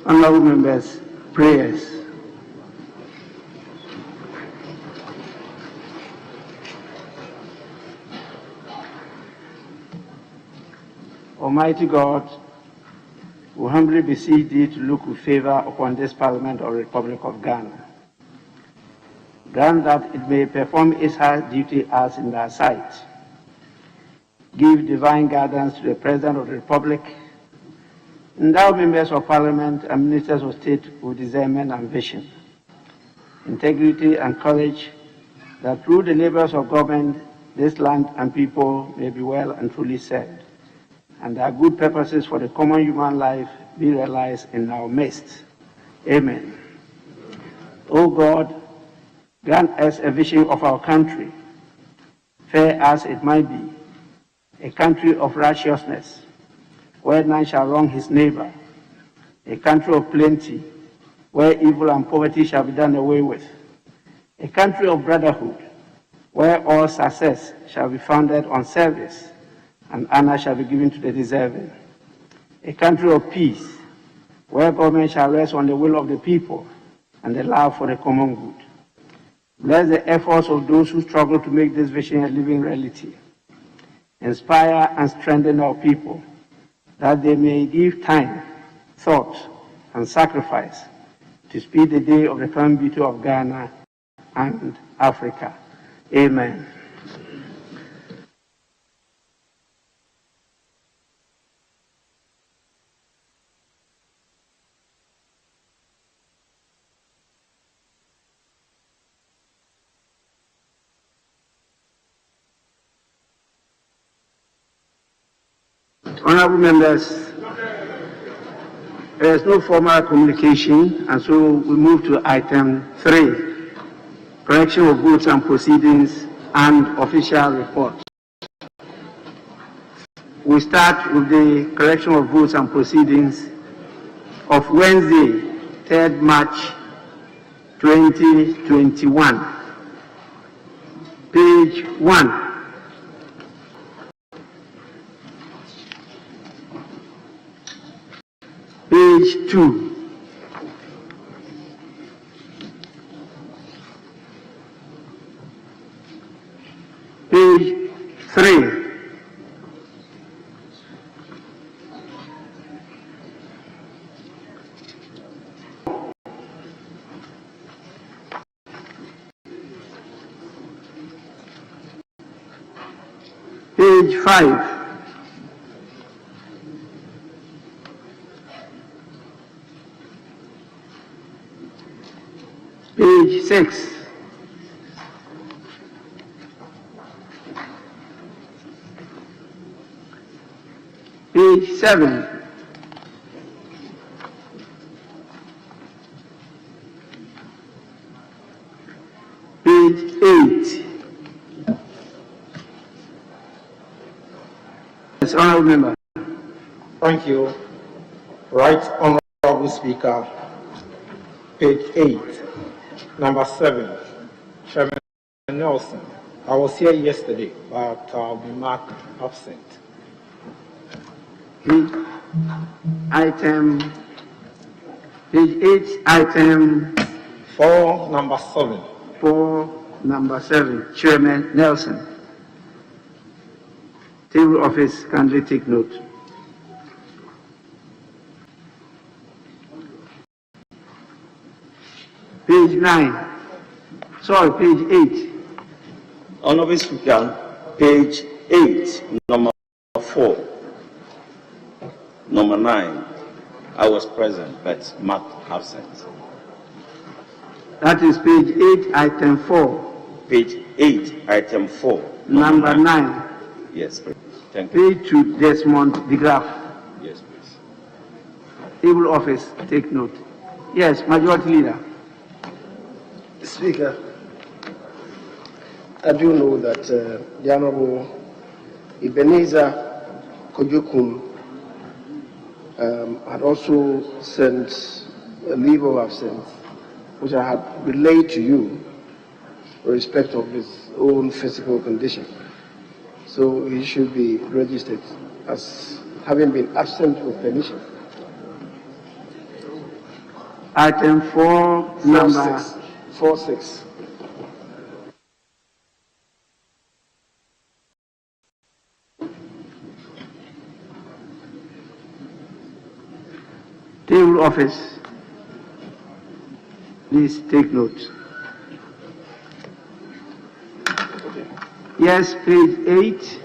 Honorable members, prayers. Almighty God, we humbly beseech thee to look with favor upon this Parliament of the Republic of Ghana. Grant that it may perform its high duty as in thy sight. Give divine guidance to the President of the Republic. Endow members of Parliament and ministers of state with discernment and vision, integrity and courage, that through the labors of government, this land and people may be well and truly served, and that good purposes for the common human life be realized in our midst. Amen. O God, grant us a vision of our country, fair as it might be, a country of righteousness, where none shall wrong his neighbor, a country of plenty, where evil and poverty shall be done away with, a country of brotherhood, where all success shall be founded on service and honor shall be given to the deserving, a country of peace, where government shall rest on the will of the people and the love for the common good. Bless the efforts of those who struggle to make this vision a living reality. Inspire and strengthen our people, that they may give time, thought, and sacrifice to speed the day of the coming beauty of Ghana and Africa. Amen. Honorable members, there is no formal communication, and so we move to item 3, correction of votes and proceedings and official reports. We start with the correction of votes and proceedings of Wednesday, 3rd March 2021. Page 1. Page 2. Page 3. Page 5. Page 6. Page 7. Page 8. Yes, honorable member. Thank you. Right Honorable Speaker. Page 8. Number 7, Chairman Nelson. I was here yesterday, but I'll be marked absent. Page 8, item 4, number 7. 4, number 7, Chairman Nelson. Table office kindly take note. Page 9. Sorry, page 8. Honorable Speaker, page 8, number 4. Number 9. I was present, but marked absent. That is page 8, item 4. Page 8, item 4. Number 9. Yes, please. Thank you. Page 2, Desmond de Graaf. Yes, please. Table office, take note. Yes, Majority Leader. Speaker, I do know that the Honorable Ebenezer Kojokum had also sent a leave of absence, which I had relayed to you in respect of his own physical condition. So he should be registered as having been absent with permission. Item 4, number 46. Table office. Please take note. Yes, page 8.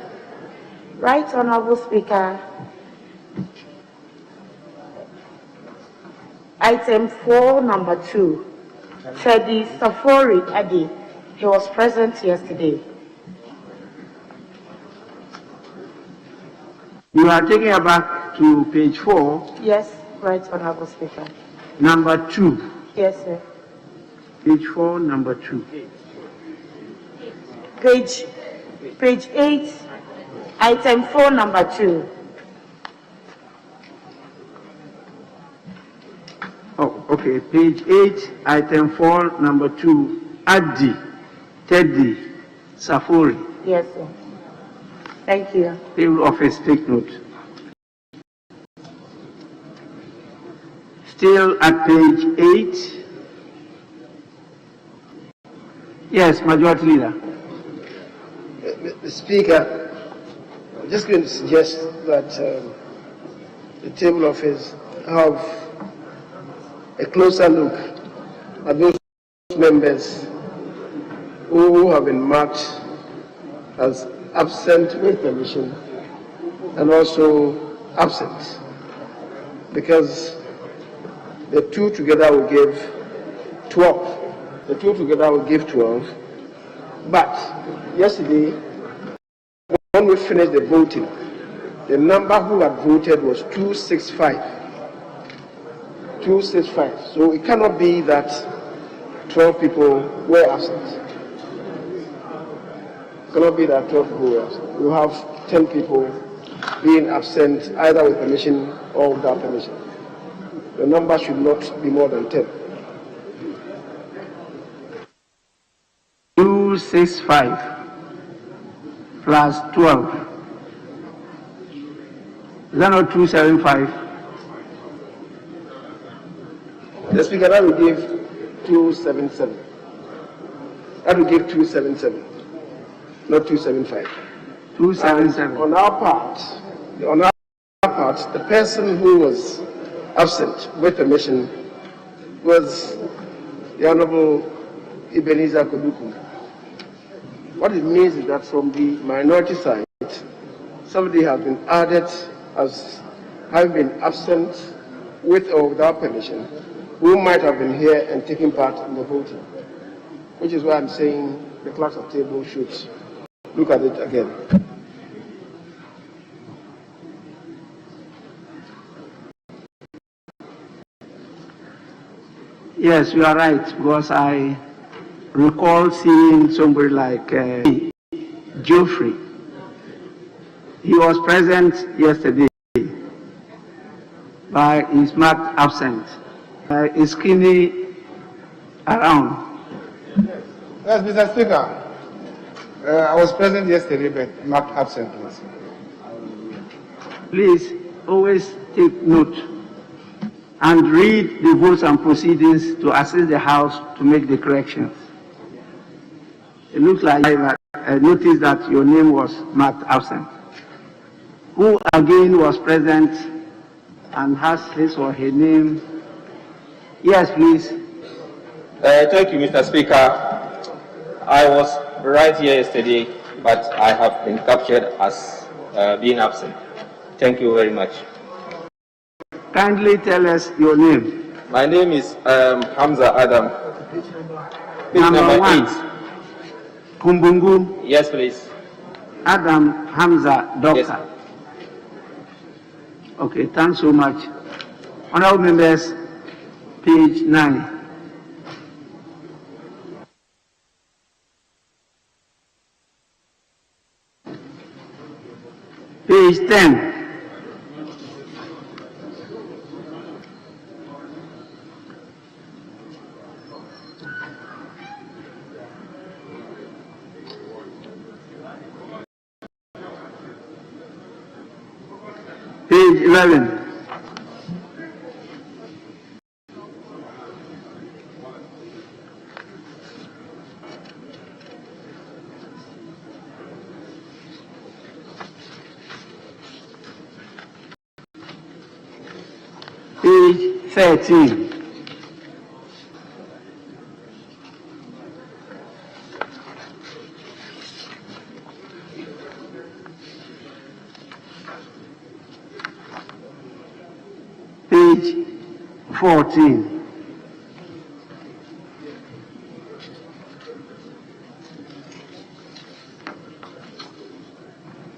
Right Honorable Speaker. Item 4, number 2. Teddy Safori Adi. He was present yesterday. You are taking it back to page 4. Yes, Right Honorable Speaker. Number 2. Yes, sir. Page 4, number 2. Page 8, item 4, number 2. Oh, okay. Page 8, item 4, number 2. Adi, Teddy, Safori. Yes, sir. Thank you. Table office, take note. Still at page 8. Yes, Majority Leader. Mr. Speaker, I'm just going to suggest that the table office have a closer look at those members who have been marked as absent with permission and also absent, because the two together will give 12. The two together will give 12. But yesterday, when we finished the voting, the number who had voted was 265. 265. So it cannot be that 12 people were absent. It cannot be that 12 people were absent. We have 10 people being absent either with permission or without permission. The number should not be more than 10. 265 plus 12. Is that not 275? The Speaker, that will give 277. That will give 277, not 275. 277. On our part, the person who was absent with permission was the Honorable Ebenezer Koduku. What it means is that from the minority side, somebody has been added as having been absent with or without permission, who might have been here and taken part in the voting, which is why I'm saying the clerks of table should look at it again. Yes, you are right, because I recall seeing somebody like Geoffrey. He was present yesterday, but he's marked absent. Is Kinney around? Yes, Mr. Speaker. I was present yesterday, but marked absent. Please always take note and read the votes and proceedings to assist the House to make the corrections. It looks like I noticed that your name was marked absent. Who again was present and has his or her name? Yes, please. Thank you, Mr. Speaker. I was right here yesterday, but I have been captured as being absent. Thank you very much. Kindly tell us your name. My name is Hamza Adam. Page Number 1. 8. Kumbungu Yes, please. Adam Hamza Doctor. Yes. Okay, thanks so much. Honorable members, page 9. Page 10. Page 11. Page 13. Page 14.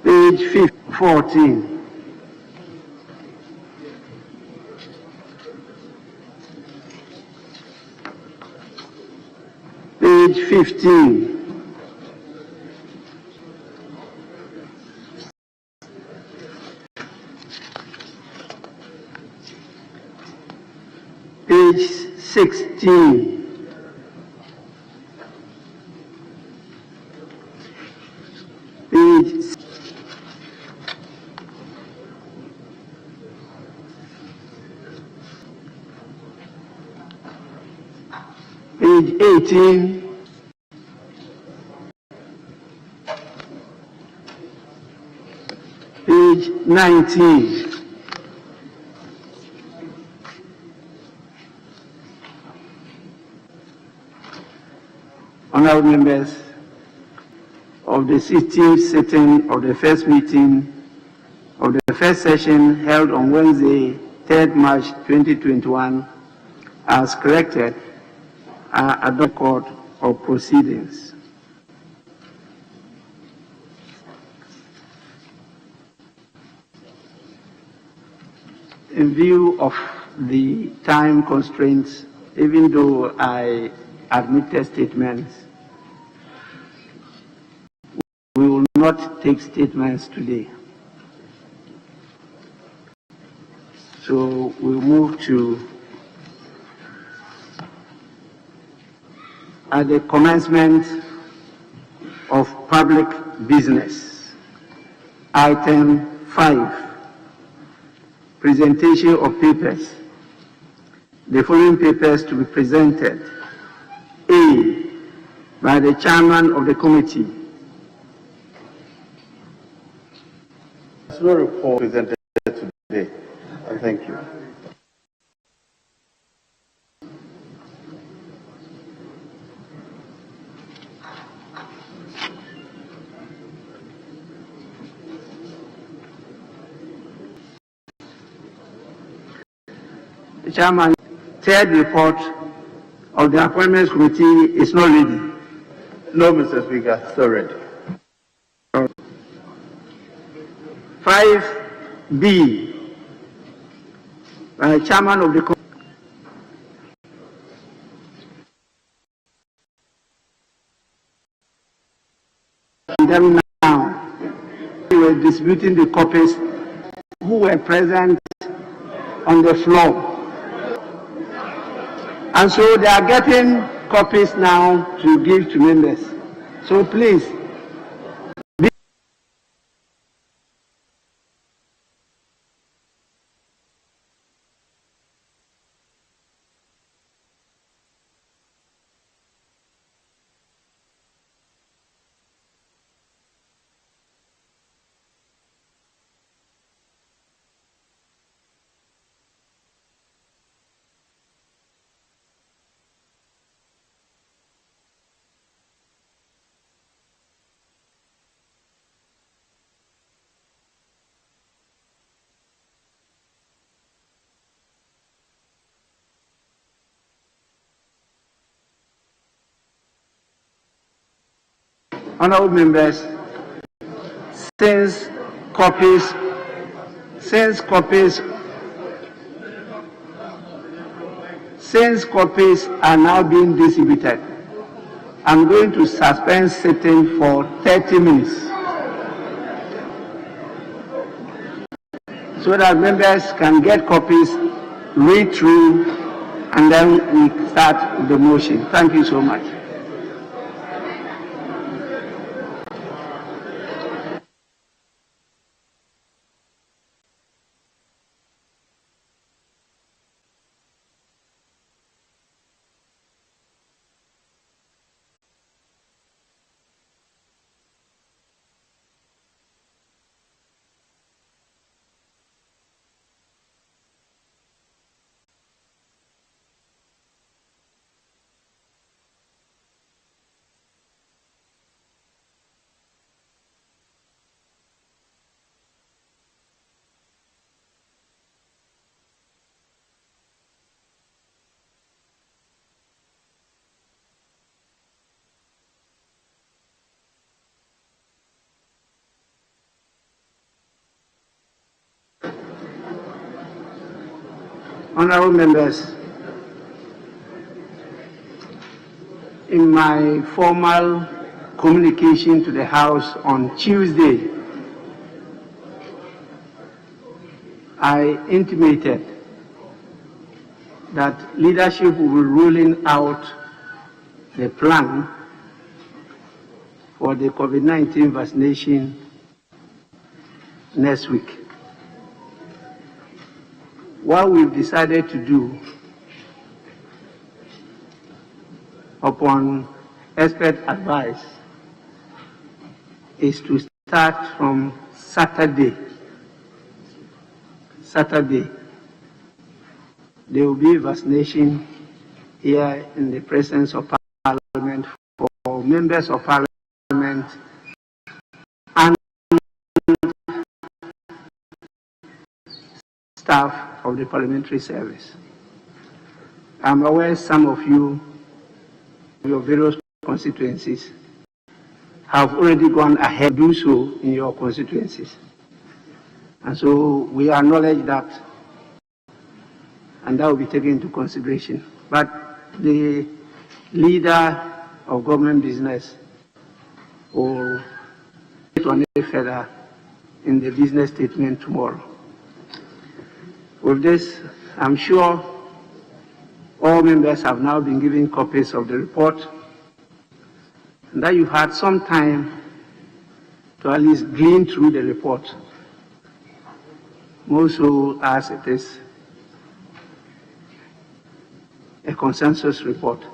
Page 14. Page 15. Page 16. Page Page 18. Page 19. Honorable members of the 16th sitting of the first meeting of the first session held on Wednesday, 3rd March 2021, as corrected, are at the record of proceedings. In view of the time constraints, even though I admitted statements, we will not take statements today. So we'll move to at the commencement of public business. Item 5, presentation of papers. The following papers to be presented. A, by the chairman of the committee. There's no report presented today. Thank you. The chairman, third report of the appointments committee is not ready. No, Mr. Speaker, still ready. 5B, by the chairman of the committee. Them now, we were distributing the copies who were present on the floor. And so they are getting copies now to give to members. So please, honorable members, since copies are now being distributed, I'm going to suspend sitting for 30 minutes so that members can get copies, read through, and then we start the motion. Thank you so much. Honorable members, in my formal communication to the House on Tuesday, I intimated that leadership will be rolling out the plan for the COVID-19 vaccination next week. What we've decided to do, upon expert advice, is to start from Saturday. There will be vaccination here in the presence of Parliament for members of Parliament and staff of the Parliamentary Service. I'm aware some of you, your various constituencies, have already gone ahead to do so in your constituencies. And so we acknowledge that, and that will be taken into consideration. But the leader of government business will get on it further in the business statement tomorrow. With this, I'm sure all members have now been given copies of the report, and that you've had some time to at least glean through the report, more so as it is a consensus report.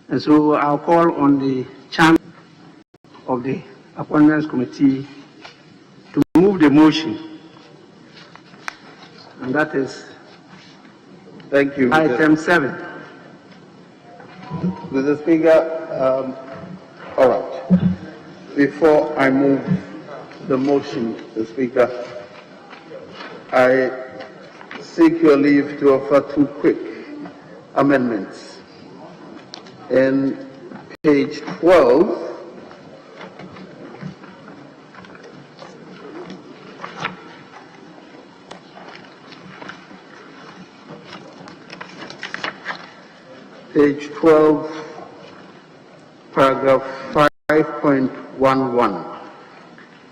And so I'll call on the chairman of the Appointments Committee to move the motion. And that is Thank you, item 7. Mr. Speaker. All right. Before I move the motion, Mr. Speaker, I seek your leave to offer 2 quick amendments. In page 12, paragraph 5.11,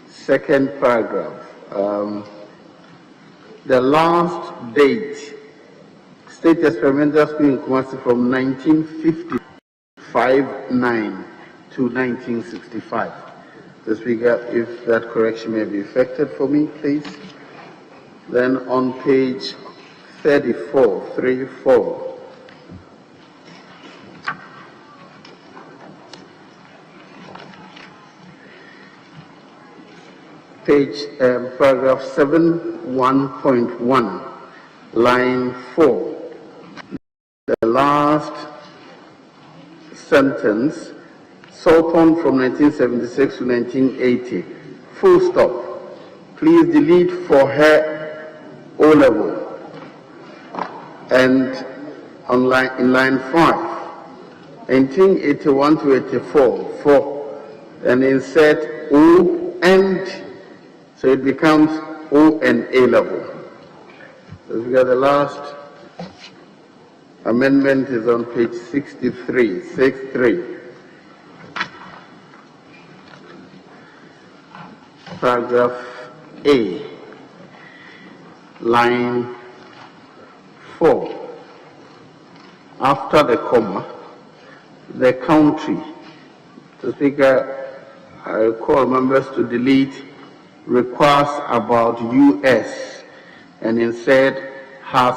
second paragraph. The last date, State Experimental School in Kumasi from 1955-9 to 1965. The Speaker, if that correction may be effected for me, please. Then on page 34, paragraph 7.1.1, line 4. The last sentence, Sultan from 1976 to 1980, full stop. Please delete for her O-level. And in line 5, 1981 to 84, 4, and insert O and, so it becomes O and A level. So we got the last amendment is on page 63, paragraph A, line 4. After the comma, the country. The Speaker, I call members to delete requires about US and instead has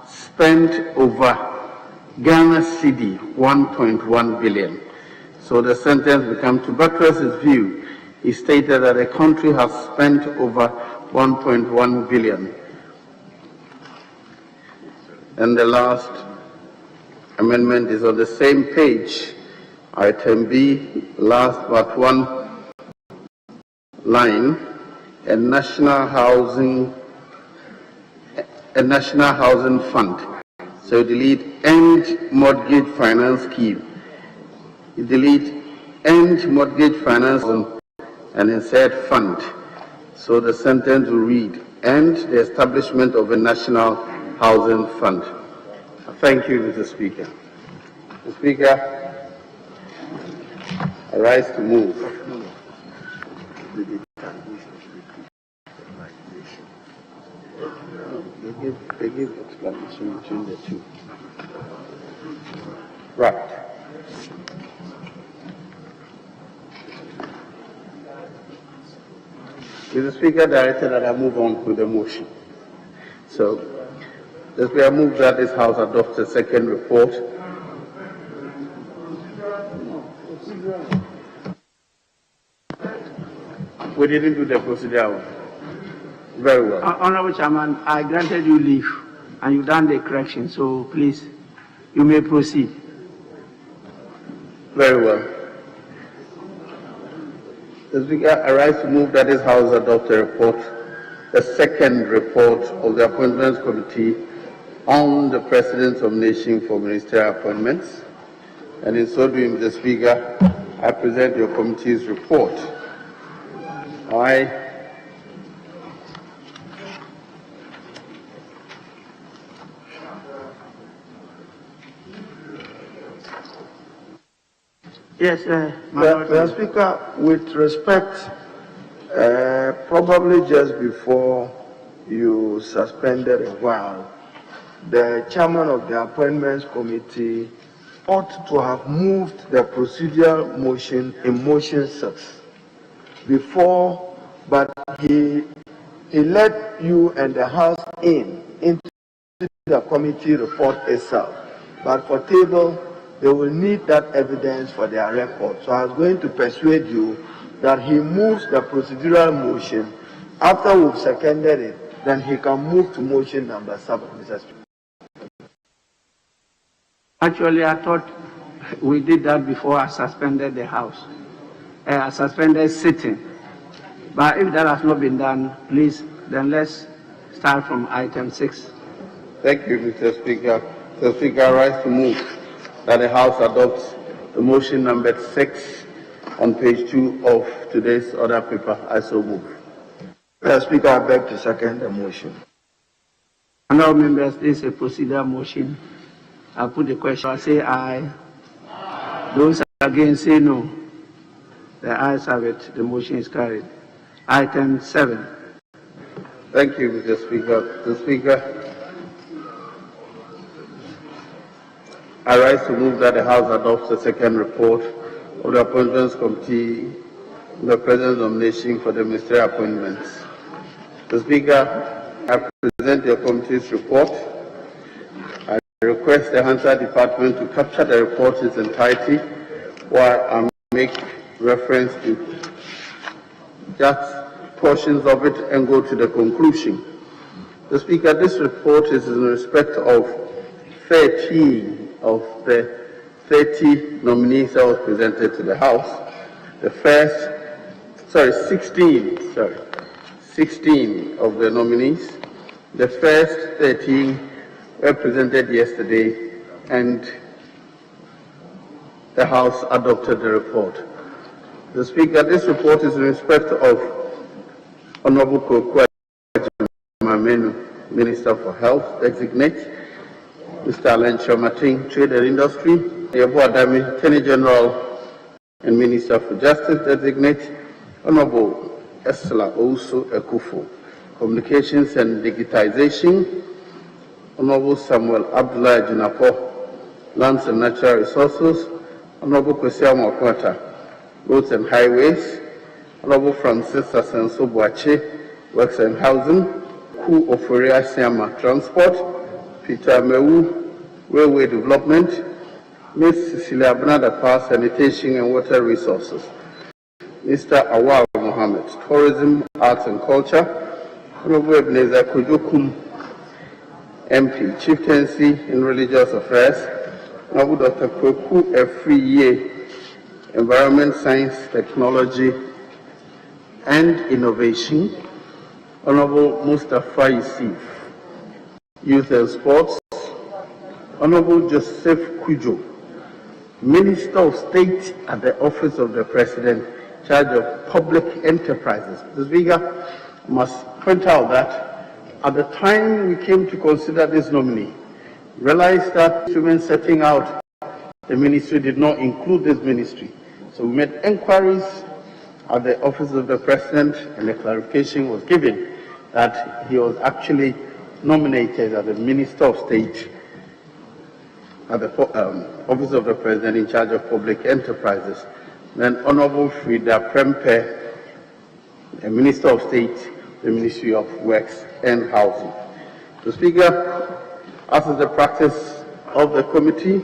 spent over Ghana cedi 1.1 billion. So the sentence becomes, to buttress its view, he stated that the country has spent over 1.1 billion. And the last amendment is on the same page, item B, last but one line, a national housing fund. So delete end mortgage finance scheme. You delete end mortgage finance and insert fund. So the sentence will read, and the establishment of a national Housing Fund. Thank you, Mr. Speaker. Mr. Speaker, I rise to move. They give explanation between the two. Right. Mr. Speaker directed that I move on with the motion. So, the Speaker moves that this House adopts the second report. We didn't do the procedural. Very well. Honorable Chairman, I granted you leave and you've done the correction, so please, you may proceed. Very well. The Speaker, I rise to move that this House adopt a report, the second report of the Appointments Committee on the President's nomination for ministerial appointments. And in so doing, Mr. Speaker, I present your committee's report. Yes, Mr. Speaker, with respect, probably just before you suspended a while, the chairman of the Appointments Committee ought to have moved the procedural motion in motion 6 before, but he let you and the House into the committee report itself. But for table, they will need that evidence for their record. So I was going to persuade you that he moves the procedural motion. After we've seconded it, then he can move to motion number 7, Mr. Speaker. Actually, I thought we did that before I suspended the House. I suspended sitting. But if that has not been done, please, then let's start from item 6. Thank you, Mr. Speaker. Mr. Speaker, I rise to move that the House adopts the motion numbered 6 on page 2 of today's order paper. I so move. Mr. Speaker, I beg to second the motion. Honourable members, this is a procedural motion. I put the question. I say aye. Those against say no. The ayes have it. The motion is carried. Item 7. Thank you, Mr. Speaker. Mr. Speaker, I rise to move that the House adopts the second report of the Appointments Committee on the President's nomination for the ministerial appointments. Mr. Speaker, I present your committee's report. I request the Hansard Department to capture the report in its entirety while I make reference to just portions of it and go to the conclusion. Mr. Speaker, this report is in respect of 13 of the 30 nominees that was presented to the House. 16 of the nominees. The first 13 were presented yesterday, and the House adopted the report. The Speaker, this report is in respect of Honorable Kokwa Mamenu, Minister for Health, designate, Mr. Alan Chomatin, Trade and Industry, Yabo Adami, Attorney General and Minister for Justice, designate, Honorable Estela Ousu Ekufo, Communications and Digitization, Honorable Samuel Abdullah Junapo, Lands and Natural Resources, Honorable Kwesi Amokwata, Roads and Highways, Honorable Francis Asenso Boache, Works and Housing, Ku Oforia Siama, Transport, Peter Mewu, Railway Development, Ms. Cecilia Abnada, Power, Sanitation and Water Resources, Mr. Awal Mohammed, Tourism, Arts and Culture, Honorable Ebenezer Kojokum, MP, Chieftaincy in Religious Affairs, Honorable Dr. Kweku Efriye, Environment, Science, Technology and Innovation, Honorable Mustafa Yusuf, Youth and Sports, Honorable Joseph Kujo, Minister of State at the Office of the President, charge of public enterprises. Mr. Speaker, I must point out that At the time we came to consider this nominee, realized that women setting out the ministry did not include this ministry. So we made inquiries at the office of the president, and the clarification was given that he was actually nominated as the Minister of State at the office of the president in charge of public enterprises. Then Honorable Frida Prempe, the Minister of State, the Ministry of Works and Housing. So, Speaker, as is the practice of the committee,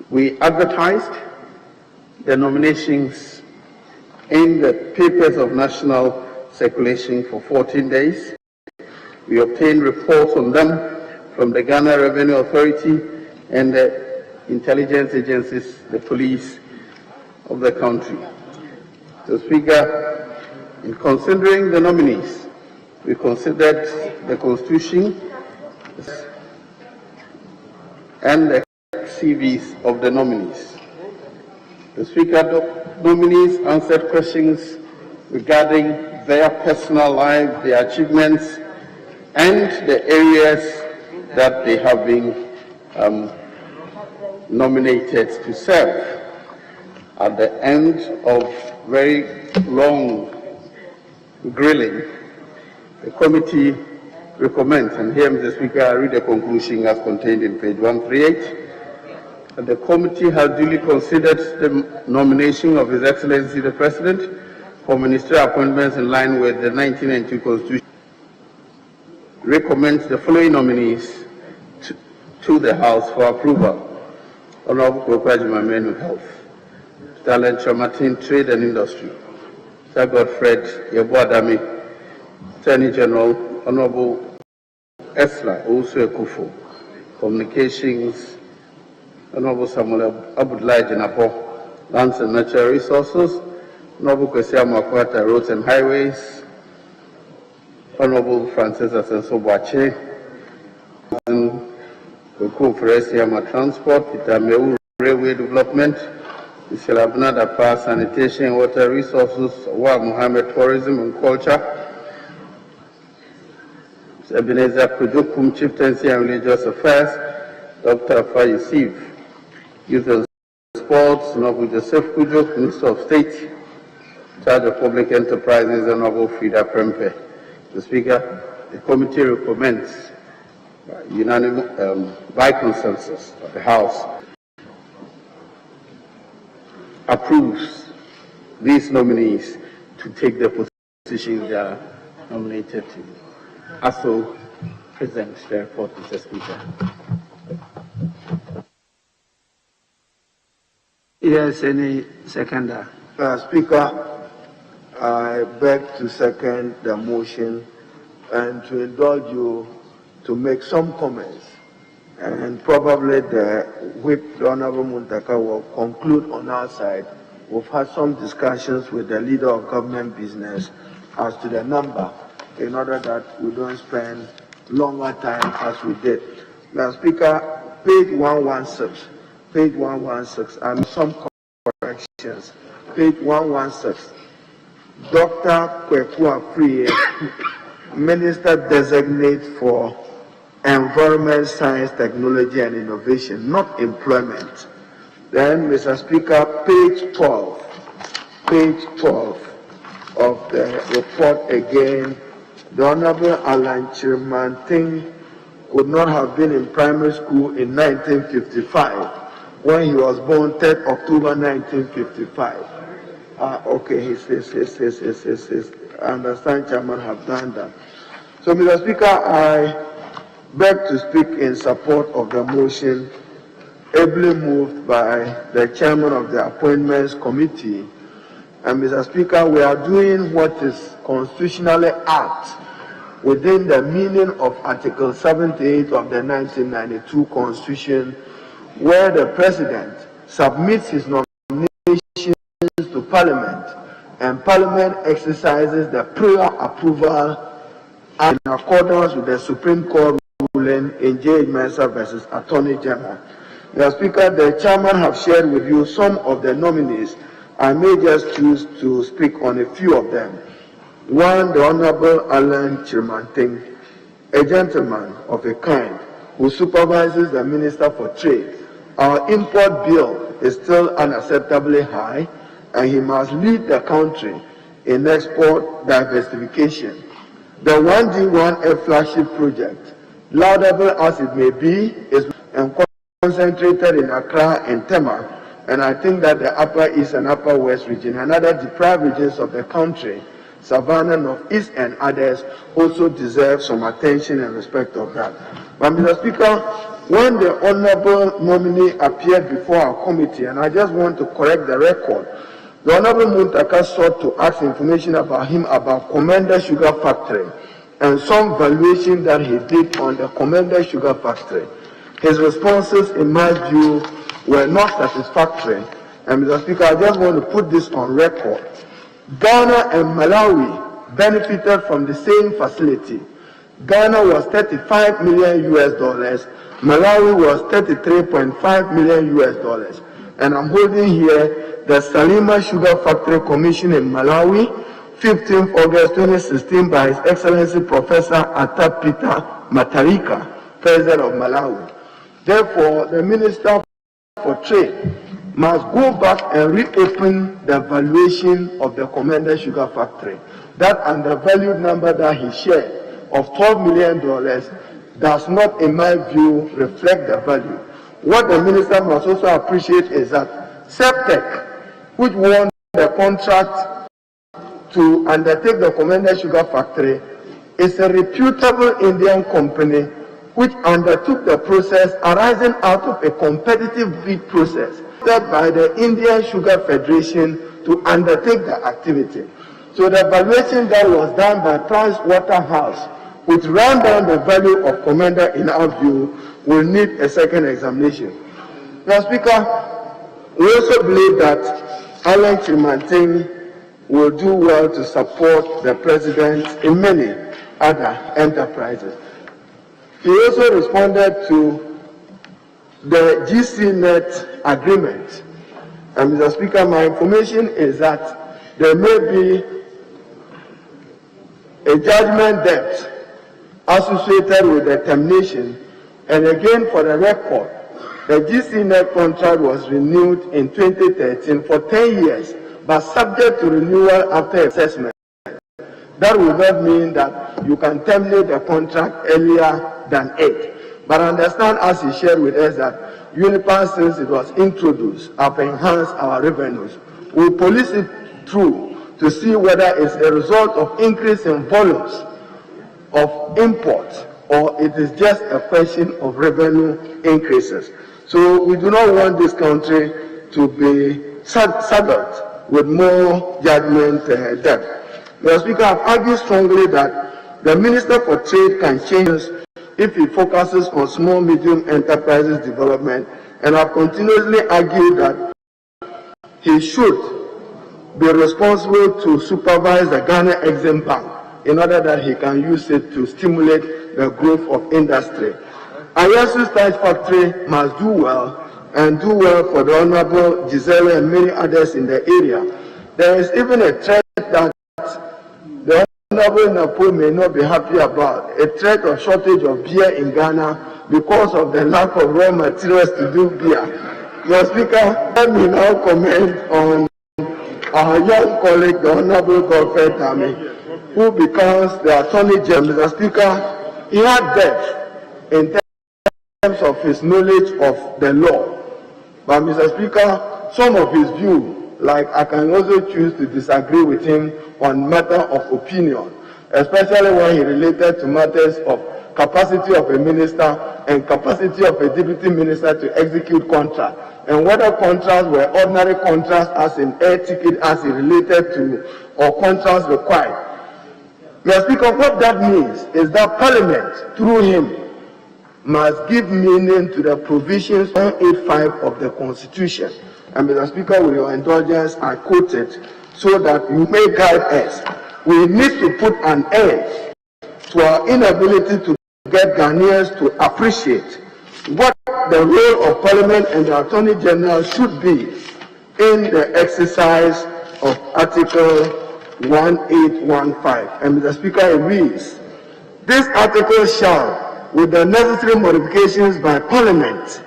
we advertised the nominations in the papers of national circulation for 14 days. We obtained reports on them from the Ghana Revenue Authority and the intelligence agencies, the police of the country. So, Speaker, in considering the nominees, we considered the Constitution and the CVs of the nominees. The Speaker, nominees answered questions regarding their personal life, their achievements, and the areas that they have been nominated to serve. At the end of very long grilling, the committee recommends, and here, Mr. Speaker, I read the conclusion as contained in page 138, that the committee has duly considered the nomination of His Excellency the President for ministerial appointments in line with the 1992 Constitution. Recommends the following nominees to the House for approval. Honorable Kwajima Menu Health, Talent Martin Trade and Industry, Sir Godfred Yeboadami, Attorney General, Honorable Esla Owusu Ekufo, Communications, Honorable Samuel Abdullahi Jinapo, Lands and Natural Resources, Honorable Kwesi Amakwata, Roads and Highways, Honorable Francis Asenso Boache, Koku Feresiama Transport, Itameu Railway Development, Mr. Abnada Power, Sanitation, Water Resources, Wa Mohammed Tourism and Culture, Mr. Ebenezer Kujokum, Chieftaincy and Religious Affairs, Dr. Fayusif, Youth and Sports, Honorable Joseph Kujo, Minister of State, Charge of Public Enterprises, Honorable Frida Prempe. The Speaker, the committee recommends unanimous, by consensus of the House, approves these nominees to take the positions they are nominated to. I so present the report, Mr. Speaker. Yes, any seconder? Speaker, I beg to second the motion and to indulge you to make some comments, and probably the whip, the Honorable Muntaka, will conclude on our side. We've had some discussions with the leader of government business as to the number, in order that we don't spend longer time as we did. Now, Speaker, page 116, and some corrections. Page 116, Dr. Kweku Afriye, Minister Designate for Environment, Science, Technology and Innovation, not employment. Then, Mr. Speaker, page 12 of the report again, the Honorable Alan Chirmanting could not have been in primary school in 1955 when he was born 3rd October 1955. Okay, I understand Chairman have done that. So, Mr. Speaker, I beg to speak in support of the motion ably moved by the Chairman of the Appointments Committee. And Mr. Speaker, we are doing what is constitutionally apt within the meaning of Article 78 of the 1992 Constitution, where the President submits his nominations to Parliament, and Parliament exercises the prior approval in accordance with the Supreme Court ruling in J. Mensah versus Attorney General. Mr. Speaker, the Chairman have shared with you some of the nominees. I may just choose to speak on a few of them. One, the Honorable Alan Chirmanting, a gentleman of a kind who supervises the Minister for Trade. Our import bill is still unacceptably high, and he must lead the country in export diversification. The 1D1F flagship project, laudable as it may be, is concentrated in Accra and Tema, and I think that the Upper East and Upper West region and other deprived regions of the country, Savannah, Northeast, and others, also deserve some attention and respect of that. But Mr. Speaker, when the Honorable nominee appeared before our committee, and I just want to correct the record, the Honorable Muntaka sought to ask information about him about Commander Sugar Factory and some valuation that he did on the Commander Sugar Factory. His responses, in my view, were not satisfactory. And Mr. Speaker, I just want to put this on record. Ghana and Malawi benefited from the same facility. Ghana was $35 million, Malawi was $33.5 million. And I'm holding here the Salima Sugar Factory Commission in Malawi, 15th August 2016, by His Excellency Professor Atta Peter Matarika, President of Malawi. Therefore, the Minister for Trade must go back and reopen the valuation of the Commander Sugar Factory. That undervalued number that he shared of $12 million does not, in my view, reflect the value. What the Minister must also appreciate is that Septec, which won the contract to undertake the Commander Sugar Factory, is a reputable Indian company which undertook the process arising out of a competitive bid process led by the Indian Sugar Federation to undertake the activity. So the valuation that was done by Price Waterhouse, which ran down the value of Commander in our view, will need a second examination. Now, Speaker, we also believe that Alan Chirmanting will do well to support the President in many other enterprises. He also responded to the GCNet agreement. And Mr. Speaker, my information is that there may be a judgment debt associated with the termination. And again, for the record, the GCNet contract was renewed in 2013 for 10 years, but subject to renewal after assessment. That will not mean that you can terminate the contract earlier than 8. But understand, as he shared with us, that UNIPAN, since it was introduced, have enhanced our revenues. We police it through to see whether it's a result of increase in volumes of imports or it is just a question of revenue increases. So we do not want this country to be saddled with more judgment debt. Mr. Speaker, I've argued strongly that the Minister for Trade can change if he focuses on small, medium enterprises development, and I've continuously argued that he should be responsible to supervise the Ghana Exim Bank in order that he can use it to stimulate the growth of industry. Ayasu Starch Factory must do well, and do well for the Honorable Giselle and many others in the area. There is even a threat that the Honorable Napo may not be happy about, a threat of shortage of beer in Ghana because of the lack of raw materials to do beer. Mr. Speaker, let me now comment on our young colleague, the Honorable Godfrey Tami, who becomes the Attorney General. Mr. Speaker, he had depth in terms of his knowledge of the law. But Mr. Speaker, some of his views, like I can also choose to disagree with him on matter of opinion, especially when he related to matters of capacity of a minister and capacity of a deputy minister to execute contracts, and whether contracts were ordinary contracts as in air ticket as he related to, or contracts required. Mr. Speaker, what that means is that Parliament, through him, must give meaning to the provisions 185 of the Constitution. And Mr. Speaker, with your indulgence, I quote it so that you may guide us. We need to put an end to our inability to get Ghanaians to appreciate what the role of Parliament and the Attorney General should be in the exercise of Article 1815. And Mr. Speaker, it reads, this article shall, with the necessary modifications by Parliament,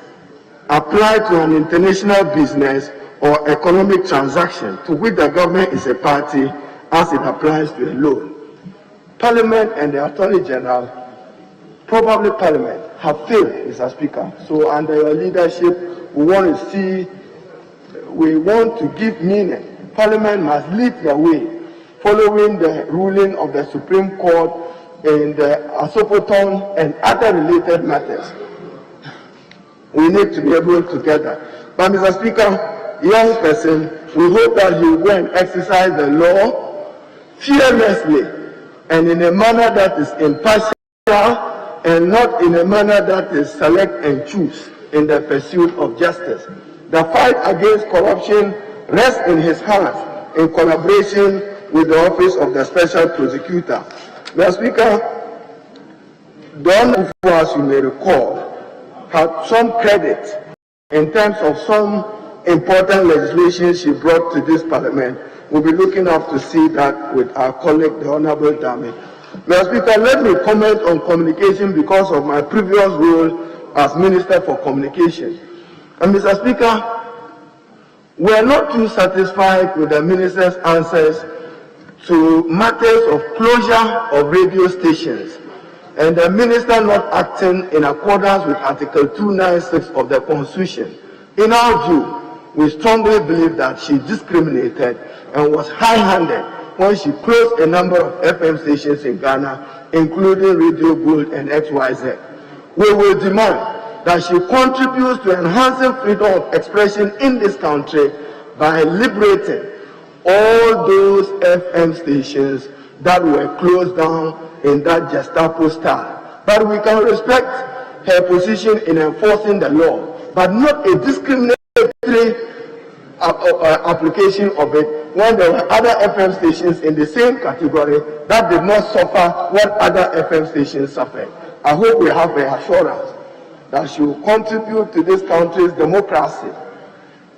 apply to an international business or economic transaction to which the government is a party as it applies to a loan. Parliament and the Attorney General, probably Parliament, have failed, Mr. Speaker. So under your leadership, we want to give meaning. Parliament must lead the way, following the ruling of the Supreme Court in the Asopoton and other related matters. We need to be able to get that. But Mr. Speaker, young person, we hope that you will exercise the law fearlessly and in a manner that is impartial and not in a manner that is select and choose in the pursuit of justice. The fight against corruption rests in his hands in collaboration with the Office of the Special Prosecutor. Mr. Speaker, Don, as you may recall, had some credit in terms of some important legislation she brought to this Parliament. We'll be looking up to see that with our colleague, the Honorable Dami. Mr. Speaker, let me comment on communication because of my previous role as Minister for Communication. And Mr. Speaker, we are not too satisfied with the Minister's answers to matters of closure of radio stations and the Minister not acting in accordance with Article 296 of the Constitution. In our view, we strongly believe that she discriminated and was high-handed when she closed a number of FM stations in Ghana, including Radio Gold and XYZ. We will demand that she contributes to enhancing freedom of expression in this country by liberating all those FM stations that were closed down in that Gestapo style. But we can respect her position in enforcing the law, but not a discriminatory application of it when there were other FM stations in the same category that did not suffer what other FM stations suffered. I hope we have the assurance that she will contribute to this country's democracy,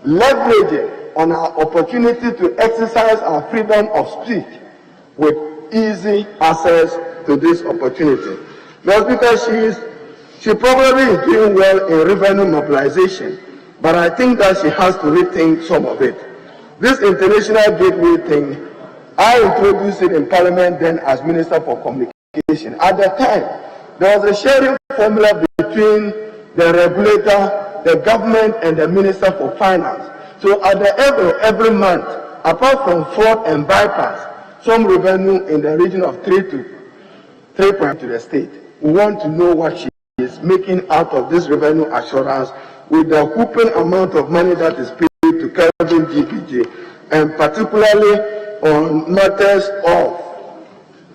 leveraging on our opportunity to exercise our freedom of speech with easy access to this opportunity. That's because she probably is doing well in revenue mobilization, but I think that she has to rethink some of it. This international gateway thing, I introduced it in Parliament then as Minister for Communication. At the time, there was a sharing formula between the regulator, the government, and the Minister for Finance. So at the every month, apart from fraud and bypass, some revenue in the region of 3 to the state. We want to know what she is making out of this revenue assurance with the whooping amount of money that is paid to Kelvin GPG, and particularly on matters of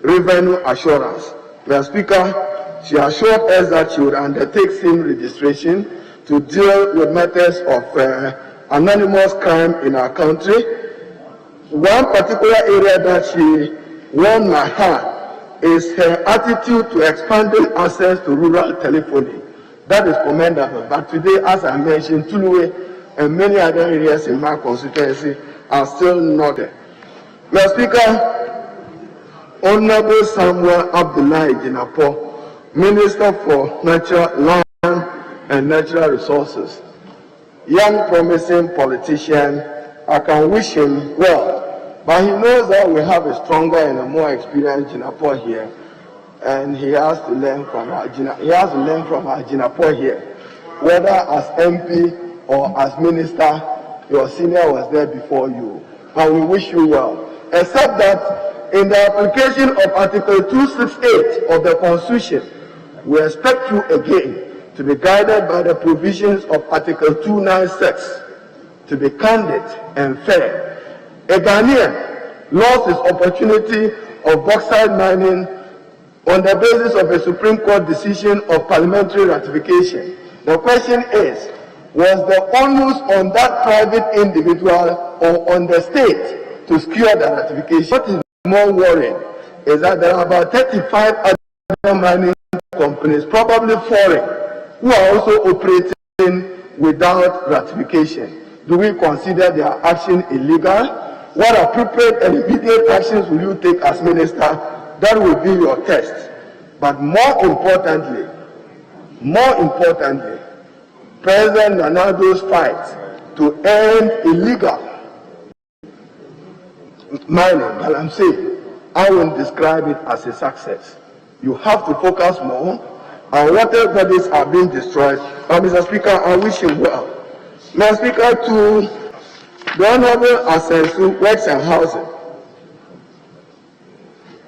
revenue assurance. Mr. Speaker, she assured us that she would undertake SIM registration to deal with matters of anonymous crime in our country. One particular area that she won my heart is her attitude to expanding access to rural telephony. That is commendable. But today, as I mentioned, Tuluwe and many other areas in my constituency are still not there. Mr. Speaker, Honorable Samuel Abdullahi Jinapo, Minister for Natural Land and Natural Resources, young promising politician, I can wish him well, but he knows that we have a stronger and a more experienced Jinapo here, and he has to learn from our Jinapo here. Whether as MP or as minister, your senior was there before you, and we wish you well. Except that in the application of Article 268 of the Constitution, we expect you again to be guided by the provisions of Article 296, to be candid and fair. A Ghanaian lost his opportunity of bauxite mining on the basis of a Supreme Court decision of parliamentary ratification. The question is, was the onus on that private individual or on the state to secure the ratification? What is more worrying is that there are about 35 other mining companies, probably foreign, who are also operating without ratification. Do we consider their action illegal? what appropriate and immediate actions will you take as minister? That will be your test. But more importantly, President Nanado's fight to end illegal mining, but I'm saying I won't describe it as a success. You have to focus more on whatever bodies are being destroyed. And Mr. Speaker, I wish him well. Mr. Speaker, to the Honorable Assensu Works and Housing,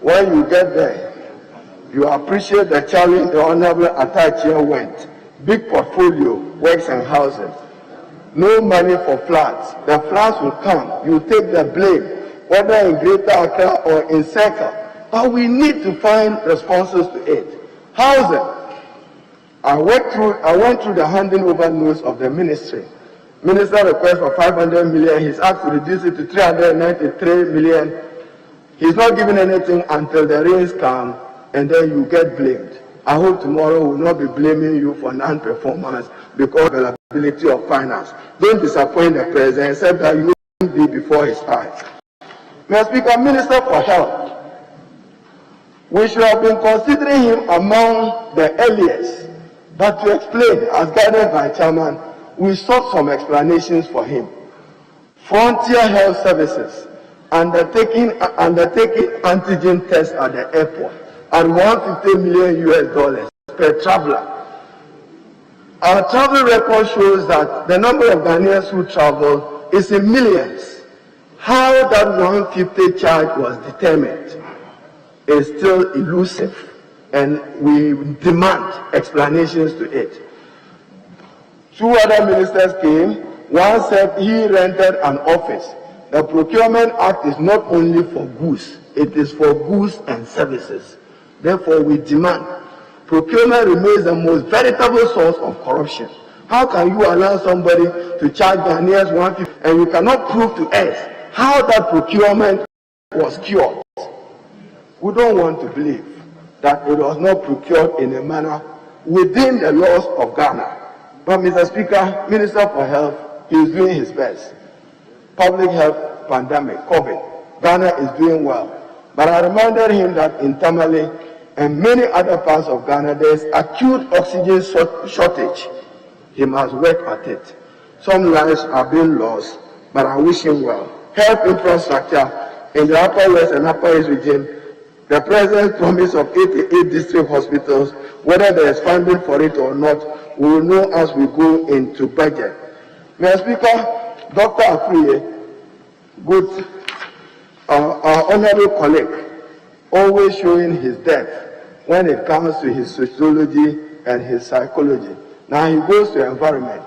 when you get there, you appreciate the challenge the Honorable Atachia went. Big portfolio, Works and Housing. No money for floods. The floods will come. You take the blame, whether in Greater Accra or in Circle. But we need to find responses to it. Housing. I went through the handing over notes of the ministry. Minister request for 500 million. He's asked to reduce it to 393 million. He's not giving anything until the rains come, and then you get blamed. I hope tomorrow will not be blaming you for non-performance because of the availability of finance. Don't disappoint the president, except that you won't be before his eyes. Mr. Speaker, Minister for Health, we should have been considering him among the earliest, but to explain, as guided by Chairman, we sought some explanations for him. Frontier Health Services undertaking antigen tests at the airport at $150 million per traveler. Our travel record shows that the number of Ghanaians who travel is in millions. How that 150 charge was determined is still elusive, and we demand explanations to it. Two other ministers came. One said he rented an office. The Procurement Act is not only for goods, it is for goods and services. Therefore, we demand procurement remains the most veritable source of corruption. How can you allow somebody to charge Ghanaians 150 and you cannot prove to us how that procurement was cured? We don't want to believe that it was not procured in a manner within the laws of Ghana. But Mr. Speaker, Minister for Health, he is doing his best. Public health pandemic, COVID, Ghana is doing well. But I reminded him that in Tamale and many other parts of Ghana, there is acute oxygen shortage. He must work at it. Some lives are being lost, but I wish him well. Health infrastructure in the Upper West and Upper East region, the President's promise of 88 district hospitals, whether there is funding for it or not, we will know as we go into budget. Mr. Speaker, Dr. Afriye, good, our honorable colleague, always showing his depth when it comes to his sociology and his psychology. Now he goes to environment.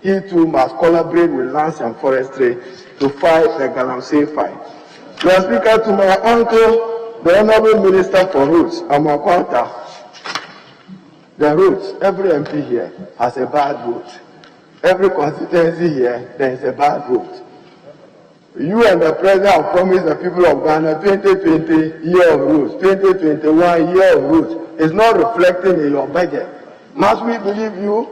He too must collaborate with lands and forestry to fight the Galamsey fight. Mr. Speaker, to my uncle, the Honorable Minister for Roads, Amakwanta, the roads, every MP here has a bad road. Every constituency here, there is a bad road. You and the President have promised the people of Ghana 2020 year of roads, 2021 year of roads. It's not reflecting in your budget. Must we believe you?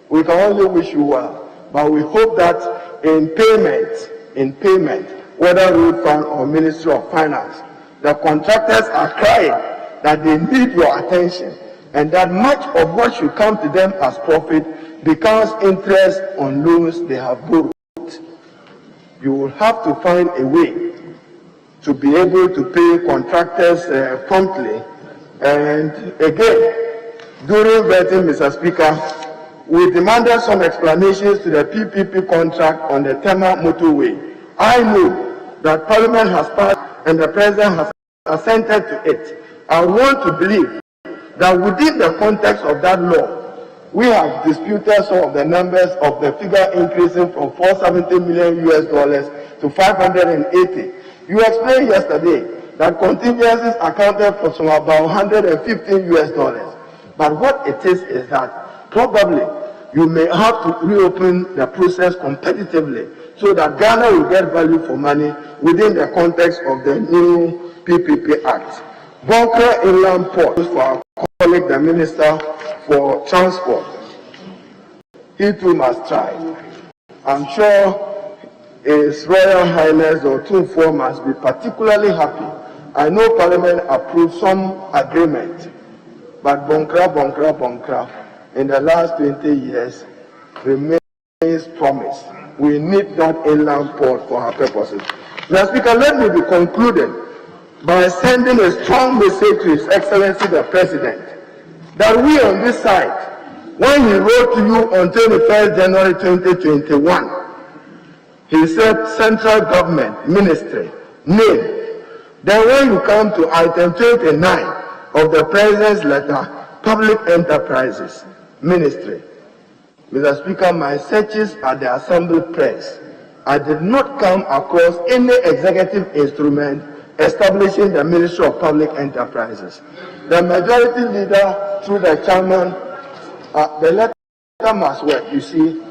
We can only wish you well. But we hope that in payment, whether road fund or Ministry of Finance, the contractors are crying that they need your attention, and that much of what should come to them as profit becomes interest on loans they have borrowed. You will have to find a way to be able to pay contractors promptly. And again, during vetting, Mr. Speaker, we demanded some explanations to the PPP contract on the Tema motorway. I know that Parliament has passed and the President has assented to it. I want to believe that within the context of that law, we have disputed some of the numbers of the figure increasing from $470 million to 580. You explained yesterday that contingencies accounted for some about $115. But what it is that probably you may have to reopen the process competitively so that Ghana will get value for money within the context of the new PPP Act. Bunker Inland Port for our colleague, the Minister for Transport. He too must try. I'm sure His Royal Highness the Otumfuo must be particularly happy. I know Parliament approved some agreement, but Bonkra in the last 20 years remains promise. We need that inland port for our purposes. Mr. Speaker, let me be concluded by sending a strong message to His Excellency the President that we on this side, when he wrote to you on 21st January 2021, he said central government, ministry, name. Then when you come to item 29 of the President's letter, public enterprises, ministry. Mr. Speaker, my searches at the Assembly Press, I did not come across any executive instrument establishing the Ministry of Public Enterprises. The majority leader, through the chairman, the letter must work. You see,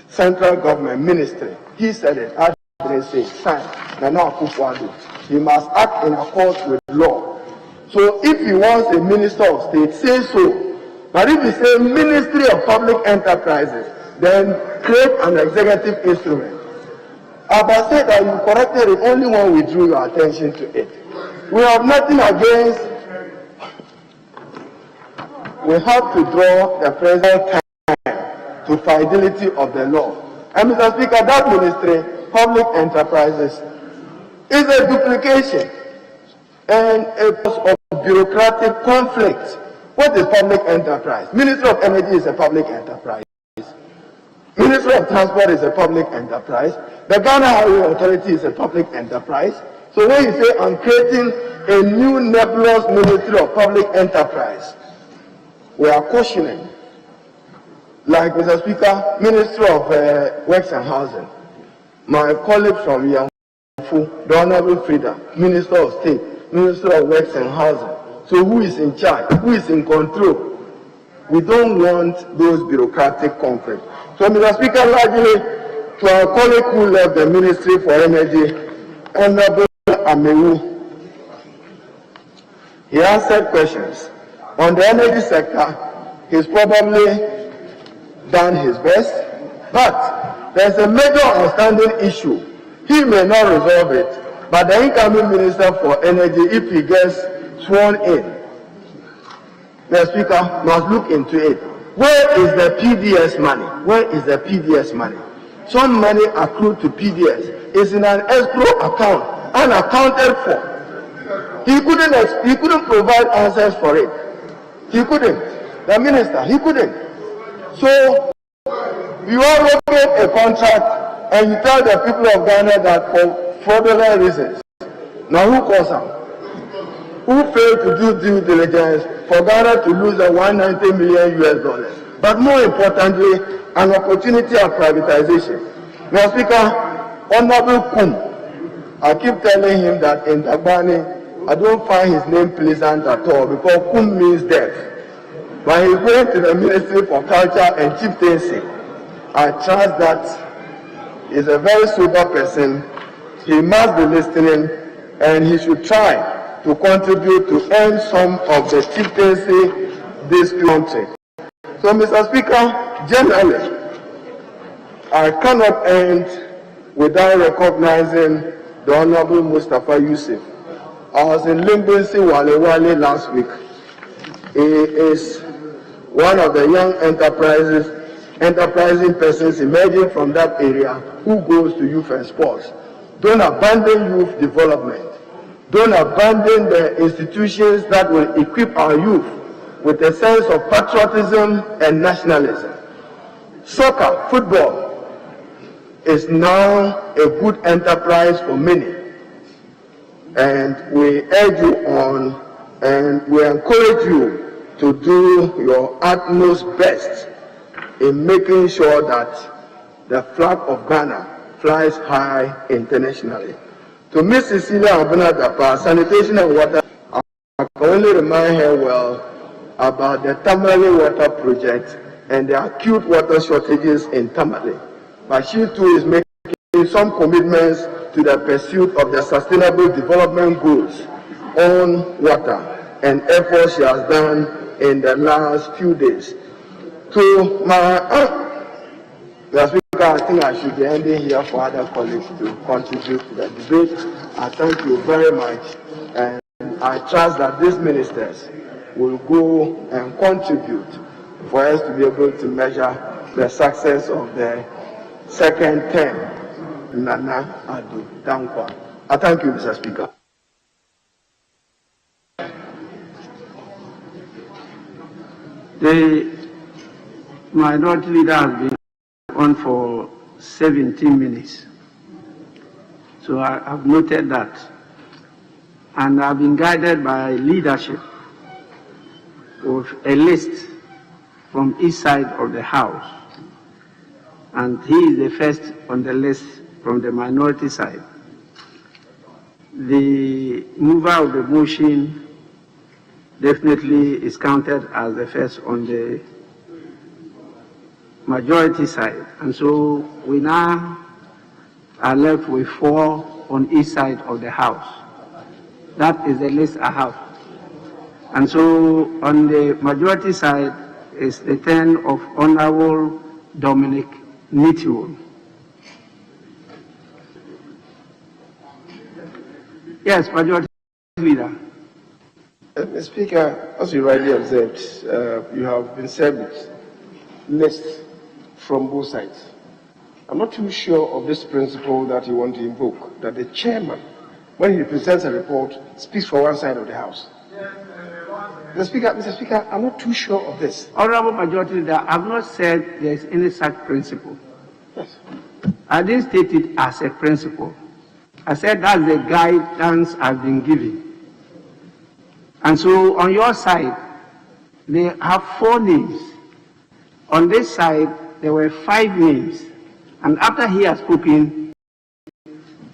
central government ministry. He said it. I didn't say sign. He must act in accordance with law. So if he wants a minister of state, say so. But if he says Ministry of Public Enterprises, then create an executive instrument. Abba said that you corrected it only when we drew your attention to it. We have nothing against. We have to draw the present time to fidelity of the law. And Mr. Speaker, that ministry, public enterprises, is a duplication and a cause of bureaucratic conflict. What is public enterprise? Ministry of Energy is a public enterprise. Ministry of Transport is a public enterprise. The Ghana Highway Authority is a public enterprise. So when you say I'm creating a new nebulous Ministry of Public Enterprise, we are cautioning. Like Mr. Speaker, Ministry of Works and Housing, my colleague from Yamfu, the Honorable Frida, Minister of State, Minister of Works and Housing. So who is in charge? Who is in control? We don't want those bureaucratic conflicts. So Mr. Speaker, largely to our colleague who left the Ministry for Energy, Honorable Amewu, he answered questions. On the energy sector, he's probably done his best, but there's a major outstanding issue. He may not resolve it, but the incoming Minister for Energy, if he gets sworn in, the Speaker must look into it. Where is the PDS money? Where is the PDS money? Some money accrued to PDS is in an escrow account, unaccounted for. He couldn't provide answers for it. He couldn't. The minister, he couldn't. So you all locate a contract and you tell the people of Ghana that for fraudulent reasons. Now who calls them? Who failed to do due diligence for Ghana to lose a $190 million? But more importantly, an opportunity of privatization. Mr. Speaker, Honorable Kum, I keep telling him that in Dagbani, I don't find his name pleasant at all because Kum means death. But he went to the Ministry for Culture and Chieftaincy. I trust that he's a very sober person. He must be listening and he should try to contribute to end some of the chieftaincy this country. So, Mr. Speaker, generally, I cannot end without recognizing the Honorable Mustafa Yusuf. I was in Limbinsi Wale last week. He is one of the young enterprising persons emerging from that area who goes to youth and sports. Don't abandon youth development. Don't abandon the institutions that will equip our youth with a sense of patriotism and nationalism. Soccer, football, is now a good enterprise for many. And we urge you on and we encourage you to do your utmost best in making sure that the flag of Ghana flies high internationally. To Ms. Cecilia Abunadapa, sanitation and water, I can only remind her well about the Tamale water project and the acute water shortages in Tamale. But she too is making some commitments to the pursuit of the sustainable development goals on water and efforts she has done in the last few days. To my Speaker, Speaker, I think I should be ending here for other colleagues to contribute to the debate. I thank you very much, and I trust that these ministers will go and contribute for us to be able to measure the success of the second term. Nana Adu Dankwa. I thank you, Mr. Speaker. The minority leader has been on for 17 minutes. So I have noted that. And I've been guided by leadership of a list from each side of the House. And he is the first on the list from the minority side. The mover of the motion definitely is counted as the first on the majority side. And so we now are left with 4 on each side of the House. That is the list I have. And so on the majority side is the turn of Honorable Dominic Nitiwo. Yes, majority leader. Mr. Speaker, as you rightly observed, you have been served with lists from both sides. I'm not too sure of this principle that you want to invoke, that the chairman, when he presents a report, speaks for one side of the House. Mr. Speaker, I'm not too sure of this. Honorable Majority Leader, I have not said there is any such principle. Yes. I didn't state it as a principle. I said that's the guidance I've been given. And so on your side, they have 4 names. On this side, there were 5 names. And after he has spoken,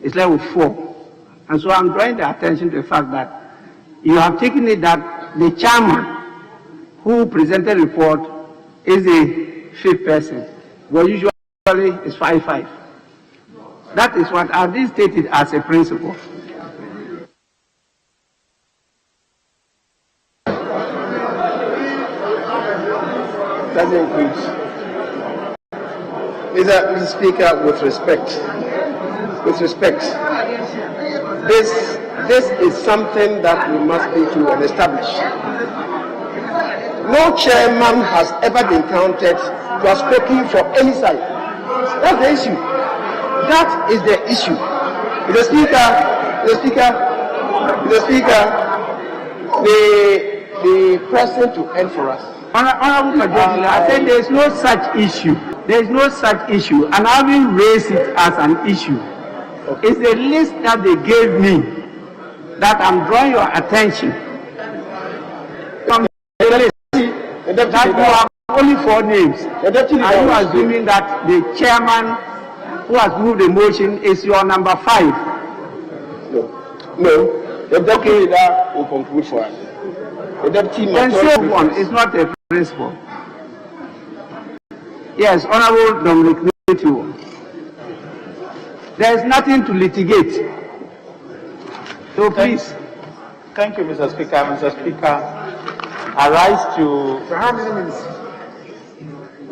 it's left with 4. And so I'm drawing the attention to the fact that you have taken it that the chairman who presented the report is the 5th person. Well, usually it's 5-5. That is what I've been stated as a principle. Doesn't include. Mr. Speaker, with respect, this is something that we must be to establish. No chairman has ever been counted to have spoken for any side. That's the issue. That is the issue. Mr. Speaker, the president to end for us. Honorable Majority Leader, I said there is no such issue. There is no such issue, and I will raise it as an issue. Okay. It's the list that they gave me that I'm drawing your attention. From the list, that you have only 4 names. Are you assuming that the chairman who has moved the motion is your number 5? No. The deputy leader will conclude for us. The deputy then say one is not a principle. Yes, Honorable Dominic Nitiwo. There is nothing to litigate. So please. Thank you, Mr. Speaker. Mr. Speaker, I rise to. So how many minutes?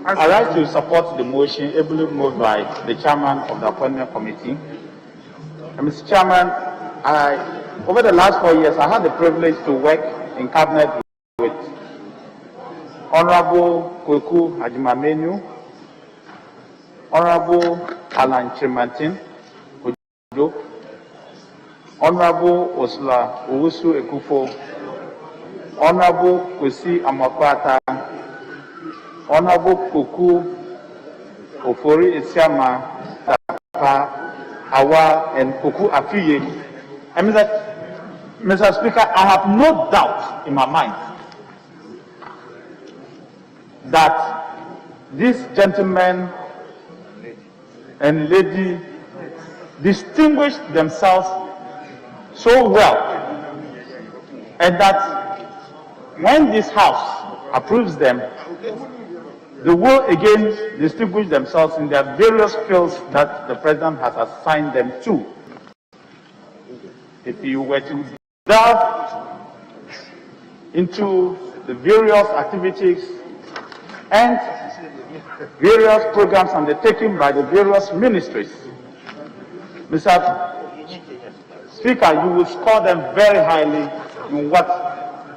I rise to support the motion ably moved by the chairman of the appointment committee. And Mr. Chairman, over the last 4 years, I had the privilege to work in cabinet with Honorable Kweku Ajimamenu, Honorable Alan Chimantin Ojo, Honorable Osla Owusu Ekufo, Honorable Kwesi Amakwata, Honorable Koku Ofori Isiama, Hawa, and Koku Afiye. I mean that, Mr. Speaker, I have no doubt in my mind that these gentlemen and lady distinguished themselves so well, and that when this House approves them, they will again distinguish themselves in their various fields that the President has assigned them to. If you were to delve into the various activities and various programs undertaken by the various ministries. Mr. Speaker, you will score them very highly in what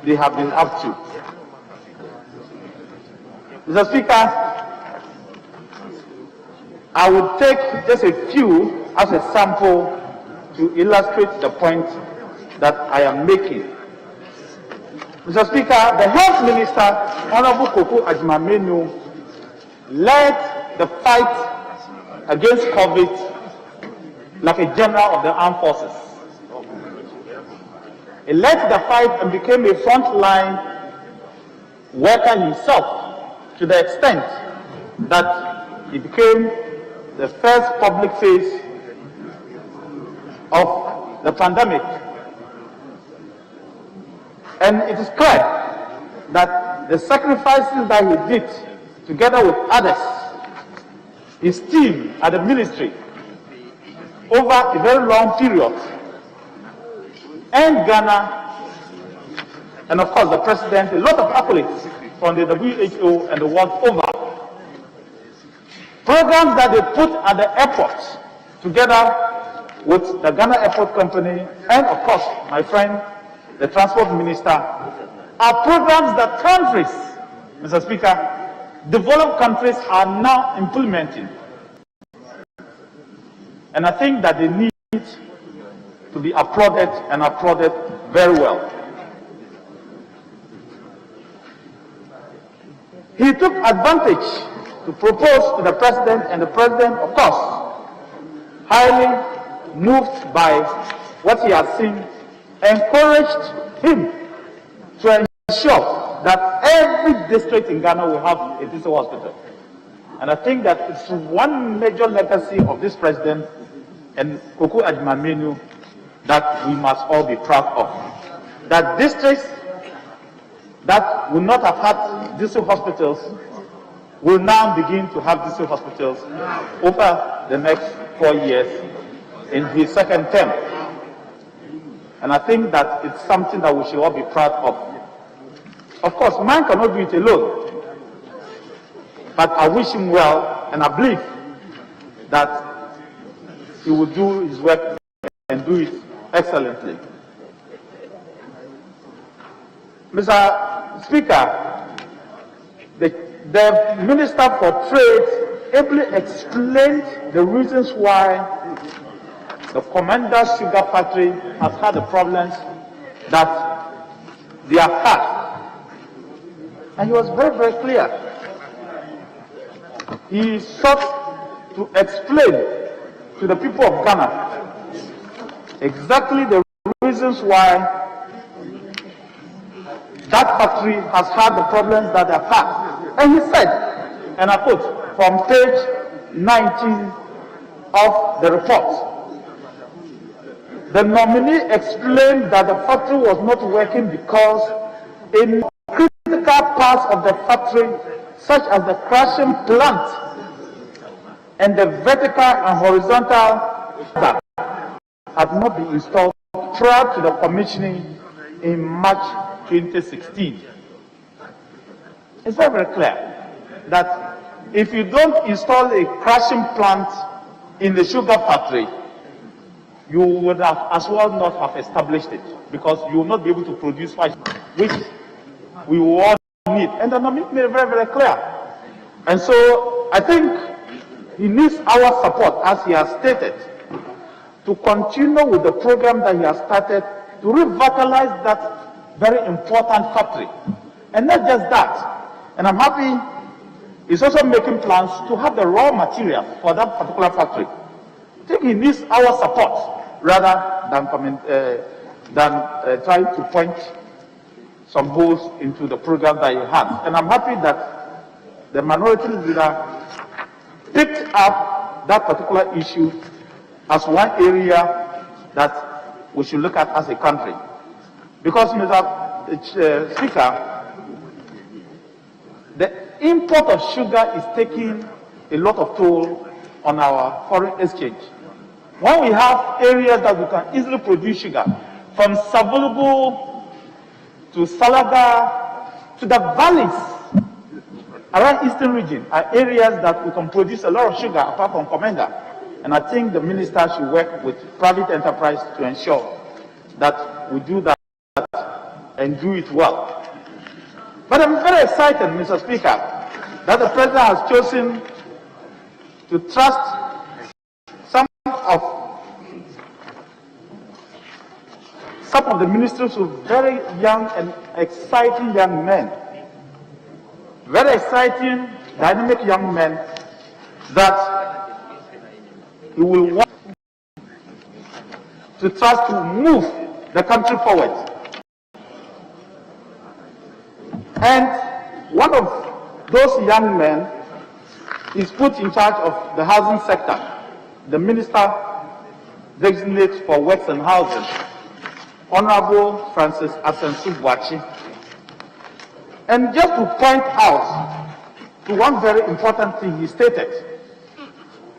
they have been up to. Mr. Speaker, I will take just a few as a sample to illustrate the point that I am making. Mr. Speaker, the Health Minister, Honorable Koko Ajimamenu, led the fight against COVID like a general of the armed forces. He led the fight and became a frontline worker himself to the extent that he became the first public face of the pandemic. And it is clear that the sacrifices that he did, together with others, his team at the ministry, over a very long period, and Ghana, and of course the President, a lot of accolades from the WHO and the world over. Programs that they put at the airports, together with the Ghana Airport Company, and of course, my friend, the Transport Minister, are programs that countries, Mr. Speaker, developed countries are now implementing. And I think that they need to be applauded and applauded very well. He took advantage to propose to the President, and the President, of course, highly moved by what he had seen, encouraged him to ensure that every district in Ghana will have a district hospital. And I think that it's one major legacy of this President and Koko Ajimamenu that we must all be proud of. That districts that will not have had district hospitals will now begin to have district hospitals over the next 4 years in his second term. And I think that it's something that we should all be proud of. Of course, man cannot do it alone. But I wish him well, and I believe that he will do his work and do it excellently. Mr. Speaker, the Minister for Trade ably explained the reasons why the Commander's Sugar Factory has had the problems that they have had. And he was very, very clear. He sought to explain to the people of Ghana exactly the reasons why that factory has had the problems that they have had. And he said, and I quote from page 19 of the report, the nominee explained that the factory was not working because in critical parts of the factory, such as the crushing plant and the vertical and horizontal that had not been installed prior to the commissioning in March 2016. It's very, very clear that if you don't install a crushing plant in the sugar factory, you would have as well not have established it, because you will not be able to produce fish, which we will all need. And the nominee made it very, very clear. And so I think he needs our support, as he has stated, to continue with the program that he has started to revitalize that very important factory. And not just that. And I'm happy he's also making plans to have the raw material for that particular factory. I think he needs our support rather than trying to point some holes into the program that he has. And I'm happy that the minority leader picked up that particular issue as one area that we should look at as a country. Because, Mr. Speaker, the import of sugar is taking a lot of toll on our foreign exchange. When we have areas that we can easily produce sugar, from Savulubu to Salaga to the valleys around Eastern region are areas that we can produce a lot of sugar apart from Commander. And I think the minister should work with private enterprise to ensure that we do that and do it well. But I'm very excited, Mr. Speaker, that the President has chosen to trust some of the ministers with very young and exciting young men. Very exciting, dynamic young men that he will want to trust to move the country forward. And one of those young men is put in charge of the housing sector, the Minister Designate for Works and Housing, Honorable Francis Asensu-Boakye. And just to point out to one very important thing he stated,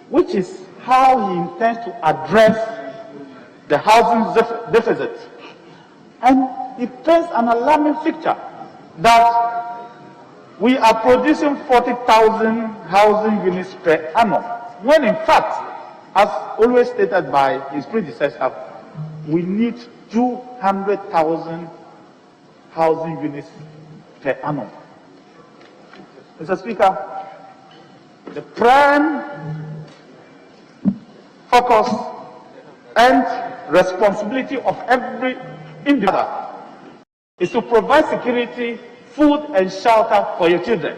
which is how he intends to address the housing deficit. And he paints an alarming picture that we are producing 40,000 housing units per annum, when in fact, as always stated by his predecessor, we need 200,000 housing units per annum. Mr. Speaker, the prime focus and responsibility of every individual is to provide security, food and shelter for your children.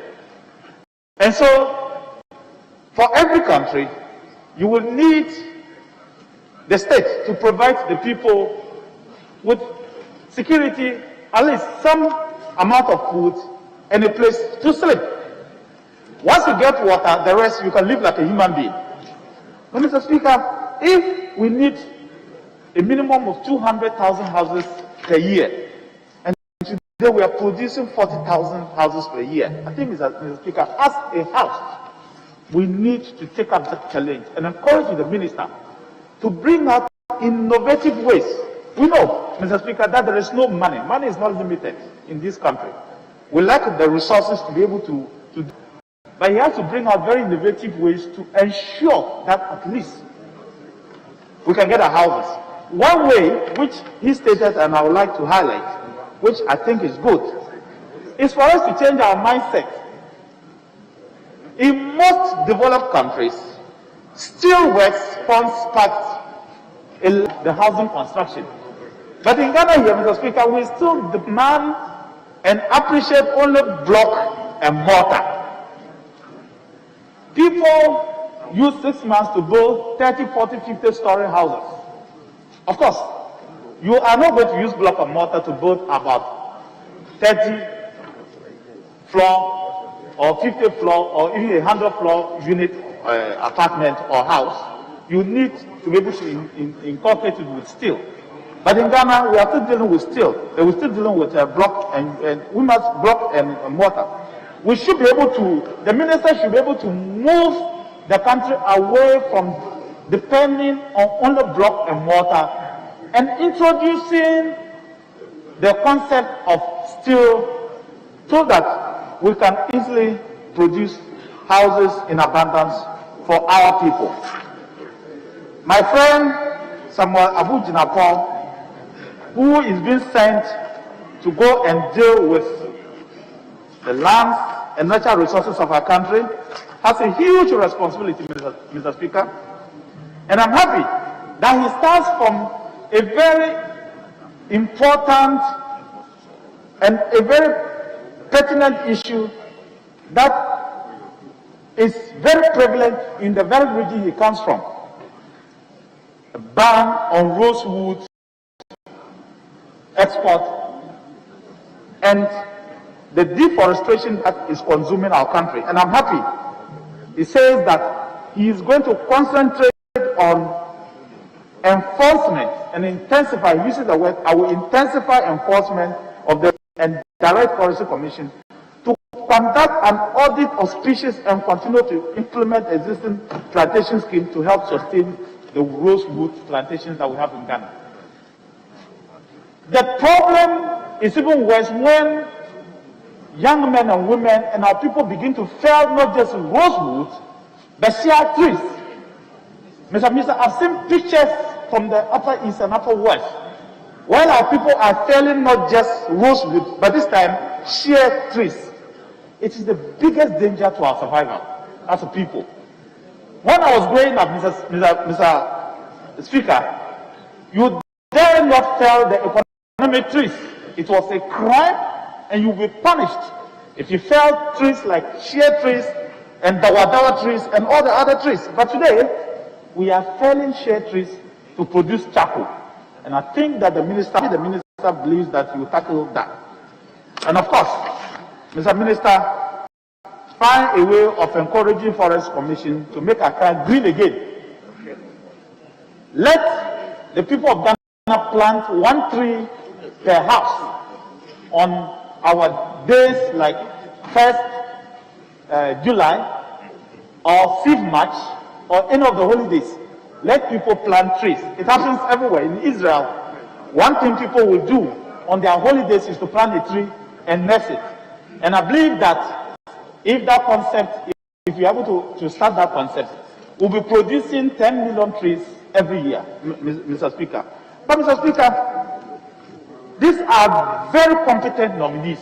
And so, for every country, you will need the state to provide the people with security, at least some amount of food and a place to sleep. Once you get water, the rest you can live like a human being. But Mr. Speaker, if we need a minimum of 200,000 houses per year, and today we are producing 40,000 houses per year, I think, Mr. Speaker, as a house, we need to take up that challenge and encourage the minister to bring out innovative ways. We know, Mr. Speaker, that there is no money. Money is not limited in this country. We lack the resources to be able to do. But he has to bring out very innovative ways to ensure that at least we can get our houses. One way, which he stated and I would like to highlight, which I think is good, is for us to change our mindset. In most developed countries, steel works forms part in the housing construction. But in Ghana here, Mr. Speaker, we still demand and appreciate only block and mortar. People use 6 months to build 30, 40, 50-story houses. Of course, you are not going to use block and mortar to build about 30 floor or 50 floor or even a 100-floor unit apartment or house. You need to be able to incorporate it with steel. But in Ghana, we are still dealing with steel. We're still dealing with block and we must block and mortar. We should be able to, the minister should be able to move the country away from depending on only block and mortar and introducing the concept of steel so that we can easily produce houses in abundance for our people. My friend Samuel Abu Jinapor, who is being sent to go and deal with the lands and natural resources of our country, has a huge responsibility, Mr. Speaker. And I'm happy that he starts from a very important and a very pertinent issue that is very prevalent in the very region he comes from. A ban on rosewood export and the deforestation that is consuming our country. And I'm happy he says that he is going to concentrate on enforcement and intensify, he uses the word, I will intensify enforcement of the Direct Forestry Commission to conduct an audit of species and continue to implement existing plantation schemes to help sustain the rosewood plantations that we have in Ghana. The problem is even worse when young men and women and our people begin to fell not just rosewood, but shea trees. Mr. Minister, I've seen pictures from the Upper East and Upper West, while our people are felling not just rosewood, but this time shea trees. It is the biggest danger to our survival as a people. When I was growing up, Mr. Speaker, you dare not fell the economic trees. It was a crime and you will be punished if you fell trees like shea trees and dawa trees and all the other trees. But today, we are felling shea trees to produce charcoal. And I think that the minister believes that you tackle that. And of course, Mr. Minister, find a way of encouraging Forest Commission to make Accra green again. Let the people of Ghana plant 1 tree per house on our days like 1st July or 5th March or any of the holidays. Let people plant trees. It happens everywhere. In Israel, one thing people will do on their holidays is to plant a tree and nurse it. And I believe that if that concept, if you're able to start that concept, we'll be producing 10 million trees every year, Mr. Speaker. But Mr. Speaker, these are very competent nominees.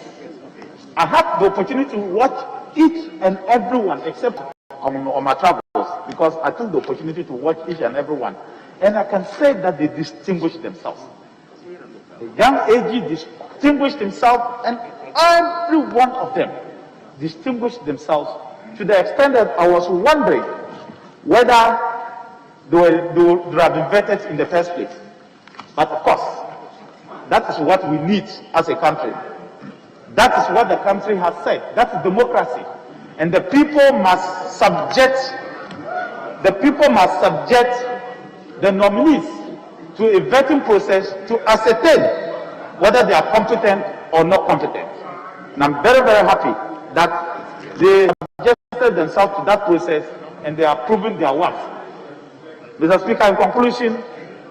I had the opportunity to watch each and every one, except on my travels, because I took the opportunity to watch each and every one. And I can say that they distinguish themselves. The young AG distinguished himself, and every one of them distinguished themselves to the extent that I was wondering whether they would have been vetted in the first place. But of course, that is what we need as a country. That is what the country has said. That is democracy. And the people must subject the nominees to a vetting process to ascertain whether they are competent or not competent. And I'm very, very happy that they adjusted themselves to that process and they are proving their worth. Mr. Speaker, in conclusion,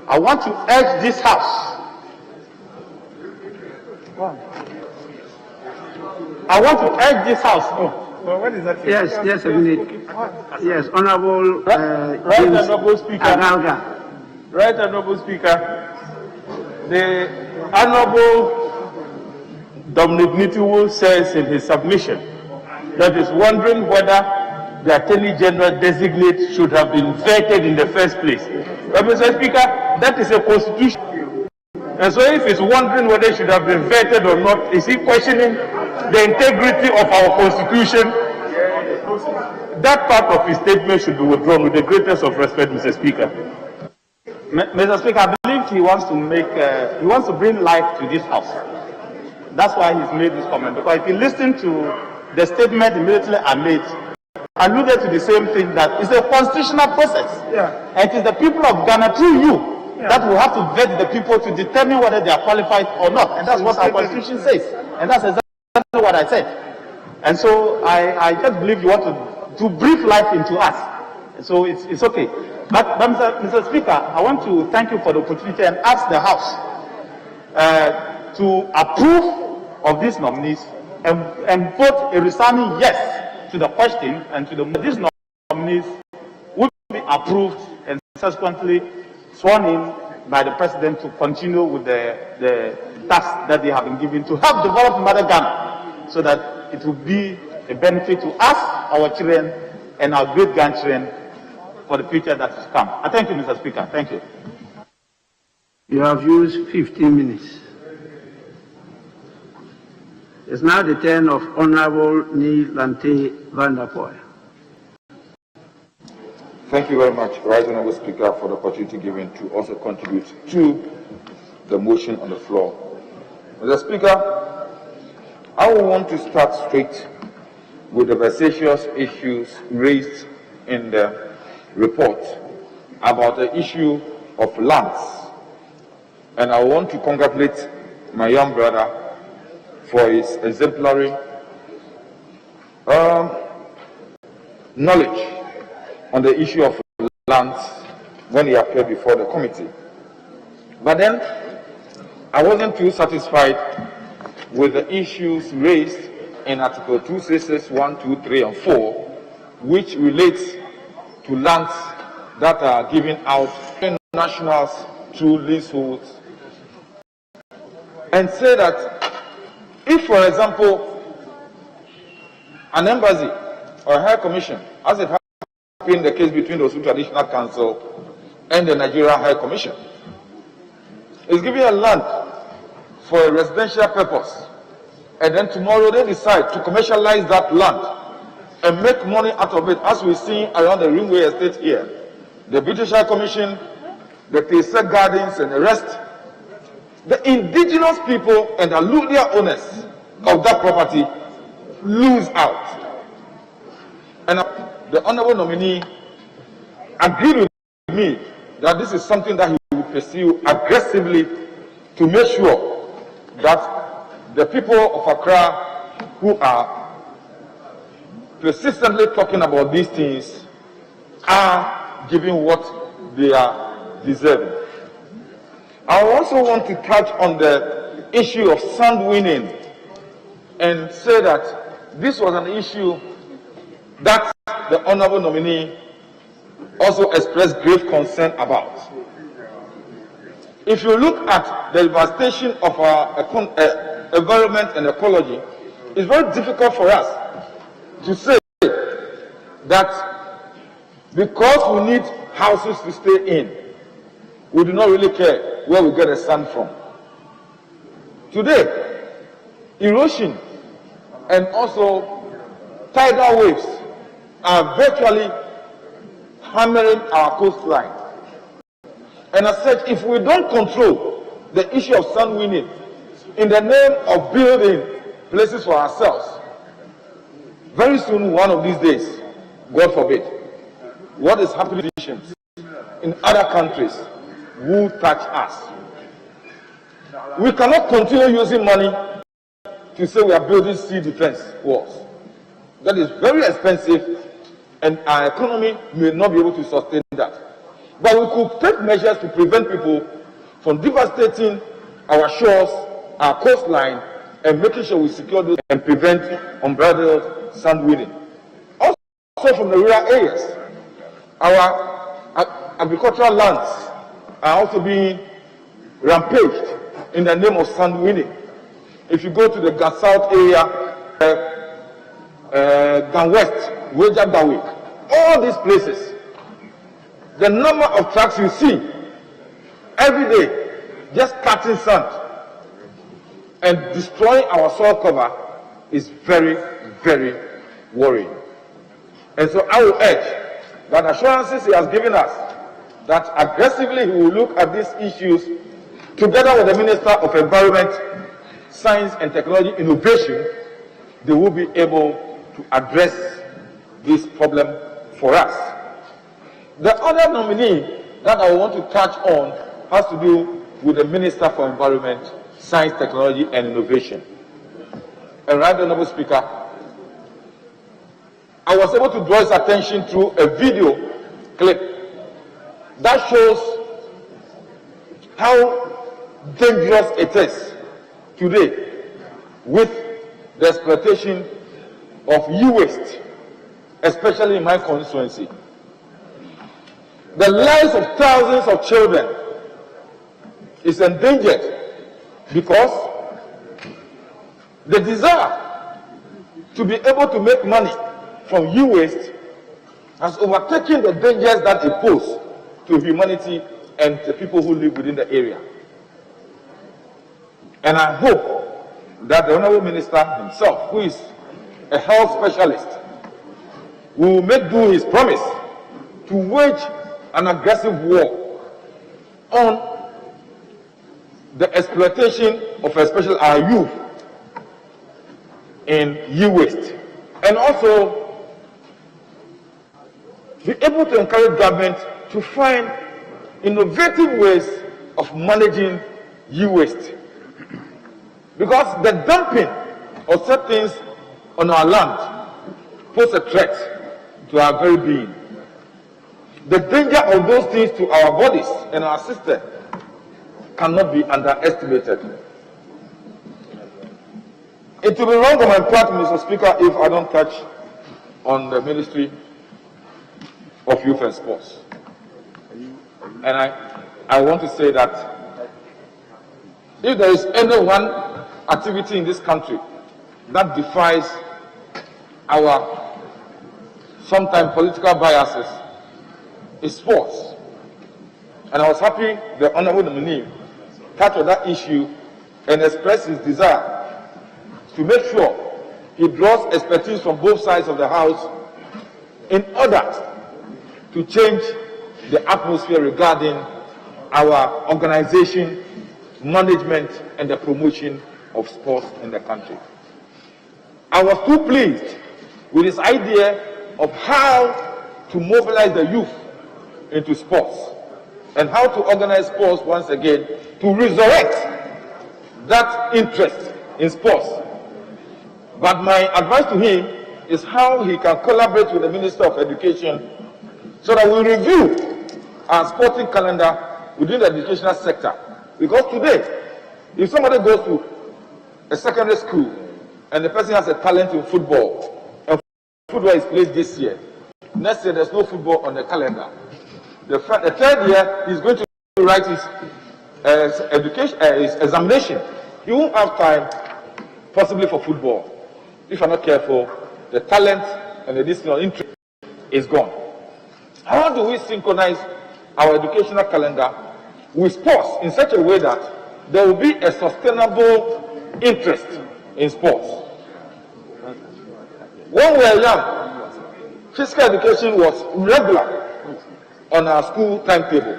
I want to urge this House. I want to urge this House. Well, what is that? Yes, just a minute. Yes, Honorable Right, Honorable Speaker. Agalga. Right, Honorable Speaker. The Honorable Dominic Nitiwu says in his submission that is wondering whether the Attorney General designate should have been vetted in the first place. But Mr. Speaker, that is a constitution. And so if he's wondering whether it should have been vetted or not, is he questioning the integrity of our constitution? That part of his statement should be withdrawn with the greatest of respect, Mr. Speaker. Mr. Speaker, I believe he wants to bring life to this House. That's why he's made this comment. Because if you listen to the statement immediately I made, I alluded to the same thing, that it's a constitutional process. Yeah. And it is the people of Ghana, through you, that will have to vet the people to determine whether they are qualified or not. And that's what our constitution says. And that's exactly what I said. And so I just believe you want to breathe life into us. So it's okay. But Mr. Speaker, I want to thank you for the opportunity and ask the House to approve of these nominees and vote a resounding yes to the question, and to these nominees will be approved and subsequently sworn in by the President to continue with the task that they have been given to help develop Mother Ghana, so that it will be a benefit to us, our children, and our great-grandchildren for the future that is come. I thank you, Mr. Speaker. Thank you. You have used 15 minutes. It's now the turn of Honorable Neil Lante Van der Poel. Thank you very much, Right Honourable Speaker, for the opportunity given to also contribute to the motion on the floor. Mr. Speaker, I will want to start straight with the vexatious issues raised in the report about the issue of lands. And I want to congratulate my young brother for his exemplary knowledge on the issue of lands when he appeared before the committee. But then I wasn't too satisfied with the issues raised in Article 266, 1, 2, 3, and 4, which relates to lands that are given out to nationals through leaseholds, and say that if, for example, an embassy or a high commission, as it has been the case between the Osun Traditional Council and the Nigerian High Commission, is giving a land for a residential purpose, and then tomorrow they decide to commercialize that land and make money out of it, as we see around the Ringway Estate here, the British High Commission, the Tesa Gardens, and the rest, the indigenous people and the alluvial owners of that property lose out. And the honorable nominee agreed with me that this is something that he will pursue aggressively to make sure that the people of Accra who are persistently talking about these things are given what they are deserving. I also want to touch on the issue of sand winning and say that this was an issue that the honorable nominee also expressed grave concern about. If you look at the devastation of our environment and ecology, it's very difficult for us to say that because we need houses to stay in, we do not really care where we get the sand from. Today, erosion and also tidal waves are virtually hammering our coastline. And as such, if we don't control the issue of sand winning in the name of building places for ourselves, very soon, one of these days, God forbid, what is happening in other countries will touch us. We cannot continue using money to say we are building sea defense walls. That is very expensive, and our economy may not be able to sustain that. But we could take measures to prevent people from devastating our shores, our coastline, and making sure we secure those and prevent unbridled sand winning. Also from the rural areas, our agricultural lands are also being rampaged in the name of sand winning. If you go to the Gas South area, Gan West, Weja Dawik, all these places, the number of trucks you see every day just cutting sand and destroying our soil cover is very, very worrying. And so I will urge that assurances he has given us that aggressively he will look at these issues together with the Minister of Environment, Science and Technology Innovation, they will be able to address this problem for us. The other nominee that I want to touch on has to do with the Minister for Environment, Science, Technology and Innovation. And right, Honourable Speaker, I was able to draw his attention through a video clip that shows how dangerous it is today with the exploitation of e-waste, especially in my constituency. The lives of thousands of children is endangered because the desire to be able to make money from e-waste has overtaken the dangers that it poses to humanity and the people who live within the area. And I hope that the Honourable Minister himself, who is a health specialist, will make good his promise to wage an aggressive war on the exploitation of especially our youth in e-waste, and also be able to encourage government to find innovative ways of managing e-waste. Because the dumping of certain things on our land pose a threat to our very being. The danger of those things to our bodies and our system cannot be underestimated. It will be wrong on my part, Mr. Speaker, if I don't touch on the Ministry of Youth and Sports. And I want to say that if there is any one activity in this country that defies our sometimes political biases, it's sports. And I was happy the Honourable nominee touched on that issue and expressed his desire to make sure he draws expertise from both sides of the House in order to change the atmosphere regarding our organization, management, and the promotion of sports in the country. I was too pleased with his idea of how to mobilize the youth into sports and how to organize sports once again to resurrect that interest in sports. But my advice to him is how he can collaborate with the Minister of Education so that we review our sporting calendar within the educational sector. Because today, if somebody goes to a secondary school and the person has a talent in football, and football is played this year, next year there's no football on the calendar. The third year, he's going to write his his examination. He won't have time, possibly, for football. If I'm not careful, the talent and the additional interest is gone. How do we synchronize our educational calendar with sports in such a way that there will be a sustainable interest in sports? When we were young, physical education was regular on our school timetable.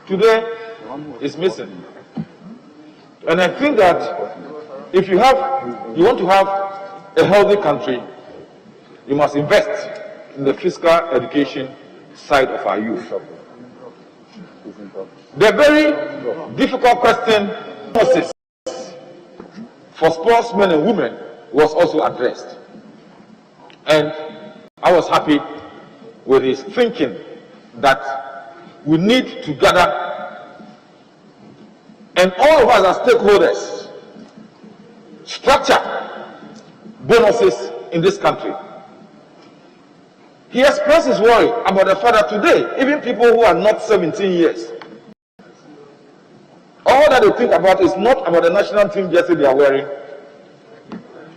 Today, it's missing. And I think that if you want to have a healthy country, you must invest in the physical education side of our youth. The very difficult question for sportsmen and women was also addressed. And I was happy with his thinking that we need to gather, and all of us as stakeholders, structure bonuses in this country. He expressed his worry about the fact that today, even people who are not 17 years, all that they think about is not about the national team jersey they are wearing,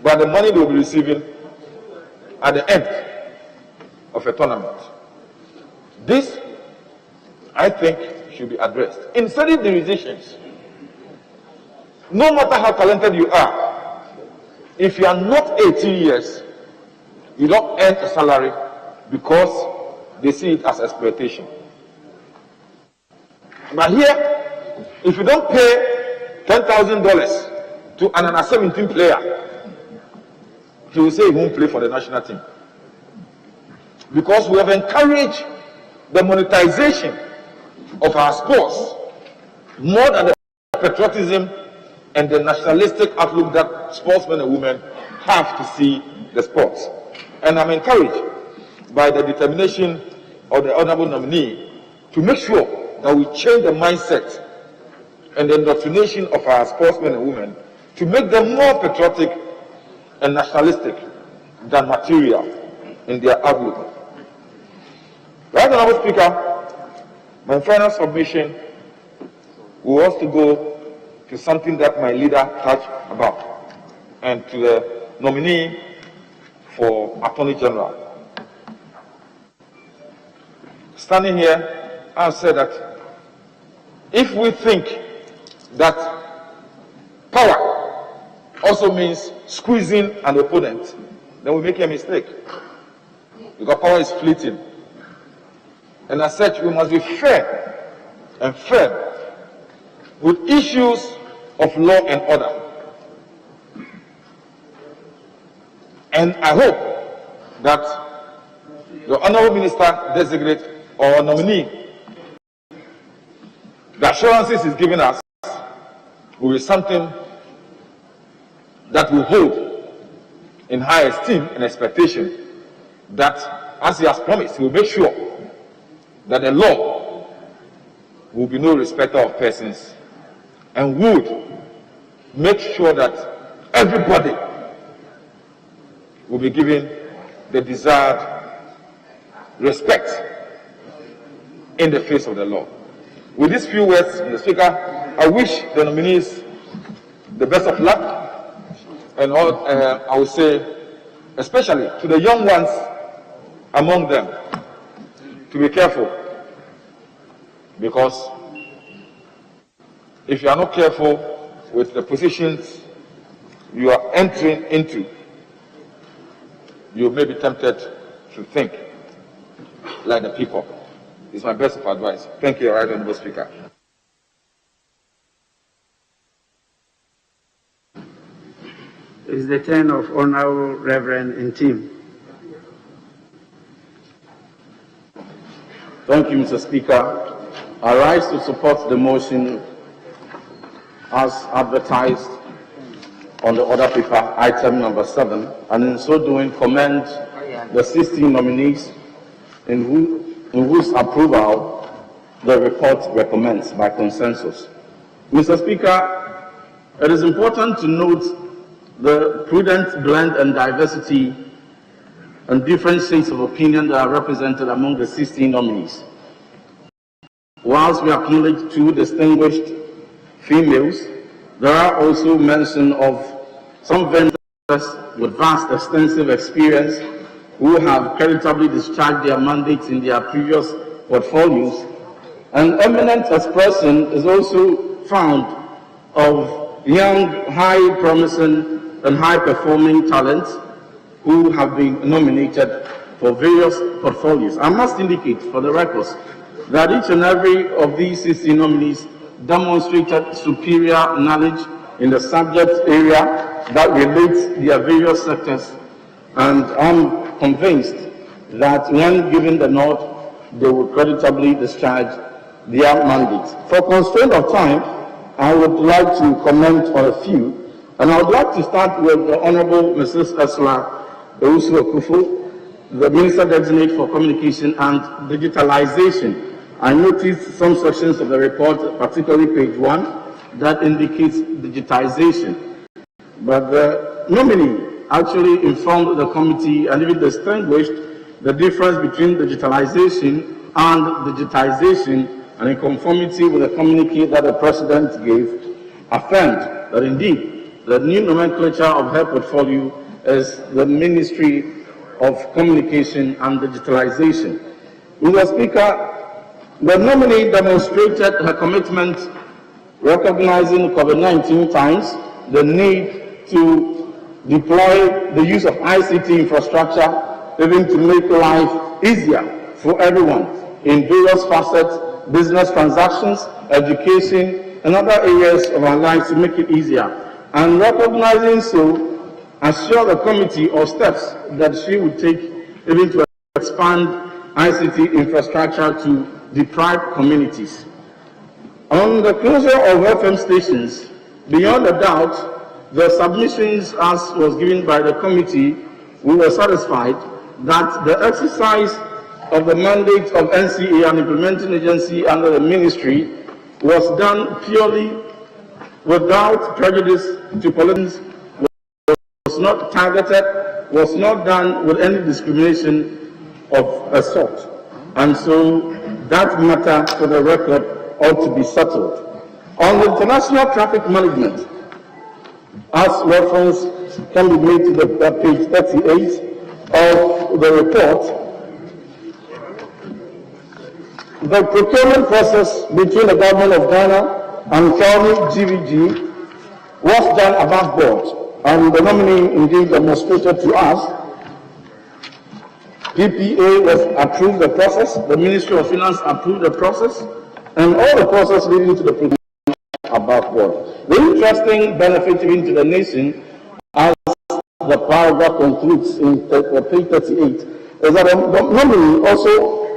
but the money they will be receiving at the end of a tournament. This, I think, should be addressed. In certain jurisdictions, no matter how talented you are, if you are not 18 years, you don't earn a salary because they see it as exploitation. But here, if you don't pay $10,000 to an under 17 player, he will say he won't play for the national team. Because we have encouraged the monetization of our sports more than the patriotism and the nationalistic outlook that sportsmen and women have to see the sports. And I'm encouraged by the determination of the Honourable nominee to make sure that we change the mindset and the indoctrination of our sportsmen and women to make them more patriotic and nationalistic than material in their outlook. Right, Honourable Speaker, my final submission was to go to something that my leader touched about, and to the nominee for Attorney General. Standing here, I've said that if we think that power also means squeezing an opponent, then we make a mistake. Because power is fleeting. And as such, we must be fair and firm with issues of law and order. And I hope that the Honourable Minister designate or nominee, the assurances he's giving us will be something that we hold in high esteem and expectation, that as he has promised, he will make sure that the law will be no respecter of persons and would make sure that everybody will be given the desired respect in the face of the law. With these few words, Mr. Speaker, I wish the nominees the best of luck, and all, I would say, especially to the young ones among them, to be careful, because if you are not careful with the positions you are entering into, you may be tempted to think like the people. It's my best of advice. Thank you, Right Honourable Speaker. It's the turn of Honourable Reverend Intim. Thank you, Mr. Speaker. I rise to support the motion as advertised on the order paper, item number 7, and in so doing commend the 16 nominees in whose approval the report recommends by consensus. Mr. Speaker, it is important to note the prudent blend and diversity and different shades of opinion that are represented among the 16 nominees. Whilst we acknowledge 2 distinguished females, there are also mention of some vendors with vast, extensive experience who have creditably discharged their mandates in their previous portfolios. An eminent expression is also found of young, high promising and high-performing talents who have been nominated for various portfolios. I must indicate for the records that each and every of these 16 nominees demonstrated superior knowledge in the subject area that relates their various sectors, and I'm convinced that when given the nod, they will creditably discharge their mandates. For constraint of time, I would like to comment on a few. And I would like to start with the Honourable Mrs. Ursula Owusu-Akufo, the Minister Designate for Communication and Digitalization. I noticed some sections of the report, particularly page 1, that indicates digitization. But the nominee actually informed the committee and even distinguished the difference between digitalization and digitization, and in conformity with the communique that the President gave, affirmed that indeed the new nomenclature of her portfolio is the Ministry of Communication and Digitalization. Mr. Speaker, the nominee demonstrated her commitment recognizing COVID-19 times, the need to deploy the use of ICT infrastructure, even to make life easier for everyone in various facets, business transactions, education, and other areas of our lives to make it easier. And recognizing so, assure the committee of steps that she would take even to expand ICT infrastructure to deprived communities. On the closure of FM stations, beyond a doubt, the submissions as was given by the committee, we were satisfied that the exercise of the mandate of NCA, an implementing agency under the ministry, was done purely without prejudice to politicians, was not targeted, was not done with any discrimination of a sort. And so that matter, for the record, ought to be settled. On the international traffic management, as reference can be made to the page 38 of the report, the procurement process between the government of Ghana and County GVG was done above board, and the nominee indeed demonstrated to us. PPA was approved the process, the Ministry of Finance approved the process, and all the process leading to the procurement above board. The interesting benefit even to the nation, as the paragraph concludes in page 38, is that the nominee also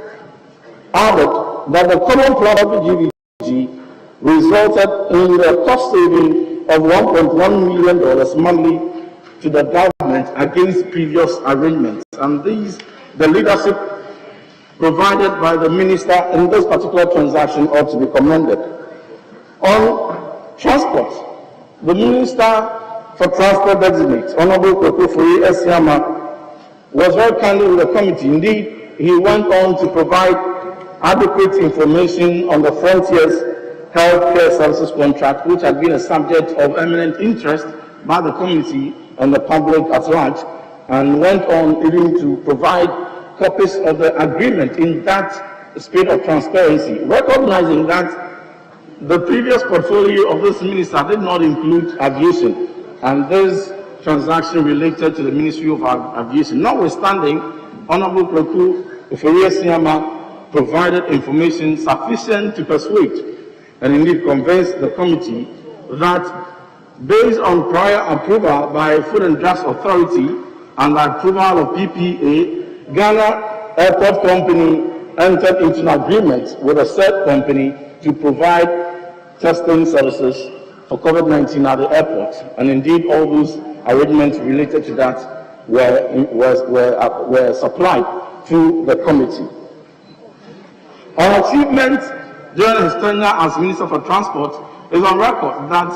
added that the common plan of the GVG resulted in the cost saving of $1.1 million monthly to the government against previous arrangements. And these, the leadership provided by the minister in this particular transaction ought to be commended. On transport, the Minister for Transport Designate, Honourable Kokofori Esiama, was very candid with the committee. Indeed, he went on to provide adequate information on the Frontiers Healthcare Services contract, which had been a subject of eminent interest by the committee and the public at large, and went on even to provide copies of the agreement in that spirit of transparency, recognizing that the previous portfolio of this minister did not include aviation, and this transaction related to the Ministry of Aviation. Notwithstanding, Honorable Kweku Ofori-Esiama provided information sufficient to persuade and indeed convince the committee that based on prior approval by Food and Drugs Authority and the approval of PPA, Ghana Airport Company entered into an agreement with a third company to provide testing services for COVID-19 at the airport. And indeed, all those arrangements related to that were supplied to the committee. Our achievement during his tenure as Minister for Transport is on record that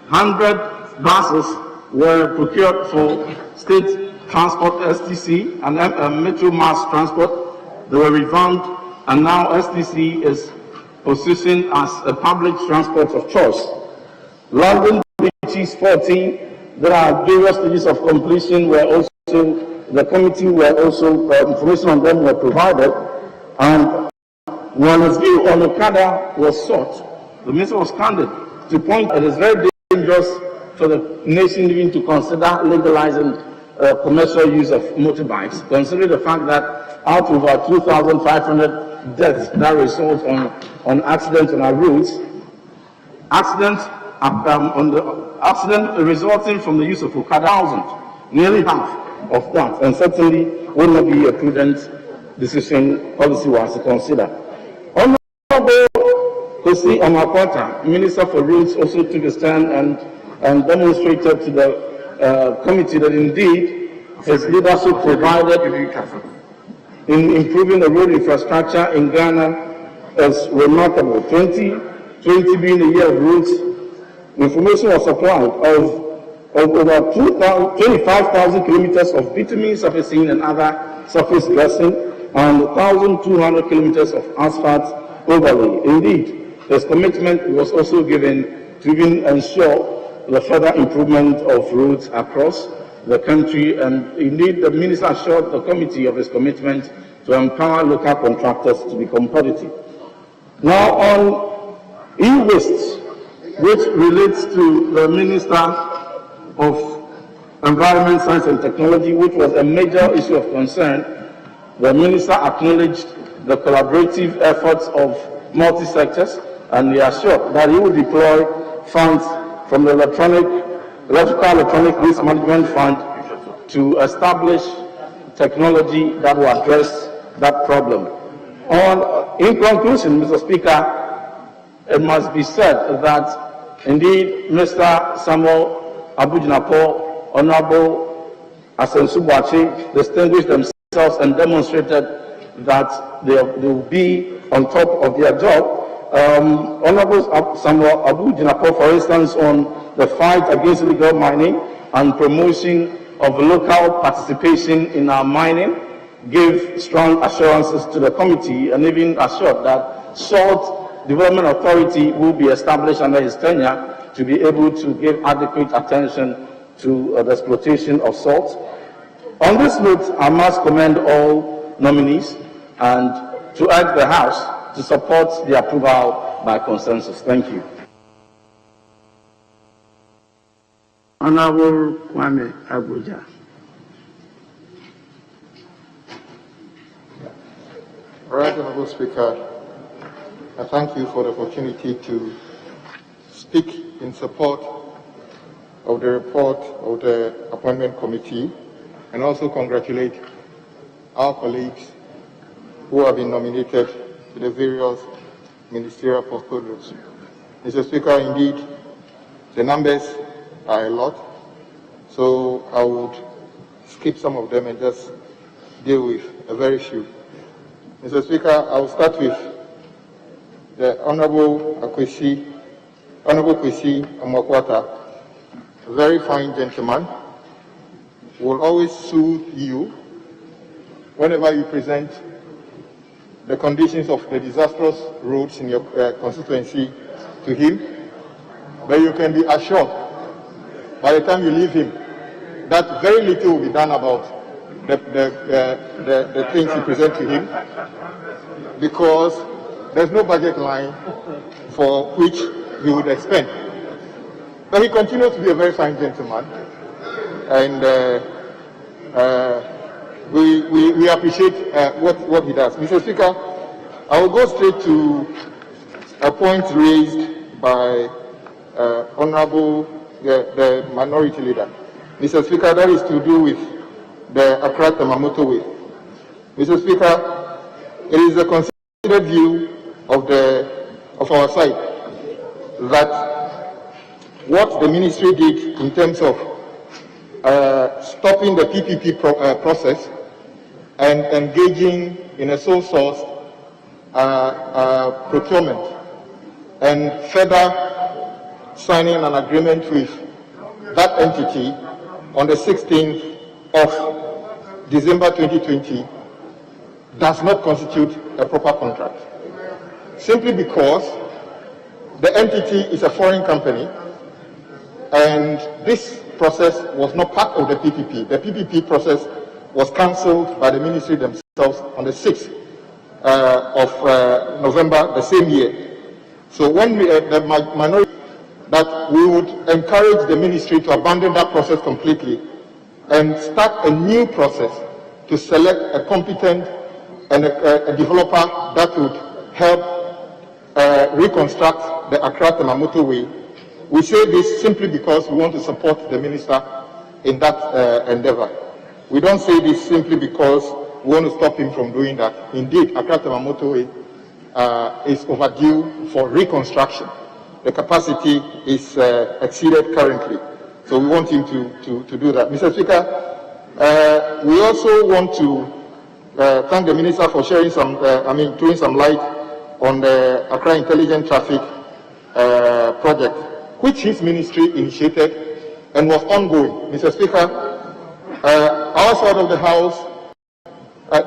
100 buses were procured for state transport STC and Metro Mass Transport. They were revamped, and now STC is positioned as a public transport of choice. London Bridges 14, there are various stages of completion where also the committee were also information on them were provided, and when his view on Okada was sought, the minister was candid to point that it is very dangerous for the nation even to consider legalizing commercial use of motorbikes, considering the fact that out of over 2,500 deaths that result on accidents on our roads, accidents resulting from the use of Okada, 1,000, nearly half of that, and certainly will not be a prudent decision policy-wise to consider. Honorable Kosi Amakwata, Minister for Roads, also took a stand and demonstrated to the committee that indeed his leadership provided in improving the road infrastructure in Ghana is remarkable. 2020 being the year of roads, information was supplied of over 25,000 kilometers of bitumen surfacing and other surface dressing, and 1,200 kilometers of asphalt overlay. Indeed, his commitment was also given to even ensure the further improvement of roads across the country, and indeed the minister assured the committee of his commitment to empower local contractors to be competitive. Now on e-waste, which relates to the Minister of Environment, Science and Technology, which was a major issue of concern, the minister acknowledged the collaborative efforts of multi-sectors, and he assured that he would deploy funds from the Electronic Waste Management Fund to establish technology that will address that problem. In conclusion, Mr. Speaker, it must be said that indeed Mr. Samuel Abujinapo, Honorable Asensu Boakye distinguished themselves and demonstrated that they will be on top of their job. Honorable Samuel Abujinapo, for instance, on the fight against illegal mining and promotion of local participation in our mining, gave strong assurances to the committee and even assured that Salt Development Authority will be established under his tenure to be able to give adequate attention to the exploitation of salt. On this note, I must commend all nominees and to urge the House to support the approval by consensus. Thank you. Honorable Kwame Abuja. Right, Honorable Speaker, I thank you for the opportunity to speak in support of the report of the Appointment Committee and also congratulate our colleagues who have been nominated to the various ministerial portfolios. Mr. Speaker, indeed, the numbers are a lot, so I would skip some of them and just deal with a very few. Mr. Speaker, I will start with the Honorable Kwesi Amakwata, a very fine gentleman, will always soothe you whenever you present the conditions of the disastrous roads in your constituency to him, but you can be assured by the time you leave him that very little will be done about the things you present to him, because there's no budget line for which he would expend. But he continues to be a very fine gentleman, and we appreciate what he does. Mr. Speaker, I will go straight to a point raised by Honorable the Minority Leader. Mr. Speaker, that is to do with the Accra-Temamoto Way. Mr. Speaker, it is a considered view of our side that what the ministry did in terms of stopping the PPP process and engaging in a sole source procurement and further signing an agreement with that entity on the 16th of December 2020 does not constitute a proper contract, simply because the entity is a foreign company and this process was not part of the PPP. The PPP process was cancelled by the ministry themselves on the 6th of November the same year. So when the minority, that we would encourage the ministry to abandon that process completely and start a new process to select a competent and a developer that would help reconstruct the Accra-Temamoto Way. We say this simply because we want to support the minister in that endeavor. We don't say this simply because we want to stop him from doing that. Indeed, Accra-Temamoto Way is overdue for reconstruction. The capacity is exceeded currently, so we want him to do that. Mr. Speaker, we also want to thank the minister for sharing some, throwing some light on the Accra Intelligent Traffic project, which his ministry initiated and was ongoing. Mr. Speaker, our side of the House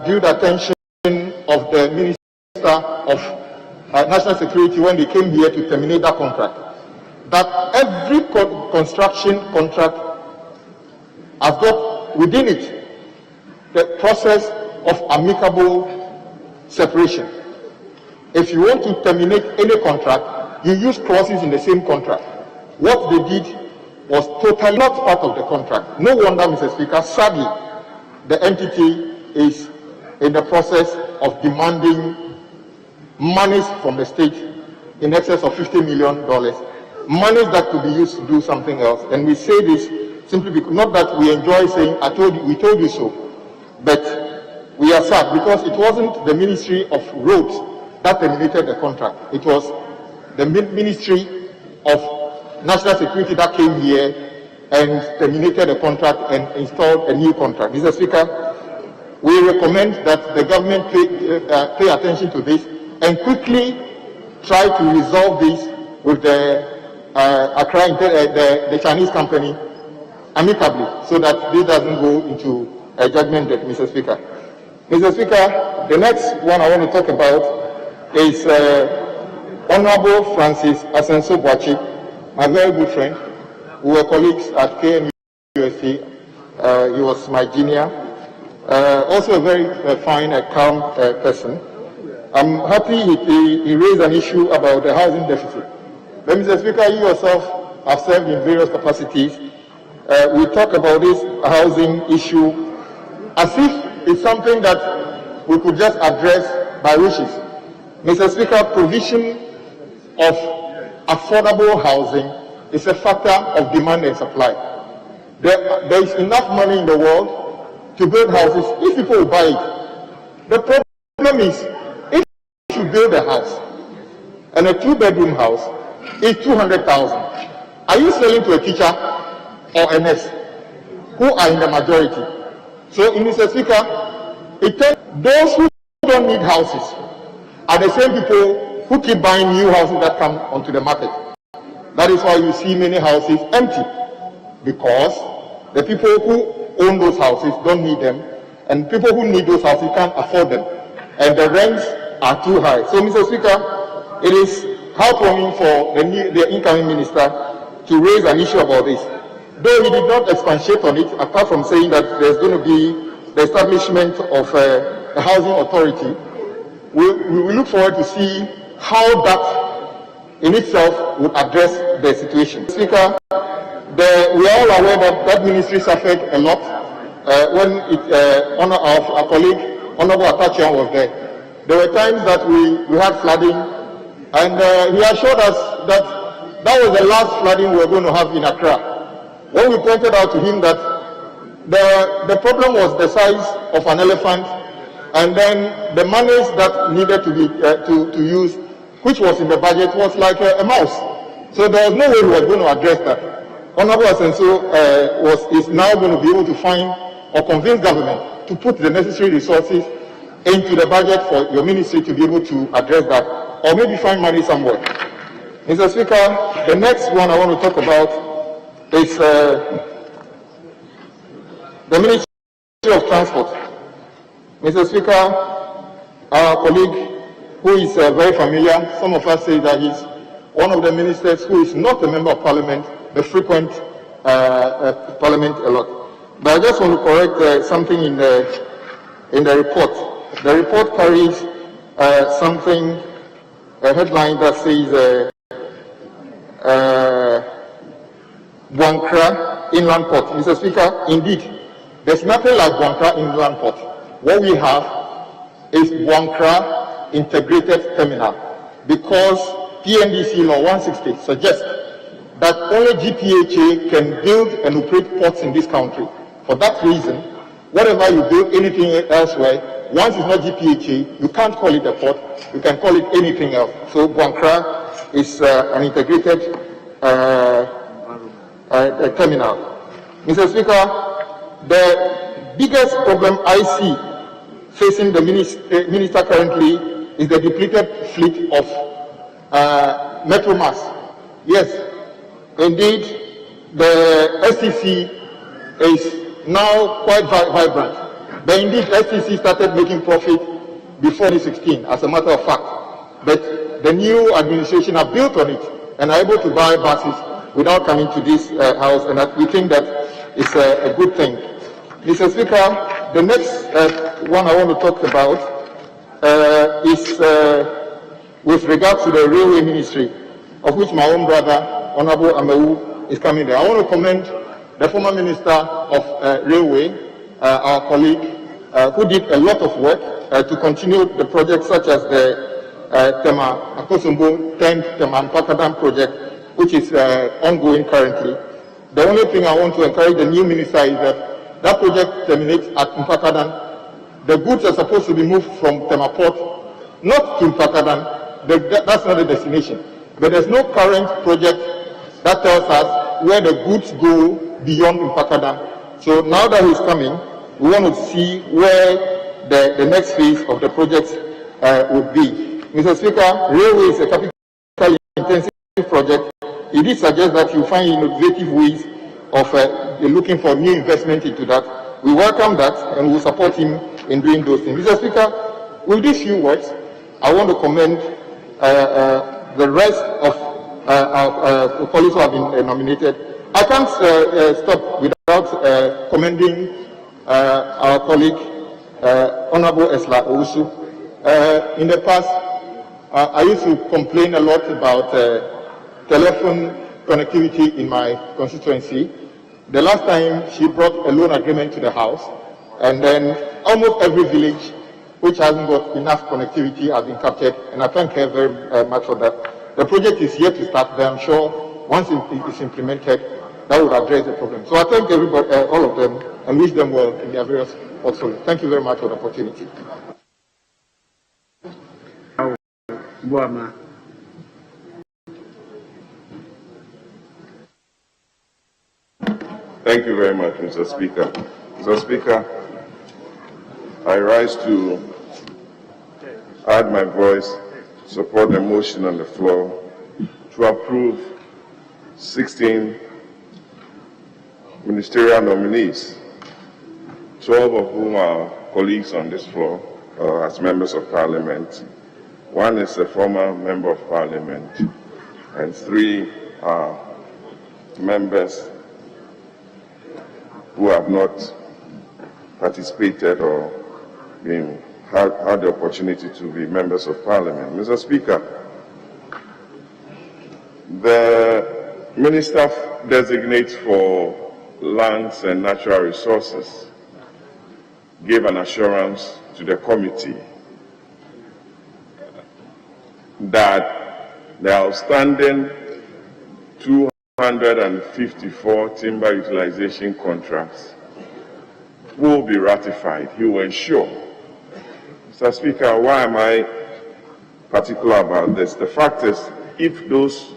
drew the attention of the Minister of National Security when they came here to terminate that contract, that every construction contract has got within it the process of amicable separation. If you want to terminate any contract, you use clauses in the same contract. What they did was totally not part of the contract. No wonder, Mr. Speaker, sadly, the entity is in the process of demanding monies from the state in excess of $50 million, monies that could be used to do something else. And we say this simply because, not that we enjoy saying, we told you so, but we are sad because it wasn't the Ministry of Roads that terminated the contract. It was the Ministry of National Security that came here and terminated the contract and installed a new contract. Mr. Speaker, we recommend that the government pay attention to this and quickly try to resolve this with the the Chinese company amicably, so that this doesn't go into a judgment debt, Mr. Speaker. Mr. Speaker, the next one I want to talk about is Honorable Francis Asenso-Boachi, my very good friend. We were colleagues at KMUST. He was my junior. Also a very fine, calm person. I'm happy he raised an issue about the housing deficit. But Mr. Speaker, you yourself have served in various capacities. We talk about this housing issue as if it's something that we could just address by wishes. Mr. Speaker, provision of affordable housing is a factor of demand and supply. There is enough money in the world to build houses if people will buy it. The problem is, if you build a house and a 2-bedroom house is 200,000, are you selling to a teacher or a nurse who are in the majority? So, Mr. Speaker, those who don't need houses are the same people who keep buying new houses that come onto the market. That is why you see many houses empty, because the people who own those houses don't need them, and people who need those houses can't afford them, and the rents are too high. So, Mr. Speaker, it is heartwarming for the incoming minister to raise an issue about this. Though he did not expatiate on it, apart from saying that there's going to be the establishment of a housing authority, we look forward to see how that in itself would address the situation. Speaker, we are all aware that that ministry suffered a lot when our colleague, Honorable Atachian, was there. There were times that we had flooding, and he assured us that that was the last flooding we were going to have in Accra. When we pointed out to him that the problem was the size of an elephant, and then the monies that needed to be to use, which was in the budget, was like a mouse. So there was no way we were going to address that. Honorable Asenso is now going to be able to find or convince government to put the necessary resources into the budget for your ministry to be able to address that, or maybe find money somewhere. Mr. Speaker, the next one I want to talk about is the Ministry of Transport. Mr. Speaker, our colleague, who is very familiar, some of us say that he's one of the ministers who is not a member of Parliament, but frequent Parliament a lot. But I just want to correct something in the report. The report carries a headline that says Buankra Inland Port. Mr. Speaker, indeed, there's nothing like Buankra Inland Port. What we have is Buankra Integrated Terminal, because PNDC Law 160 suggests that only GPHA can build and operate ports in this country. For that reason, whatever you build anything elsewhere, once it's not GPHA, you can't call it a port, you can call it anything else. So Buankra is an integrated terminal. Mr. Speaker, the biggest problem I see facing the minister currently is the depleted fleet of Metromass. Yes, indeed, the STC is now quite vibrant. But indeed, STC started making profit before 2016, as a matter of fact. But the new administration have built on it and are able to buy buses without coming to this house, and we think that is a good thing. Mr. Speaker, the next one I want to talk about is with regard to the Railway Ministry, of which my own brother, Honorable Amewu, is coming there. I want to commend the former Minister of Railway, our colleague, who did a lot of work to continue the projects such as the Tema Akosombo 10th Tema Mpakadam project, which is ongoing currently. The only thing I want to encourage the new minister is that that project terminates at Mpakadan. The goods are supposed to be moved from Tema Port, not to Mpakadan. That's not the destination. But there's no current project that tells us where the goods go beyond Mpakadan. So now that he's coming, we want to see where the next phase of the project would be. Mr. Speaker, railway is a capital intensive project. It did suggest that you find innovative ways of looking for new investment into that. We welcome that and we support him in doing those things. Mr. Speaker, with these few words, I want to commend the rest of our colleagues who have been nominated. I can't stop without commending our colleague, Honorable Esla Owusu. In the past, I used to complain a lot about telephone connectivity in my constituency. The last time she brought a loan agreement to the house, and then almost every village which hasn't got enough connectivity has been captured, and I thank her very much for that. The project is yet to start, but I'm sure once it is implemented, that will address the problem. So I thank everybody, all of them, and wish them well in their various portfolios. Thank you very much for the opportunity. Thank you very much, Mr. Speaker. Mr. Speaker, I rise to add my voice to support the motion on the floor to approve 16 ministerial nominees 12 of whom are colleagues on this floor as members of parliament. One is a former member of parliament, and 3 are members who have not participated or had the opportunity to be members of parliament. Mr. Speaker, the Minister designate for Lands and Natural Resources gave an assurance to the committee that the outstanding 254 timber utilization contracts will be ratified. He will ensure. Mr. Speaker, why am I particular about this? The fact is, if those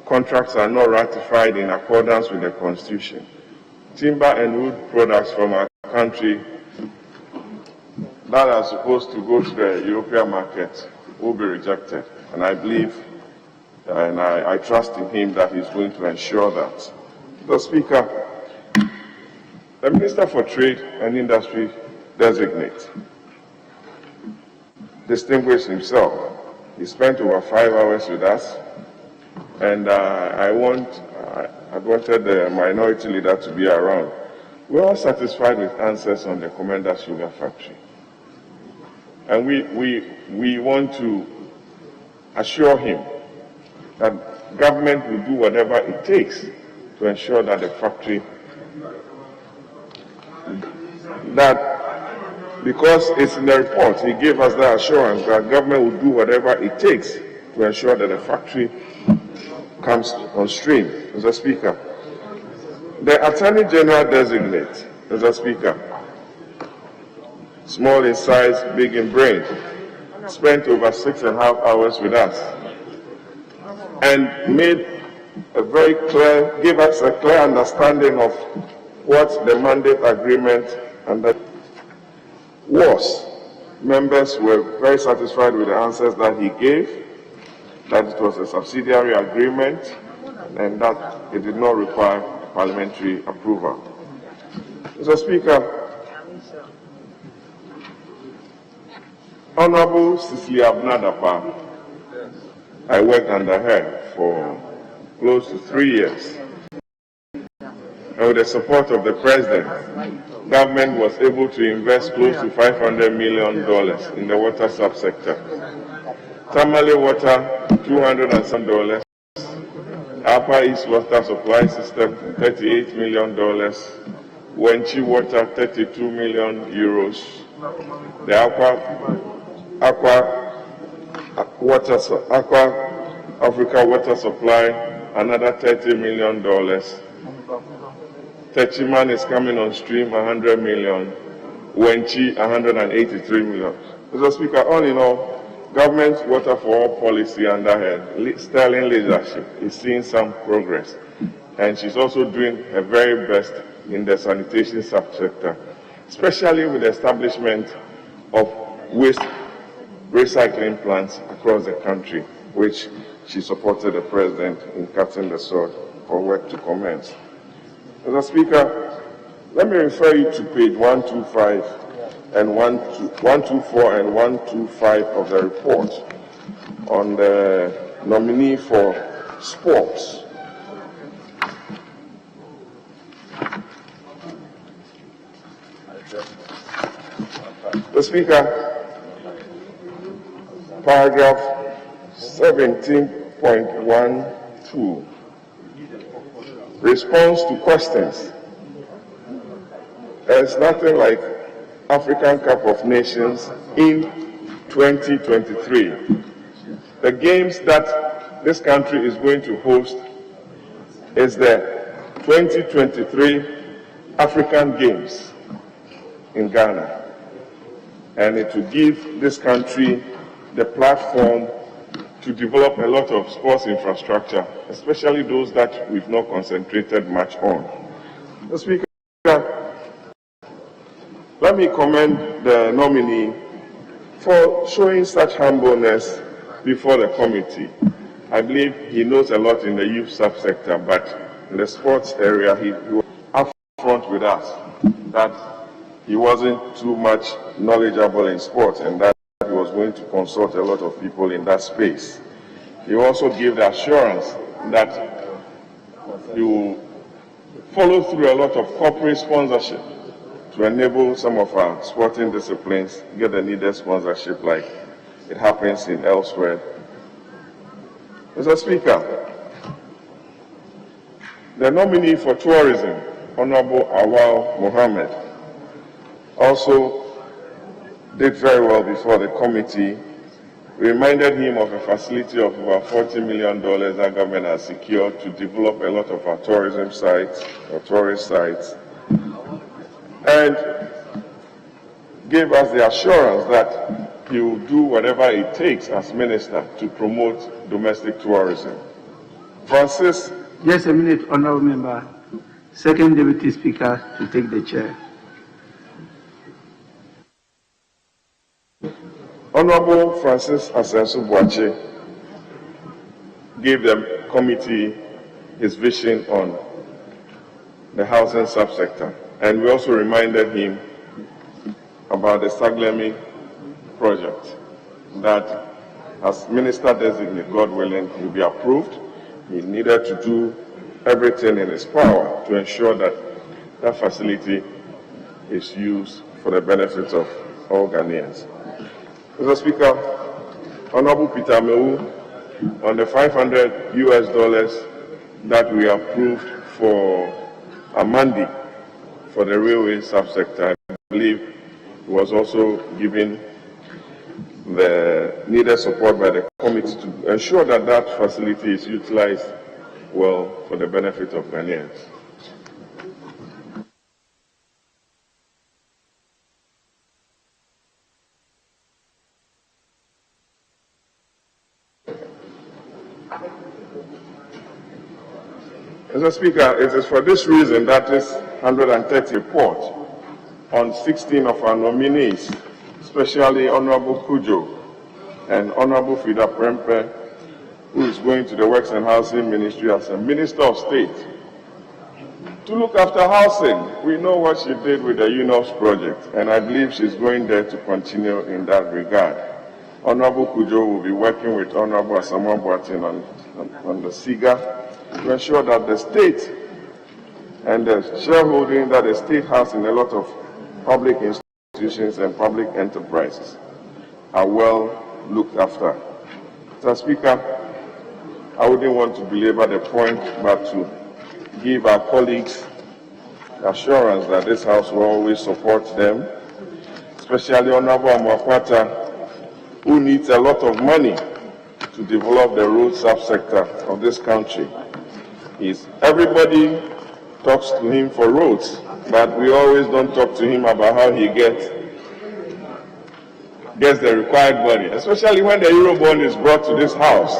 contracts are not ratified in accordance with the Constitution, timber and wood products from our country that are supposed to go to the European market will be rejected. And I believe and I trust in him that he's going to ensure that. Mr. Speaker, the Minister for Trade and Industry designate distinguished himself. He spent over 5 hours with us, and I wanted the minority leader to be around. We're all satisfied with answers on the Commander Sugar Factory. And we want to assure him that government will do whatever it takes to ensure that the factory, that because it's in the report, he gave us that assurance that government will do whatever it takes to ensure that the factory comes on stream. Mr. Speaker, the Attorney General designate, Mr. Speaker, small in size, big in brain, spent over 6.5 hours with us and made a very clear, gave us a clear understanding of what the mandate agreement and that was. Members were very satisfied with the answers that he gave, that it was a subsidiary agreement and that it did not require parliamentary approval. Mr. Speaker, Honorable Cecilia Abnadapa, I worked under her for close to 3 years. And with the support of the President, government was able to invest close to $500 million in the water subsector. Tamale Water, $200 and some dollars. Upper East Water Supply System, $38 million. Wenchi Water, 32 million euros. The Aqua Africa Water Supply, another $30 million. Techiman is coming on stream, 100 million. Wenchi, 183 million. Mr. Speaker, all in all, government's water for all policy under her sterling leadership is seeing some progress. And she's also doing her very best in the sanitation subsector, especially with the establishment of waste recycling plants across the country, which she supported the President in cutting the sword for work to commence. Mr. Speaker, let me refer you to page 125 and 124 and 125 of the report on the nominee for sports. The Speaker, paragraph 17.12, response to questions. There's nothing like African Cup of Nations in 2023. The games that this country is going to host is the 2023 African Games in Ghana. And it will give this country the platform to develop a lot of sports infrastructure, especially those that we've not concentrated much on. Mr. Speaker, let me commend the nominee for showing such humbleness before the committee. I believe he knows a lot in the youth subsector, but in the sports area, he was upfront with us that he wasn't too much knowledgeable in sport and that he was going to consult a lot of people in that space. He also gave the assurance that he will follow through a lot of corporate sponsorship to enable some of our sporting disciplines get the needed sponsorship like it happens in elsewhere. Mr. Speaker, the nominee for tourism, Honorable Awal Mohammed, also did very well before the committee. We reminded him of a facility of about $40 million that government has secured to develop a lot of our tourism sites, or tourist sites, and gave us the assurance that he will do whatever it takes as minister to promote domestic tourism. Francis. Just a minute, Honourable Member. Second Deputy Speaker to take the chair. Honorable Francis Asensu-Boakye gave the committee his vision on the housing subsector, and we also reminded him about the Saglemi project that, as Minister Designate, God willing, will be approved. He needed to do everything in his power to ensure that that facility is used for the benefit of all Ghanaians. Mr. Speaker, Honorable Peter Mewu, on the $500 that we approved for Amandi for the railway subsector, I believe he was also given the needed support by the committee to ensure that that facility is utilized well for the benefit of Ghanaians. Mr. Speaker, it is for this reason that this 130 report on 16 of our nominees, especially Honorable Kujo and Honorable Frida Prempe, who is going to the Works and Housing Ministry as a Minister of State, to look after housing. We know what she did with the UNOPS project, and I believe she's going there to continue in that regard. Honorable Kujo will be working with Honorable Asamoah Boateng on the SIGA to ensure that the state and the shareholding that the state has in a lot of public institutions and public enterprises are well looked after. Mr. Speaker, I wouldn't want to belabor the point, but to give our colleagues assurance that this House will always support them, especially Honorable Amwakwata, who needs a lot of money to develop the road subsector of this country. Everybody talks to him for roads, but we always don't talk to him about how he gets the required money, especially when the Eurobond is brought to this House.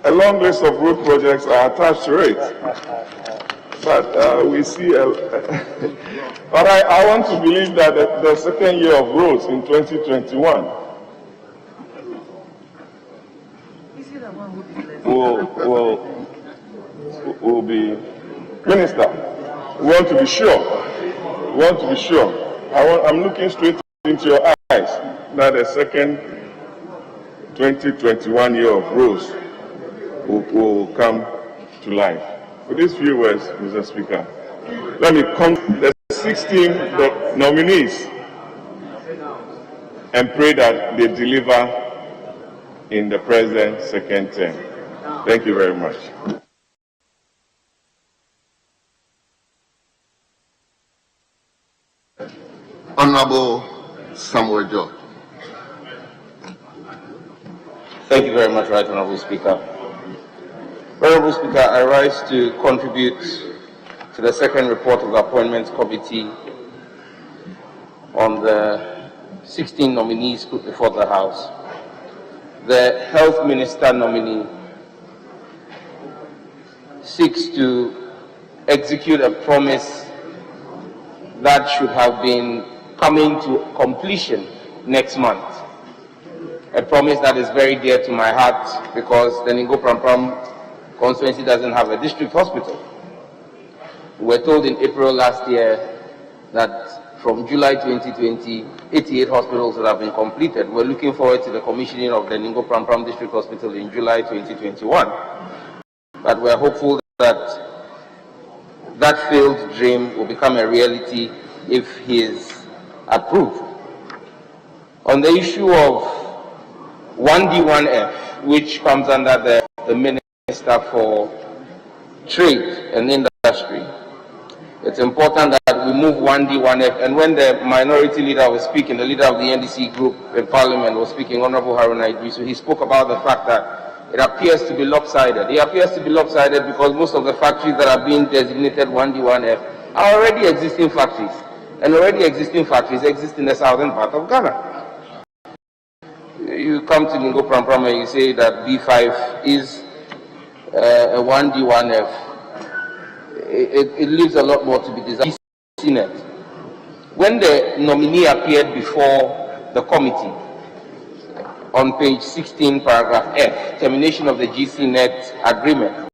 A long list of road projects are attached to it. But we see, but I want to believe that the second year of roads in 2021 will be, Minister, we want to be sure. We want to be sure. I'm looking straight into your eyes that the second 2021 year of roads will come to life. With these few words, Mr. Speaker, let me come to the 16 nominees and pray that they deliver in the President's second term. Thank you very much. Honorable Samuel George. Thank you very much, Right Honorable Speaker. Honorable Speaker, I rise to contribute to the second report of the Appointments Committee on the 16 nominees put before the House. The Health Minister nominee seeks to execute a promise that should have been coming to completion next month. A promise that is very dear to my heart because the Ningo Prampram constituency doesn't have a district hospital. We were told in April last year that from July 2020, 88 hospitals that have been completed. We're looking forward to the commissioning of the Ningo Pram District Hospital in July 2021. But we're hopeful that that failed dream will become a reality if he is approved. On the issue of 1D1F, which comes under the Minister for Trade and Industry, it's important that we move 1D1F. And when the minority leader was speaking, the leader of the NDC group in Parliament was speaking, Honorable Haruna Idrisu, he spoke about the fact that it appears to be lopsided. It appears to be lopsided because most of the factories that are being designated 1D1F are already existing factories. And already existing factories exist in the southern part of Ghana. You come to Ningo Pram and you say that B5 is a 1D1F. It leaves a lot more to be desired. When the nominee appeared before the committee, on page 16, paragraph F, termination of the GCNet agreement,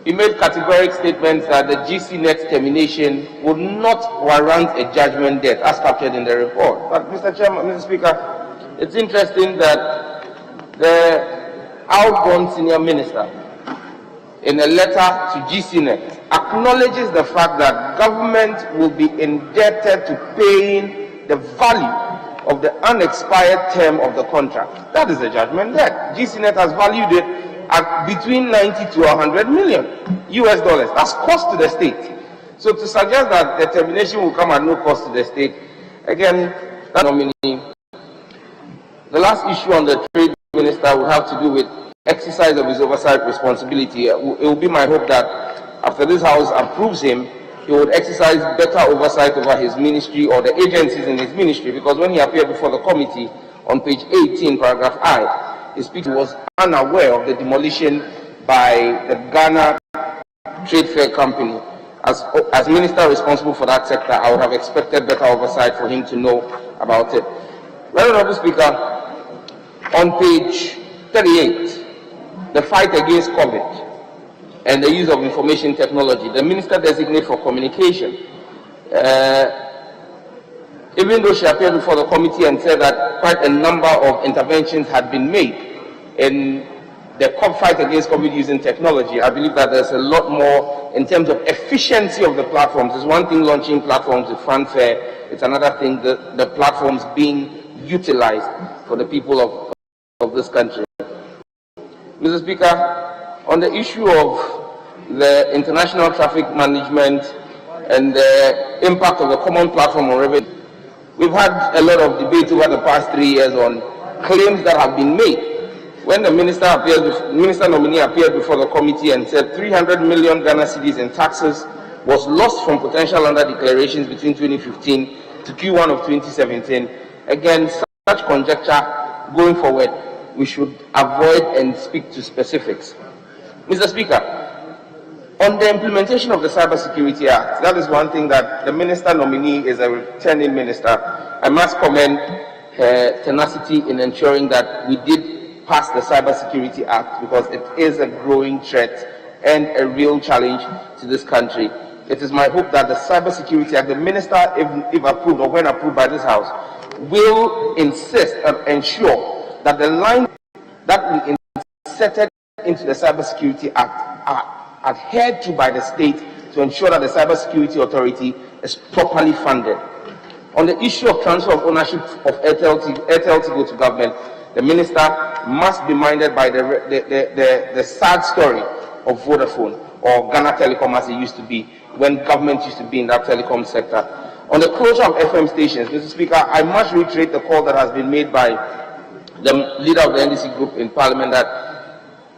he made categorical statements that the GCNet termination would not warrant a judgment debt, as captured in the report. But Mr. Chairman, Mr. Speaker, it's interesting that the outgone senior minister, in a letter to GCNet, acknowledges the fact that government will be indebted to paying the value of the unexpired term of the contract. That is a judgment debt. GCNet has valued it at between 90 to 100 million US dollars. That's cost to the state. So to suggest that the termination will come at no cost to the state, again, that nominee. The last issue on the trade minister will have to do with exercise of his oversight responsibility. It will be my hope that after this House approves him, he would exercise better oversight over his ministry or the agencies in his ministry, because when he appeared before the committee on page 18, paragraph I, his speech was unaware of the demolition by the Ghana Trade Fair Company. As minister responsible for that sector, I would have expected better oversight for him to know about it. Very Honourable Speaker, on page 38, the fight against COVID and the use of information technology, the Minister Designate for Communication, even though she appeared before the committee and said that quite a number of interventions had been made in the fight against COVID using technology, I believe that there's a lot more in terms of efficiency of the platforms. It's one thing launching platforms with fanfare, it's another thing the platforms being utilized for the people of this country. Mr. Speaker, on the issue of the international traffic management and the impact of the common platform on revenue, we've had a lot of debate over the past 3 years on claims that have been made. When the minister nominee appeared before the committee and said 300 million Ghana cedis in taxes was lost from potential under declarations between 2015 to Q1 of 2017, again, such conjecture going forward, we should avoid and speak to specifics. Mr. Speaker, on the implementation of the Cybersecurity Act, that is one thing that the minister nominee is a returning minister. I must commend her tenacity in ensuring that we did pass the Cybersecurity Act, because it is a growing threat and a real challenge to this country. It is my hope that the Cybersecurity Act, the minister, if approved or when approved by this House, will insist and ensure that the line that we inserted into the Cybersecurity Act are adhered to by the state to ensure that the Cybersecurity Authority is properly funded. On the issue of transfer of ownership of Airtel to go to government, the minister must be minded by the sad story of Vodafone, or Ghana Telecom as it used to be, when government used to be in that telecom sector. On the closure of FM stations, Mr. Speaker, I must reiterate the call that has been made by the leader of the NDC group in Parliament, that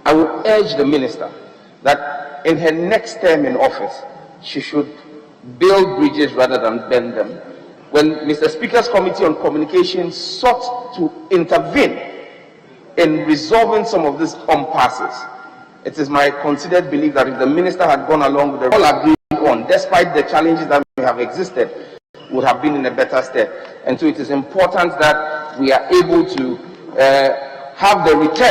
I would urge the minister that in her next term in office, she should build bridges rather than bend them. When Mr. Speaker's Committee on Communications sought to intervene in resolving some of these impasses, it is my considered belief that if the minister had gone along with the all agreed on, despite the challenges that may have existed, would have been in a better state. And so it is important that we are able to have the return.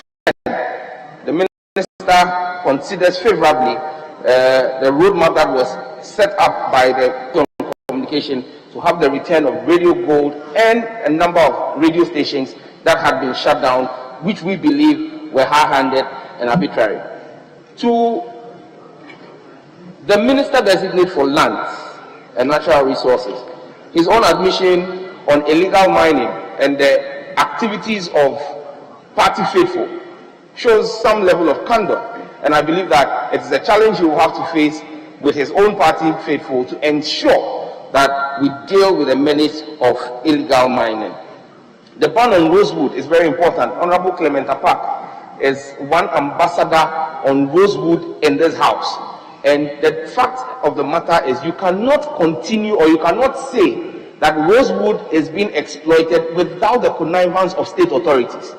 The minister considers favorably the roadmap that was set up by the communication to have the return of Radio Gold and a number of radio stations that had been shut down, which we believe were high-handed and arbitrary. To the Minister Designate for Lands and Natural Resources, his own admission on illegal mining and the activities of party faithful shows some level of candor, and I believe that it is a challenge he will have to face with his own party faithful to ensure that we deal with the menace of illegal mining. The ban on rosewood is very important. Honorable Clement Apak is one ambassador on rosewood in this house. And the fact of the matter is you cannot continue, or you cannot say that rosewood is being exploited without the connivance of state authorities.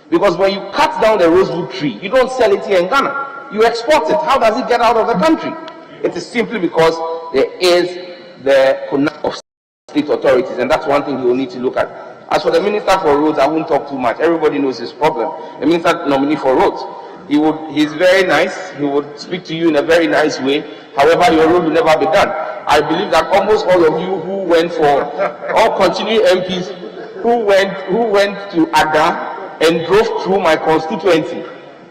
Because when you cut down the rosewood tree, you don't sell it here in Ghana. You export it. How does it get out of the country? It is simply because there is the connivance of state authorities, and that's one thing you will need to look at. As for the Minister for Roads, I won't talk too much. Everybody knows his problem. The Minister nominee for Roads, he's very nice. He would speak to you in a very nice way. However, your road will never be done. I believe that almost all of you who went for, all continuing MPs who went to Ada and drove through my constituency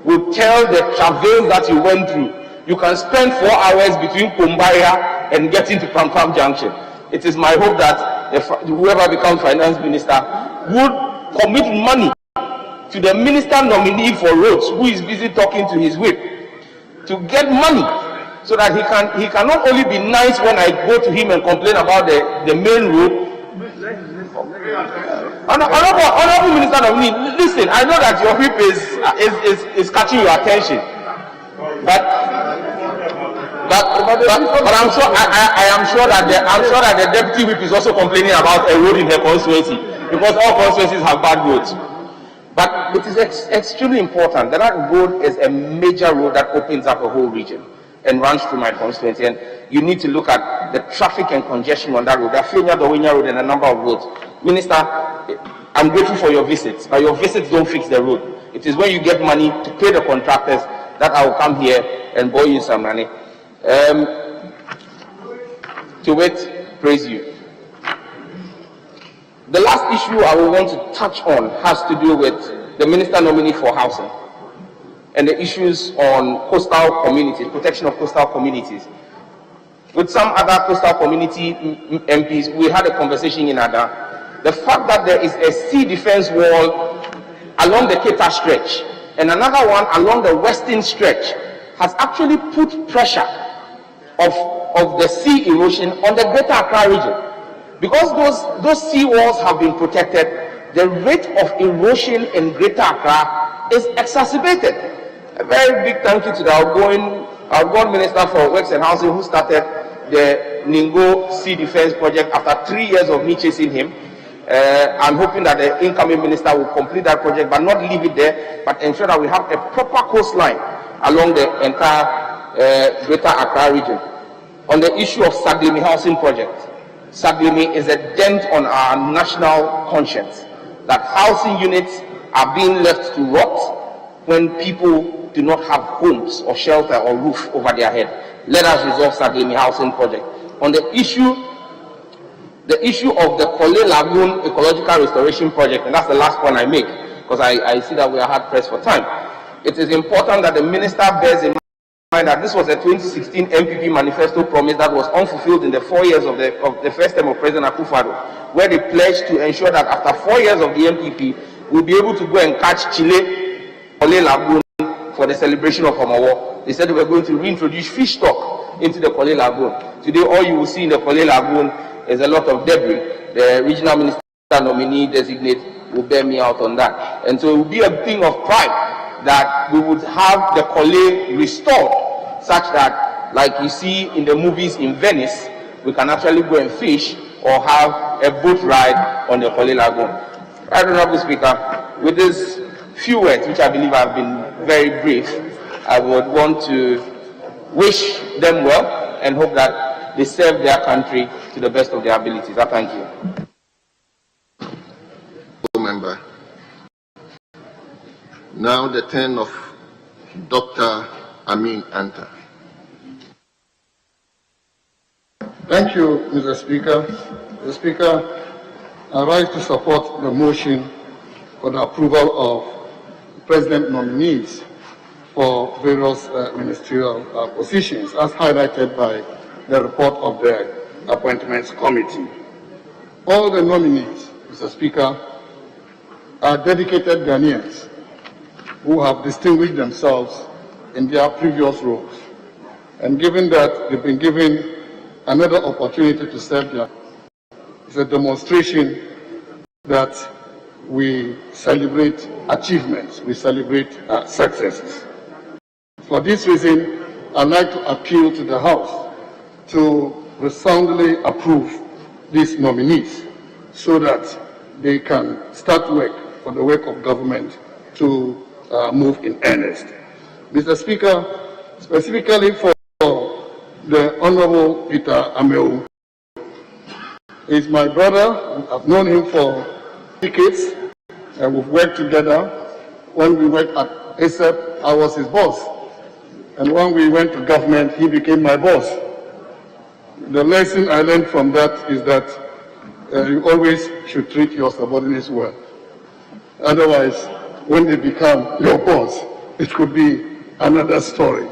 will tell the travails that you went through. You can spend 4 hours between Kumbaya and getting to Pampam Junction. It is my hope that whoever becomes finance minister would commit money to the minister nominee for roads, who is busy talking to his whip, to get money so that he can not only be nice when I go to him and complain about the main road. Honorable Minister nominee, listen, I know that your whip is catching your attention, but I'm sure I'm sure that the deputy whip is also complaining about a road in her constituency, because all constituencies have bad roads. But it is extremely important that that road is a major road that opens up a whole region and runs through my constituency, and you need to look at the traffic and congestion on that road. The Afenya Dowenya Road and a number of roads. Minister, I'm grateful for your visits, but your visits don't fix the road. It is when you get money to pay the contractors that I will come here and borrow you some money. To wait, praise you. The last issue I will want to touch on has to do with the Minister nominee for Housing and the issues on coastal communities, protection of coastal communities. With some other coastal community MPs, we had a conversation in Ada. The fact that there is a sea defense wall along the Keta stretch and another one along the western stretch has actually put pressure of the sea erosion on the Greater Accra region. Because those sea walls have been protected, the rate of erosion in Greater Accra is exacerbated. A very big thank you to the outgoing Minister for Works and Housing, who started the Ningo Sea Defense Project after 3 years of me chasing him. I'm hoping that the incoming minister will complete that project, but not leave it there, but ensure that we have a proper coastline along the entire Greater Accra region. On the issue of Saglimi Housing Project, Saglimi is a dent on our national conscience, that housing units are being left to rot when people do not have homes or shelter or roof over their head. Let us resolve Saglimi Housing Project. On the issue of the Kole Lagoon Ecological Restoration Project, and that's the last one I make, because I see that we are hard pressed for time. It is important that the minister bears in mind that this was a 2016 MPP manifesto promise that was unfulfilled in the 4 years of the first term of President Akufo-Addo, where they pledged to ensure that after 4 years of the MPP, we'll be able to go and catch Chile Kole Lagoon for the celebration of Homawo. They said they were going to reintroduce fish stock into the Kole Lagoon. Today, all you will see in the Kole Lagoon is a lot of debris. The regional minister nominee designate will bear me out on that. And so it will be a thing of pride that we would have the Kole restored, such that, like you see in the movies in Venice, we can actually go and fish or have a boat ride on the Kole Lagoon. Right, Honorable Speaker, with these few words, which I believe have been very brief, I would want to wish them well and hope that they serve their country to the best of their abilities. I thank you. Member. Now the turn of Dr. Amin Anta. Thank you, Mr. Speaker. Mr. Speaker, I rise to support the motion for the approval of President nominees for various ministerial positions, as highlighted by the report of the Appointments Committee. All the nominees, Mr. Speaker, are dedicated Ghanaians who have distinguished themselves in their previous roles. And given that they've been given another opportunity to serve there, it's a demonstration that we celebrate achievements, we celebrate successes. For this reason, I'd like to appeal to the House to resoundingly approve these nominees so that they can start work for the work of government to move in earnest. Mr. Speaker, specifically for the Honorable Peter Ameu, he's my brother. I've known him for decades, and we've worked together. When we worked at ASEP, I was his boss. And when we went to government, he became my boss. The lesson I learned from that is that you always should treat your subordinates well. Otherwise, when they become your boss, it could be another story.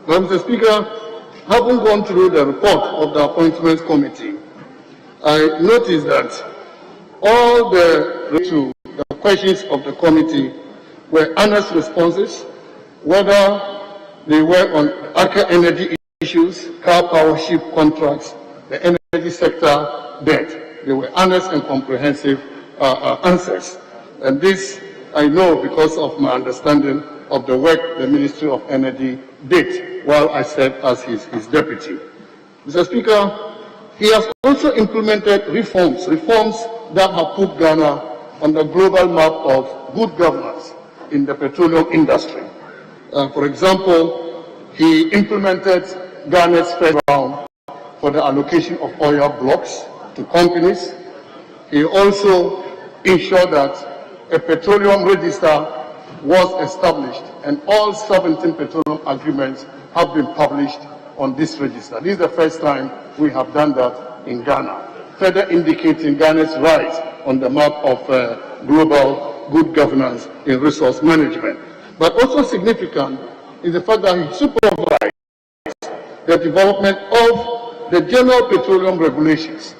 But Mr. Speaker, having gone through the report of the Appointments Committee, I noticed that all the questions of the committee were honest responses, whether they were on Aker energy issues, car power ship contracts, the energy sector debt. They were honest and comprehensive answers. And this I know because of my understanding of the work the Ministry of Energy did while I served as his deputy. Mr. Speaker, he has also implemented reforms that have put Ghana on the global map of good governance in the petroleum industry. For example, he implemented Ghana's first round for the allocation of oil blocks to companies. He also ensured that a petroleum register was established and all 17 petroleum agreements have been published on this register. This is the first time we have done that in Ghana, further indicating Ghana's rise on the map of global good governance in resource management. But also significant is the fact that he supervised the development of the General Petroleum Regulations,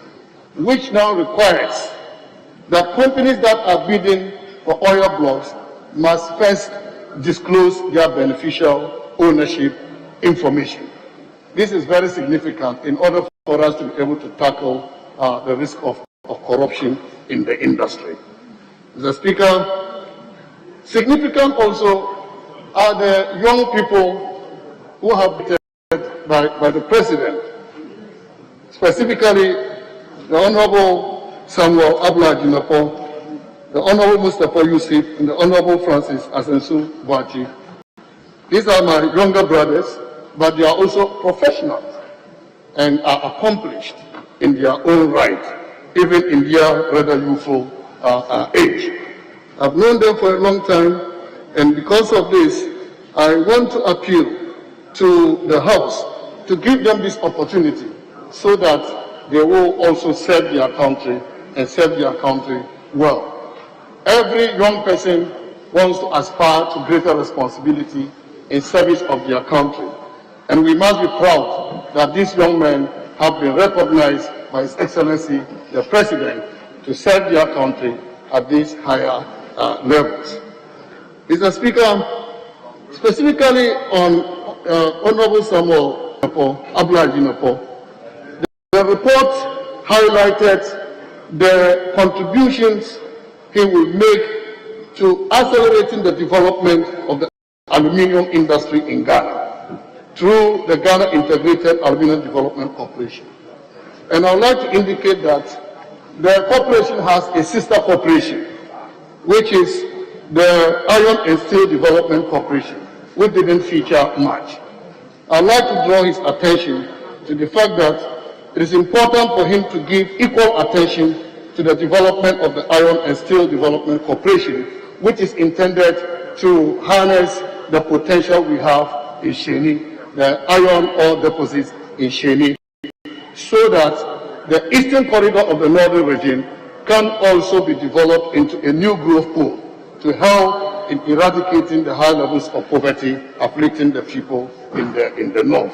which now requires that companies that are bidding for oil blocks must first disclose their beneficial ownership information. This is very significant in order for us to be able to tackle the risk of corruption in the industry. Mr. Speaker, significant also are the young people who have been elected by the President, specifically the Honorable Samuel Abla-Jinapo, the Honorable Mustafa Yusuf, and the Honorable Francis Asensu Boachi. These are my younger brothers, but they are also professionals and are accomplished in their own right, even in their rather youthful age. I've known them for a long time, and because of this, I want to appeal to the House to give them this opportunity so that they will also serve their country and serve their country well. Every young person wants to aspire to greater responsibility in service of their country. And we must be proud that these young men have been recognized by His Excellency, the President, to serve their country at these higher levels. Mr. Speaker, specifically on Honorable Samuel Abla-Jinapo, the report highlighted the contributions he will make to accelerating the development of the aluminium industry in Ghana through the Ghana Integrated Aluminium Development Corporation. And I would like to indicate that the corporation has a sister corporation, which is the Iron and Steel Development Corporation, which didn't feature much. I'd like to draw his attention to the fact that it is important for him to give equal attention to the development of the Iron and Steel Development Corporation, which is intended to harness the potential we have in Sheni, the iron ore deposits in Sheni, so that the eastern corridor of the northern region can also be developed into a new growth pool to help in eradicating the high levels of poverty afflicting the people in the north.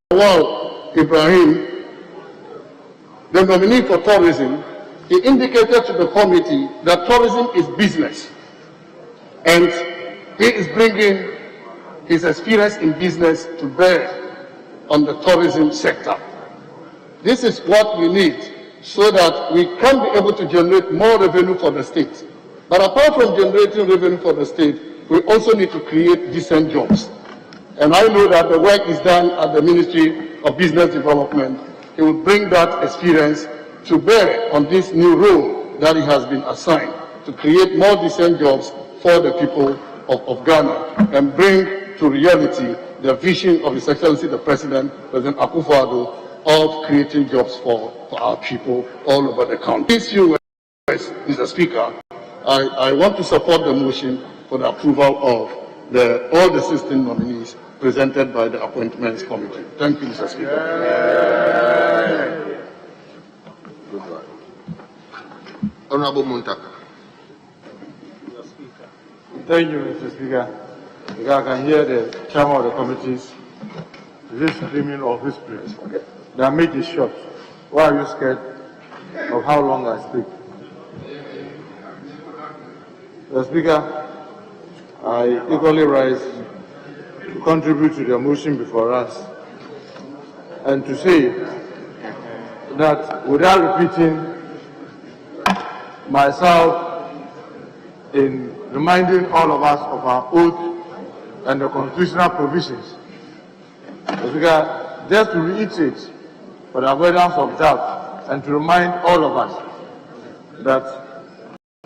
While Ibrahim, the nominee for tourism, he indicated to the committee that tourism is business, and he is bringing his experience in business to bear on the tourism sector. This is what we need so that we can be able to generate more revenue for the state. But apart from generating revenue for the state, we also need to create decent jobs. And I know that the work is done at the Ministry of Business Development. He will bring that experience to bear on this new role that he has been assigned to create more decent jobs for the people of Ghana and bring to reality the vision of His Excellency the President Akufo-Addo of creating jobs for our people all over the country. These few words, Mr. Speaker, I want to support the motion for the approval of all the 16 nominees presented by the Appointments Committee. Thank you, Mr. Speaker. Honorable Muntaka. Thank you, Mr. Speaker. Because I can hear the chairman of the committees this screaming of his place. Now make it short. Why are you scared of how long I speak? Mr. Speaker, I equally rise to contribute to the motion before us and to say that without repeating myself in reminding all of us of our oath and the constitutional provisions, Mr. Speaker, just to reiterate for the avoidance of doubt and to remind all of us that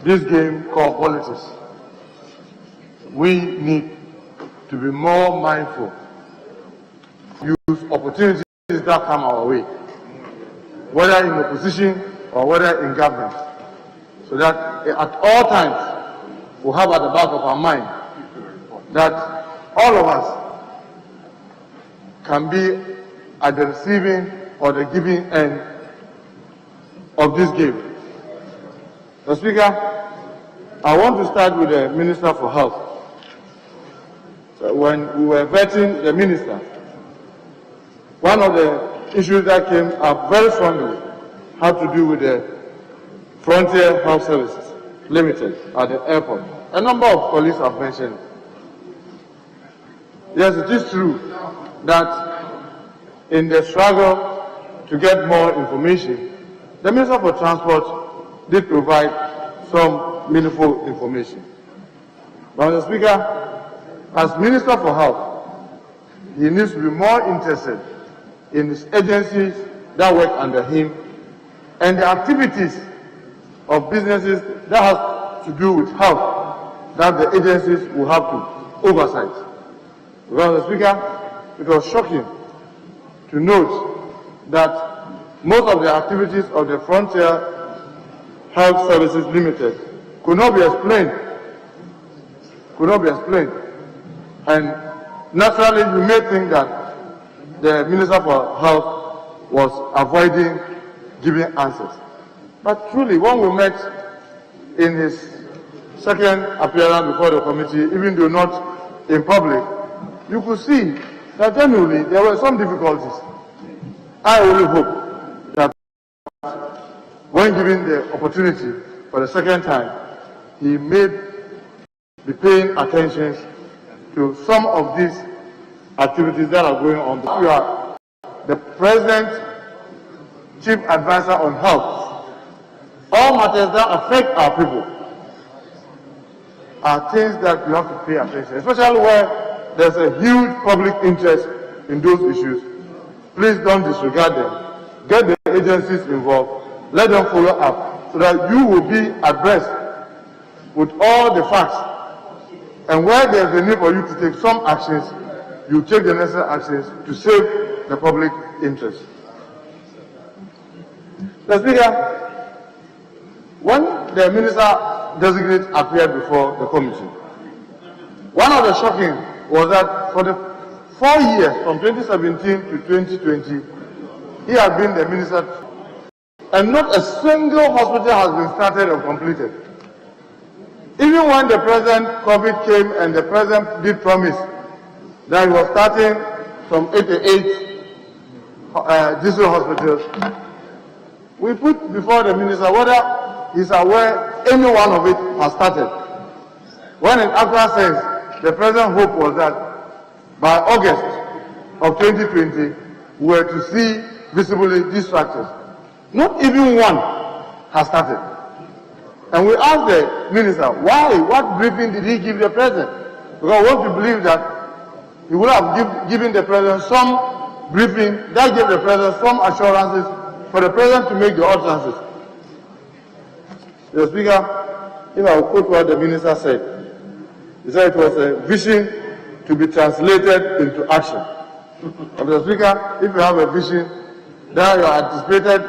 this game called politics, we need to be more mindful, use opportunities that come our way, whether in opposition or whether in government, so that at all times we have at the back of our mind that all of us can be at the receiving or the giving end of this game. Mr. Speaker, I want to start with the Minister for Health. When we were vetting the minister, one of the issues that came up very strongly had to do with the Frontier Health Services Limited at the airport. A number of colleagues have mentioned. Yes, it is true that in the struggle to get more information, the Minister for Transport did provide some meaningful information. But Mr. Speaker, as Minister for Health, he needs to be more interested in his agencies that work under him and the activities of businesses that have to do with health that the agencies will have to oversight. Because, Mr. Speaker, it was shocking to note that most of the activities of the Frontier Health Services Limited could not be explained. And naturally, you may think that the Minister for Health was avoiding giving answers. But truly, when we met in his second appearance before the committee, even though not in public, you could see that genuinely there were some difficulties. I only hope that when given the opportunity for the second time, he may be paying attention to some of these activities that are going on. You are the President, Chief Advisor on Health. All matters that affect our people are things that you have to pay attention, especially where there's a huge public interest in those issues. Please don't disregard them. Get the agencies involved. Let them follow up so that you will be abreast with all the facts. And where there's a need for you to take some actions, you take the necessary actions to save the public interest. Mr. Speaker, when the minister designate appeared before the committee, one of the shocking was that for the 4 years, from 2017 to 2020, he has been the minister, and not a single hospital has been started or completed. Even when the president COVID came and the president did promise that he was starting from 88 district hospitals, we put before the minister whether he's aware any one of it has started. When in actual sense, the president's hope was that by August of 2020, we were to see visibly these structures. Not even one has started. And we asked the minister, why? What briefing did he give the president? Because we want to believe that he would have given the president some briefing that gave the president some assurances for the president to make the utterances. Mr. Speaker, if I will quote what the minister said, he said it was a vision to be translated into action. Mr. Speaker, if you have a vision, then your anticipated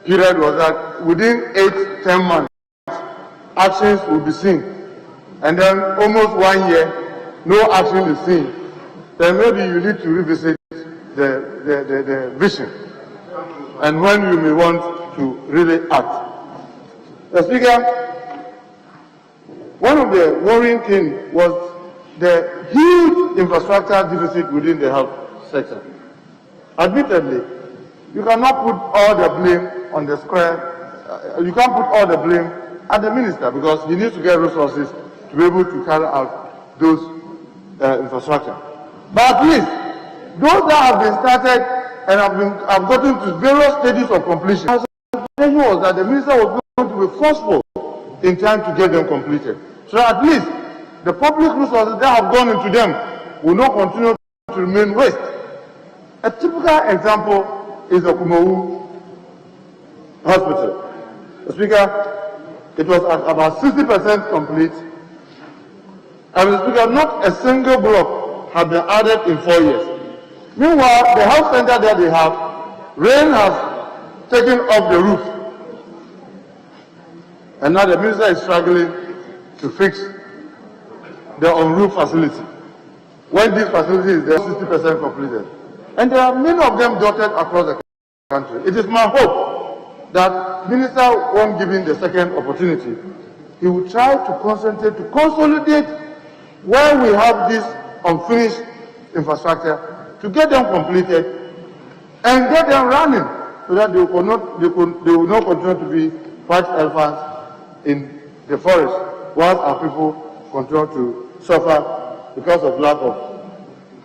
period was that within 8-10 months, actions will be seen. And then almost 1 year, no action is seen. Then maybe you need to revisit the vision and when you may want to really act. Mr. Speaker, one of the worrying things was the huge infrastructure deficit within the health sector. Admittedly, you cannot put all the blame on the square, you can't put all the blame at the minister because he needs to get resources to be able to carry out those infrastructure. But at least those that have been started and have gotten to various stages of completion, the expectation was that the minister was going to be forceful in time to get them completed. So at least the public resources that have gone into them will not continue to remain waste. A typical example is the Kumawu Hospital. Mr. Speaker, it was at about 60% complete. And Mr. Speaker, not a single block had been added in 4 years. Meanwhile, the health center that they have, rain has taken off the roof. And now the minister is struggling to fix the on-roof facility. When this facility is there, 60% completed. And there are many of them dotted across the country. It is my hope that minister, when given the second opportunity, he will try to concentrate, to consolidate where we have this unfinished infrastructure, to get them completed and get them running so that they will not continue to be white elephants in the forest whilst our people continue to suffer because of lack of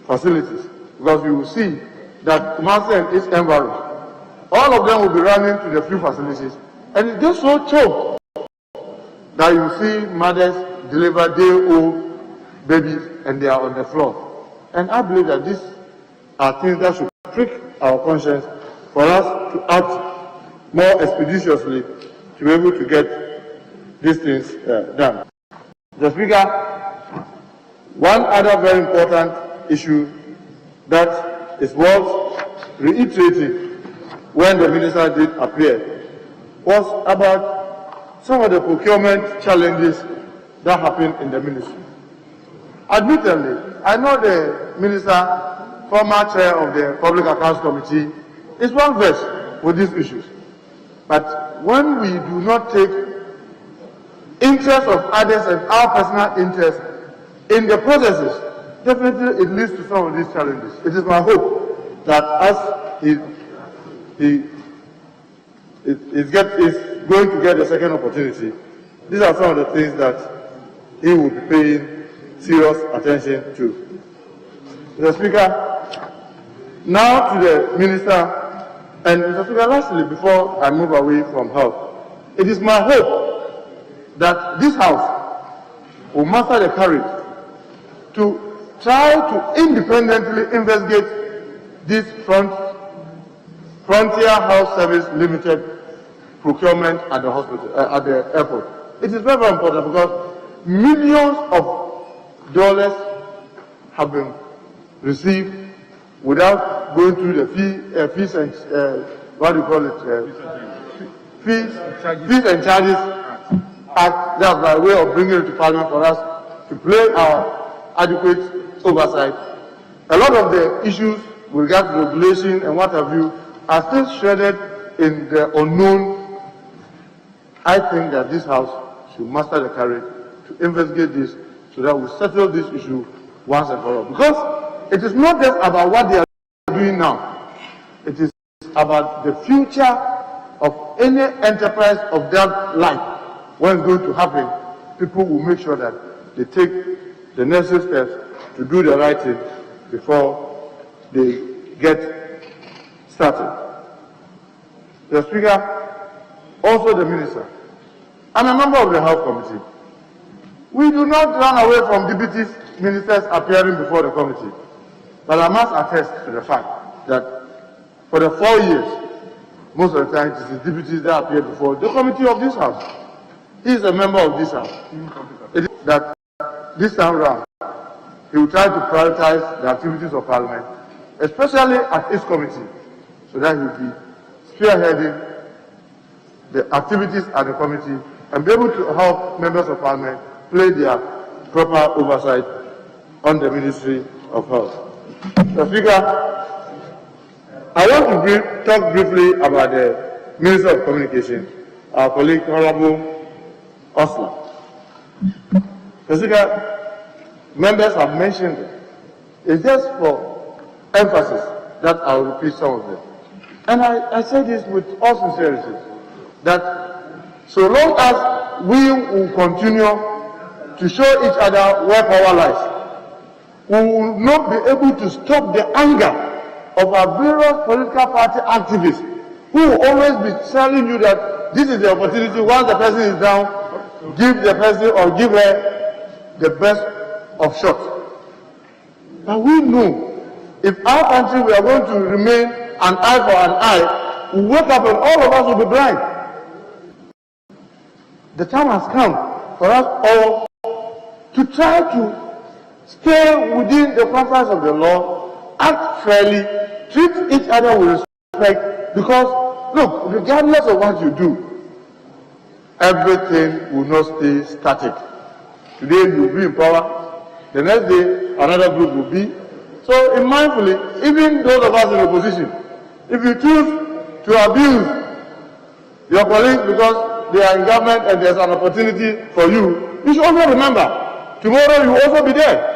facilities. Because you will see that Kumasi and its environs, all of them will be running to the few facilities, and it gets so choked that you see mothers deliver day-old babies and they are on the floor. And I believe that these are things that should prick our conscience for us to act more expeditiously to be able to get these things done. Mr. Speaker, one other very important issue that is worth reiterating when the minister did appear was about some of the procurement challenges that happened in the ministry. Admittedly, I know the minister, former chair of the Public Accounts Committee, is well versed with these issues. But when we do not take interest of others and our personal interest in the processes, definitely it leads to some of these challenges. It is my hope that as he is going to get a second opportunity, these are some of the things that he will be paying serious attention to. Mr. Speaker, now to the minister, and Mr. Speaker, lastly, before I move away from health, it is my hope that this House will muster the courage to try to independently investigate this Frontier Health Service Limited procurement at the hospital, at the airport. It is very, very important because millions of dollars have been received without going through the fees and what do you call it? Fees and charges act. That's by way of bringing it to Parliament for us to play our adequate oversight. A lot of the issues with regard to regulation and what have you are still shredded in the unknown, I think that this House should muster the courage to investigate this so that we settle this issue once and for all. Because it is not just about what they are doing now. It is about the future of any enterprise of that like. When it's going to happen, people will make sure that they take the necessary steps to do the right thing before they get started. The Speaker, also the Minister, and a member of the Health Committee. We do not run away from deputy ministers appearing before the committee, but I must attest to the fact that for the 4 years, most of the time it is the deputies that appear before the committee of this House. He is a member of this House. It is that this time round, he will try to prioritize the activities of Parliament, especially at his committee, so that he will be spearheading the activities at the committee and be able to help members of Parliament play their proper oversight on the Ministry of Health. Mr. Speaker, I want to talk briefly about the Minister of Communication, our colleague Honorable Osler. Mr. Speaker, members have mentioned it. It's just for emphasis that I will repeat some of them. And I say this with all sincerity, that so long as we will continue to show each other where power lies, we will not be able to stop the anger of our various political party activists who will always be telling you that this is the opportunity, once the person is down, give the person or give her the best of shots. But we know if our country we are going to remain an eye for an eye, we wake up and all of us will be blind. The time has come for us all to try to stay within the confines of the law, act fairly, treat each other with respect, because, look, regardless of what you do, everything will not stay static. Today you will be in power, the next day another group will be. So, mindfully, even those of us in opposition, if you choose to abuse your colleagues because they are in government and there's an opportunity for you, you should also remember, tomorrow you will also be there.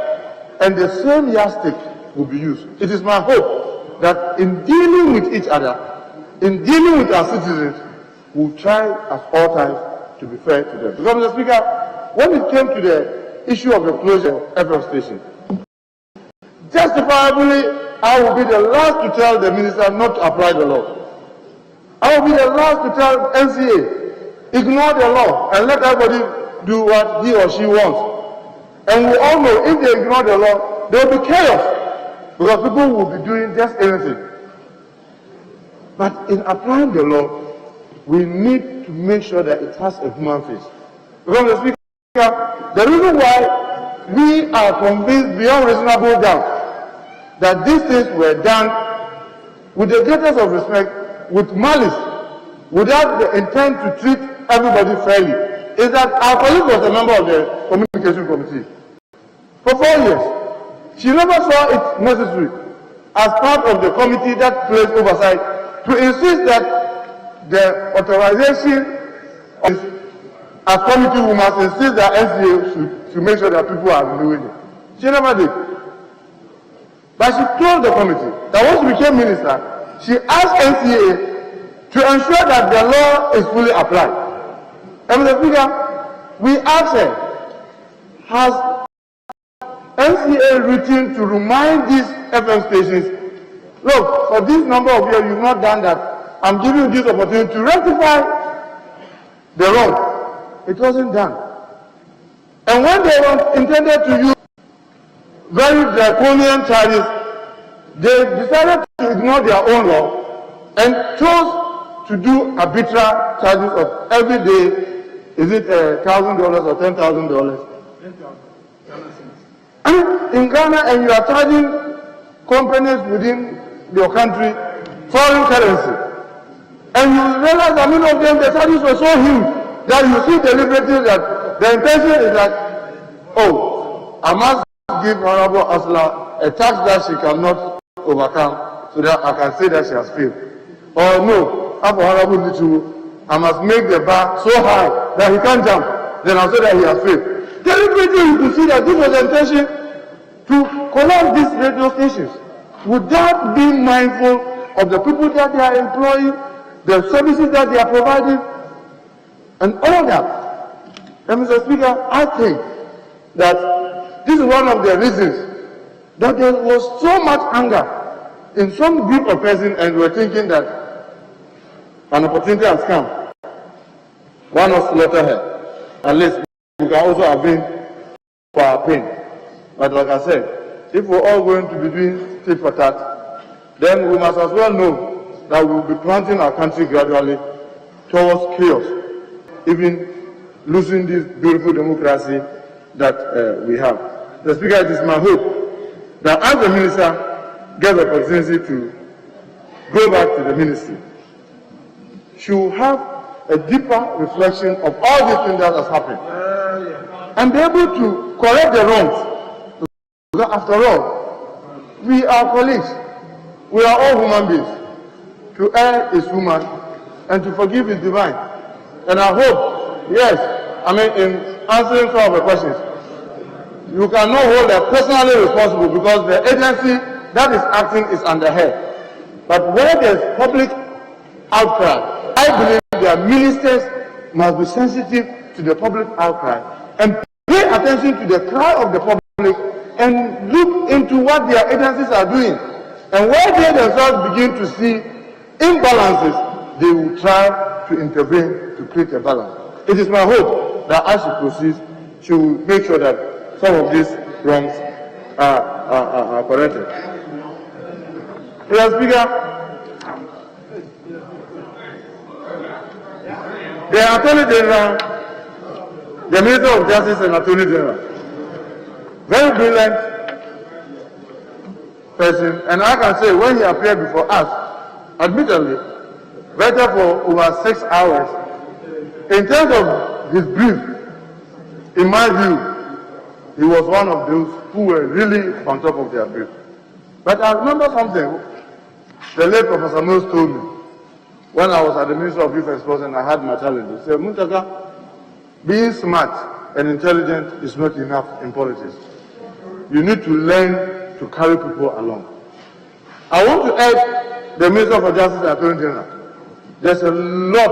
And the same yardstick will be used. It is my hope that in dealing with each other, in dealing with our citizens, we'll try at all times to be fair to them. Because, Mr. Speaker, when it came to the issue of the closure of FM station, justifiably, I will be the last to tell the minister not to apply the law. I will be the last to tell NCA, ignore the law and let everybody do what he or she wants. And we all know if they ignore the law, there will be chaos because people will be doing just anything. But in applying the law, we need to make sure that it has a human face. Because, Mr. Speaker, the reason why we are convinced beyond reasonable doubt that these things were done with the greatest of respect, with malice, without the intent to treat everybody fairly, is that our colleague was a member of the Communication Committee for 4 years. She never saw it necessary as part of the committee that plays oversight to insist that the authorization is, as committee, we must insist that NCA should make sure that people are doing it. She never did. But she told the committee that once she became minister, she asked NCA to ensure that the law is fully applied. And Mr. Speaker, we asked her, has NCA written to remind these FM stations, look, for this number of years you've not done that, I'm giving you this opportunity to rectify the wrong. It wasn't done. And when they were intended to use very draconian charges, they decided to ignore their own law and chose to do arbitrary charges of every day, is it $1,000 or $10,000? And in Ghana, and you are charging companies within your country foreign currency. And you realize that many of them, the charges were so huge that you see deliberately that the intention is that, oh, I must give Honorable Osler a tax that she cannot overcome so that I can say that she has failed. or no, for Honorable Nichu, I must make the bar so high that he can't jump, then I'll say that he has failed. Deliberately, you could see that this was intention to collapse these radio stations without being mindful of the people that they are employing, the services that they are providing, and all that. And Mr. Speaker, I think that this is one of the reasons that there was so much anger in some group of persons, and we were thinking that an opportunity has come. Why not slaughter her? At least we can also avenge for our pain. But like I said, if we're all going to be doing tit for tat, then we must as well know that we will be planting our country gradually towards chaos, even losing this beautiful democracy that we have. The Speaker, it is my hope that as the minister gets the opportunity to go back to the ministry, she will have a deeper reflection of all these things that has happened and be able to correct the wrongs. Because after all, we are colleagues. We are all human beings. To err is human, and to forgive is divine. And I hope, yes, in answering some of the questions, you cannot hold her personally responsible because the agency that is acting is under her. But where there's public outcry, I believe that ministers must be sensitive to the public outcry and pay attention to the cry of the public and look into what their agencies are doing. And where they themselves begin to see imbalances, they will try to intervene to create a balance. It is my hope that as she proceeds, she will make sure that some of these wrongs are corrected. Mr. Speaker, the Attorney General, the Minister of Justice and Attorney General, very brilliant person, and I can say when he appeared before us, admittedly, better for over 6 hours. In terms of his brief, in my view, he was one of those who were really on top of their brief. But I remember something the late Professor Mills told me when I was at the Ministry of Youth Affairs and I had my challenges. He said, Muntaka, being smart and intelligent is not enough in politics. You need to learn to carry people along. I want to add the Minister for Justice and Attorney General. There's a lot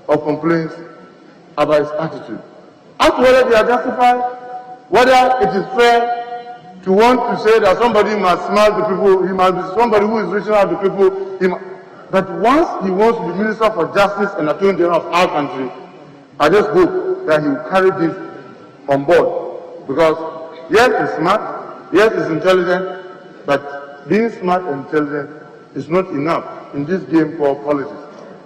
of complaints about his attitude. As to whether they are justified, whether it is fair to want to say that somebody must smile to people, he must be somebody who is reaching out to people. But once he wants to be Minister for Justice and Attorney General of our country, I just hope that he will carry this on board. Because yes, he's smart, yes, he's intelligent, but being smart and intelligent is not enough in this game called politics.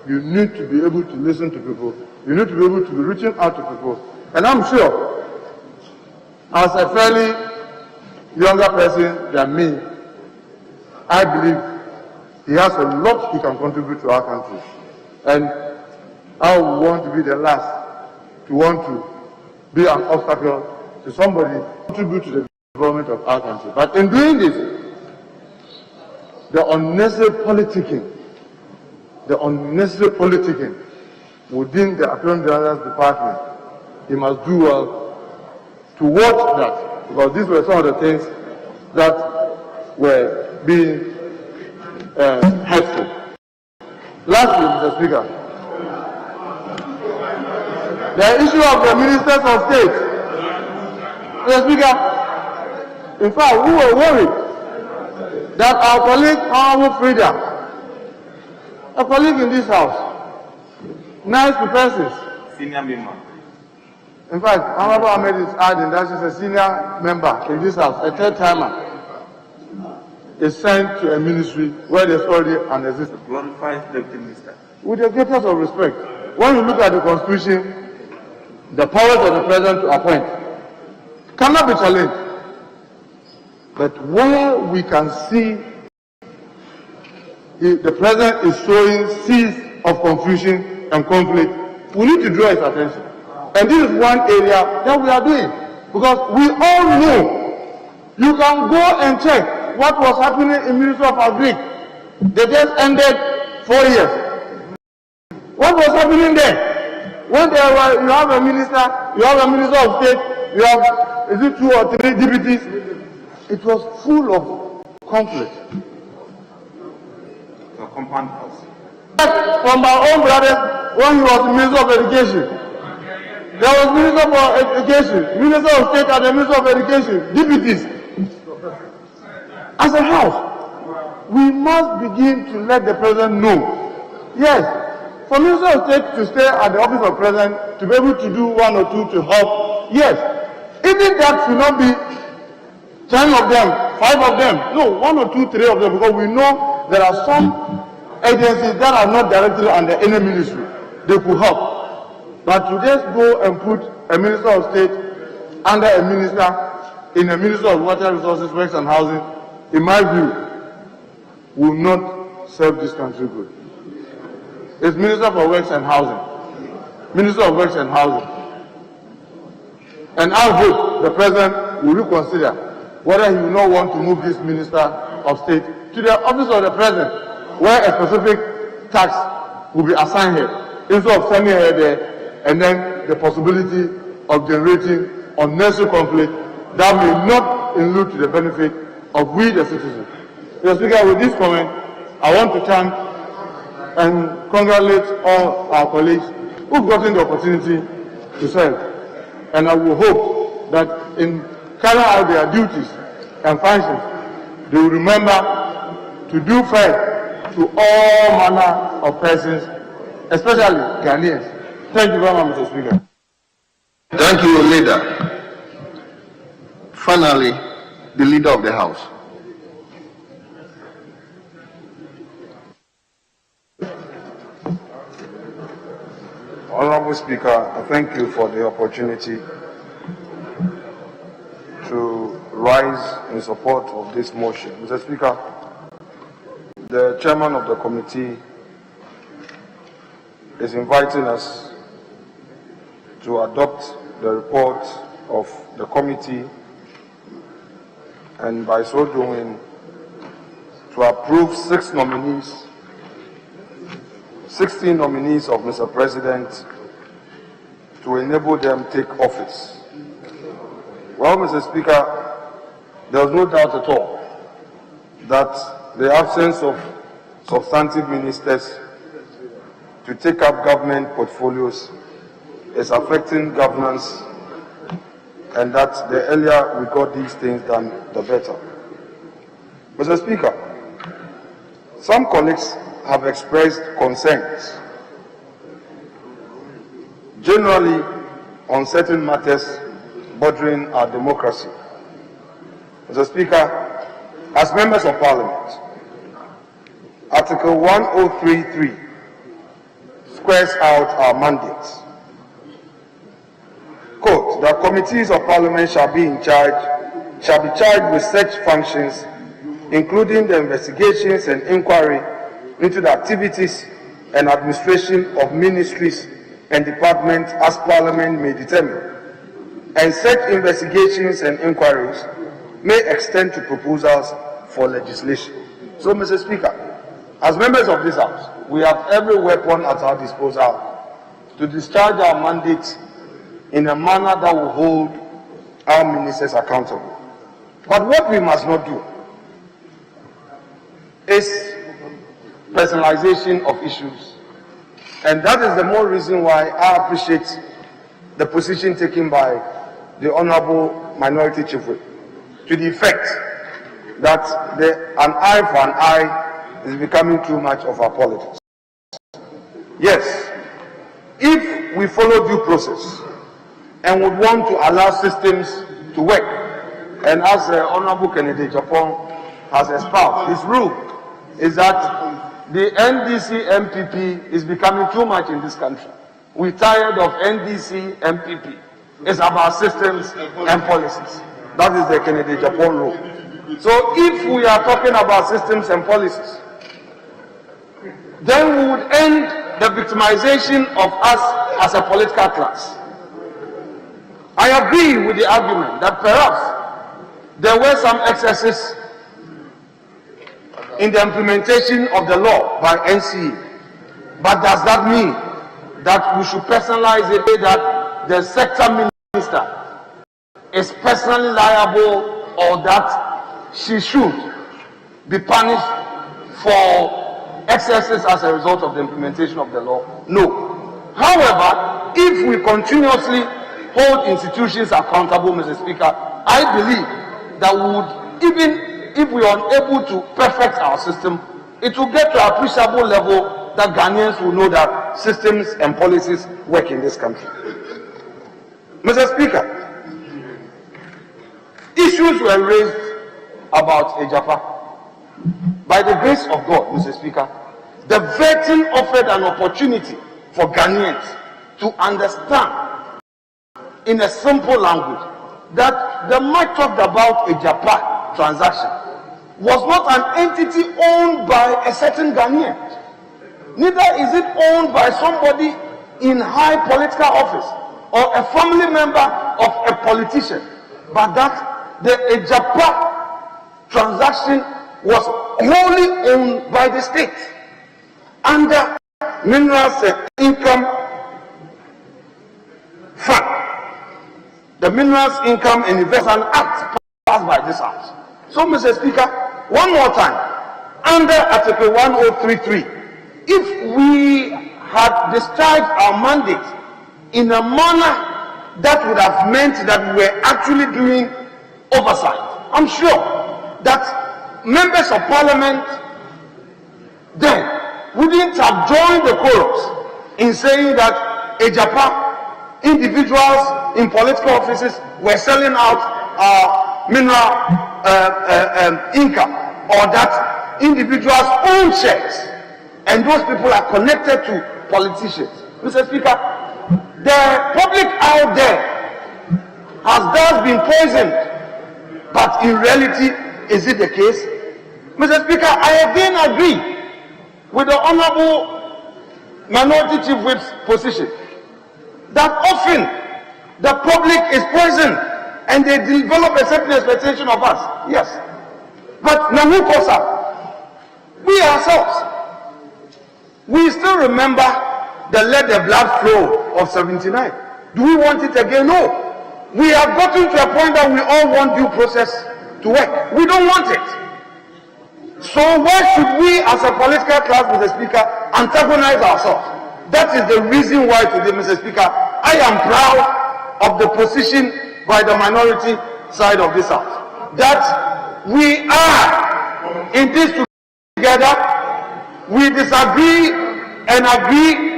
You need to be able to listen to people. You need to be able to be reaching out to people. And I'm sure, as a fairly younger person than me, I believe he has a lot he can contribute to our country. And I want to be the last to want to be an obstacle to somebody who contribute to the development of our country. But in doing this, the unnecessary politicking within the Attorney General's department, he must do well to watch that, because these were some of the things that were being helpful. Lastly, Mr. Speaker, the issue of the ministers of state. Mr. Speaker, in fact, we were worried that our colleague, Honorable Frida, a colleague in this house, nice to persons, Senior member. in fact, Honorable Ahmed is adding that she's a senior member in this house, a third timer, is sent to a ministry where there's already an existing. Glorified Deputy Minister. With the greatest of respect, when you look at the Constitution, the powers of the President to appoint cannot be challenged. But where we can see the President is showing seeds of confusion and conflict, we need to draw his attention. And this is one area that we are doing. Because we all know, you can go and check what was happening in Ministry of Agri. They just ended 4 years. What was happening there? When you have a minister, you have a minister of state, you have, is it 2 or 3 deputies? It was full of conflict. The compound house. From my own brother, when he was the Minister of Education, there was Minister for Education, Minister of State and the Minister of Education, deputies. As a house, we must begin to let the president know. Yes, for Minister of State to stay at the office of president, to be able to do 1 or 2 to help, yes. Even that should not be 10 of them, 5 of them. No, 1 or 2, 3 of them, because we know there are some agencies that are not directly under any ministry. They could help. But to just go and put a Minister of State under a minister in a Minister of Water Resources, Works and Housing, in my view, will not serve this country good. It's Minister for Works and Housing. Minister of Works and Housing. And I hope the President will reconsider whether he will not want to move this Minister of State to the office of the President, where a specific tax will be assigned here, instead of sending her there, and then the possibility of generating unnecessary conflict that may not allude to the benefit of we the citizens. Mr. Speaker, with this comment, I want to thank and congratulate all our colleagues who've gotten the opportunity to serve. And I will hope that in carrying out their duties and functions, they will remember to do fair to all manner of persons, especially Ghanaians. Thank you very much, Mr. Speaker. Thank you, Leader. Finally, the Leader of the House. Honorable Speaker, I thank you for the opportunity to rise in support of this motion. Mr. Speaker, the chairman of the committee is inviting us to adopt the report of the committee and by so doing to approve 16 nominees of Mr. President to enable them take office. Well, Mr. Speaker, there is no doubt at all that the absence of substantive ministers to take up government portfolios is affecting governance, and that the earlier we got these things done, the better. Mr. Speaker, some colleagues have expressed concerns, generally on certain matters bordering our democracy. Mr. Speaker, as members of Parliament, Article 1033 squares out our mandates. Quote, the committees of Parliament shall be charged with such functions, including the investigations and inquiry into the activities and administration of ministries and departments as Parliament may determine. And such investigations and inquiries may extend to proposals for legislation. So, Mr. Speaker, as members of this House, we have every weapon at our disposal to discharge our mandate in a manner that will hold our ministers accountable. But what we must not do is personalization of issues. And that is the more reason why I appreciate the position taken by the Honorable Minority Chief Whip, to the effect that an eye for an eye is becoming too much of our politics. Yes, if we follow due process and would want to allow systems to work, and as Honorable Kennedy Japan has espoused, his rule is that the NDC MPP is becoming too much in this country. We're tired of NDC MPP. It's about systems and policies. That is the Kennedy Japan rule. So if we are talking about systems and policies, then we would end the victimization of us as a political class. I agree with the argument that perhaps there were some excesses in the implementation of the law by NCA. But does that mean that we should personalize it, that the sector minister is personally liable, or that she should be punished for excesses as a result of the implementation of the law? No. However, if we continuously hold institutions accountable, Mr. Speaker, I believe that we would, even if we are unable to perfect our system, it will get to an appreciable level that Ghanaians will know that systems and policies work in this country. Mr. Speaker, issues were raised about Ejapa. By the grace of God, Mr. Speaker, the vetting offered an opportunity for Ghanaians to understand in a simple language that the much talked about Ejapa transaction was not an entity owned by a certain Ghanaian. Neither is it owned by somebody in high political office or a family member of a politician, but that the Ejapa transaction was wholly owned by the state under Minerals Income Fund, the Minerals Income and Investment Act passed by this House. So, Mr. Speaker, one more time, under Article 1033, if we had discharged our mandate in a manner that would have meant that we were actually doing oversight, I'm sure that members of Parliament then wouldn't have joined the chorus in saying that Ejapa individuals in political offices were selling out mineral income, or that individuals own shares and those people are connected to politicians. Mr. Speaker, the public out there has thus been poisoned, but in reality, is it the case? Mr. Speaker, I again agree with the Honorable Minority Chief Whip's position that often the public is poisoned and they develop a certain expectation of us. Yes. But Namu Kosa, we ourselves, we still remember the Let the Blood Flow of 79. Do we want it again? No. We have gotten to a point that we all want due process to work. We don't want it. So why should we as a political class, Mr. Speaker, antagonize ourselves? That is the reason why today, Mr. Speaker, I am proud of the position by the minority side of this House, that we are in this together. We disagree and agree.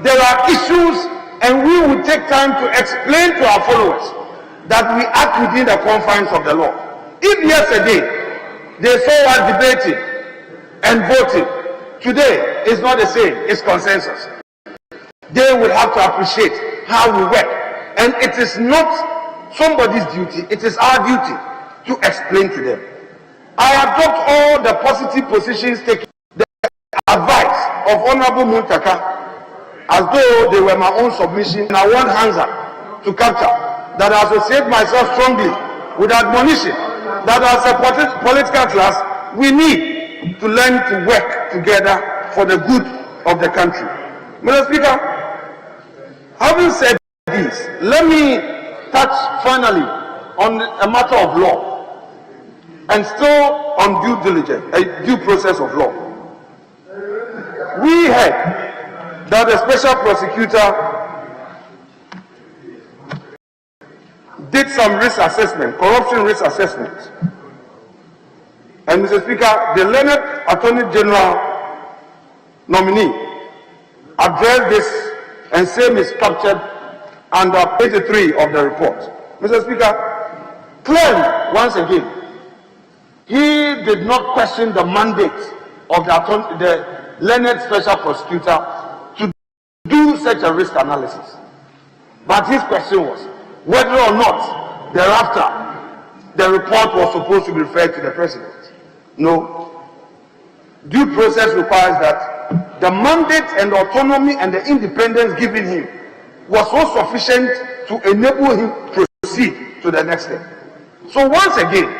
There are issues, and we will take time to explain to our followers that we act within the confines of the law. If yesterday they saw us debating and voting, today is not the same, it's consensus. They will have to appreciate how we work, and it is not somebody's duty, it is our duty to explain to them. I adopt all the positive positions taken, the advice of Honorable Muntaka, as though they were my own submission, and I want Hansa to capture that I associate myself strongly with admonition that as a political class, we need to learn to work together for the good of the country. Mr. Speaker, having said this, let me touch finally on a matter of law and still on due diligence, a due process of law. We heard that the special prosecutor did some risk assessment, corruption risk assessment. And Mr. Speaker, the learned Attorney General nominee addressed this and same is captured under page 3 of the report. Mr. Speaker, clearly, once again, he did not question the mandate of the learned special prosecutor to do such a risk analysis. But his question was whether or not thereafter the report was supposed to be referred to the president. No. Due process requires that the mandate and the autonomy and the independence given him was so sufficient to enable him to proceed to the next step. So once again,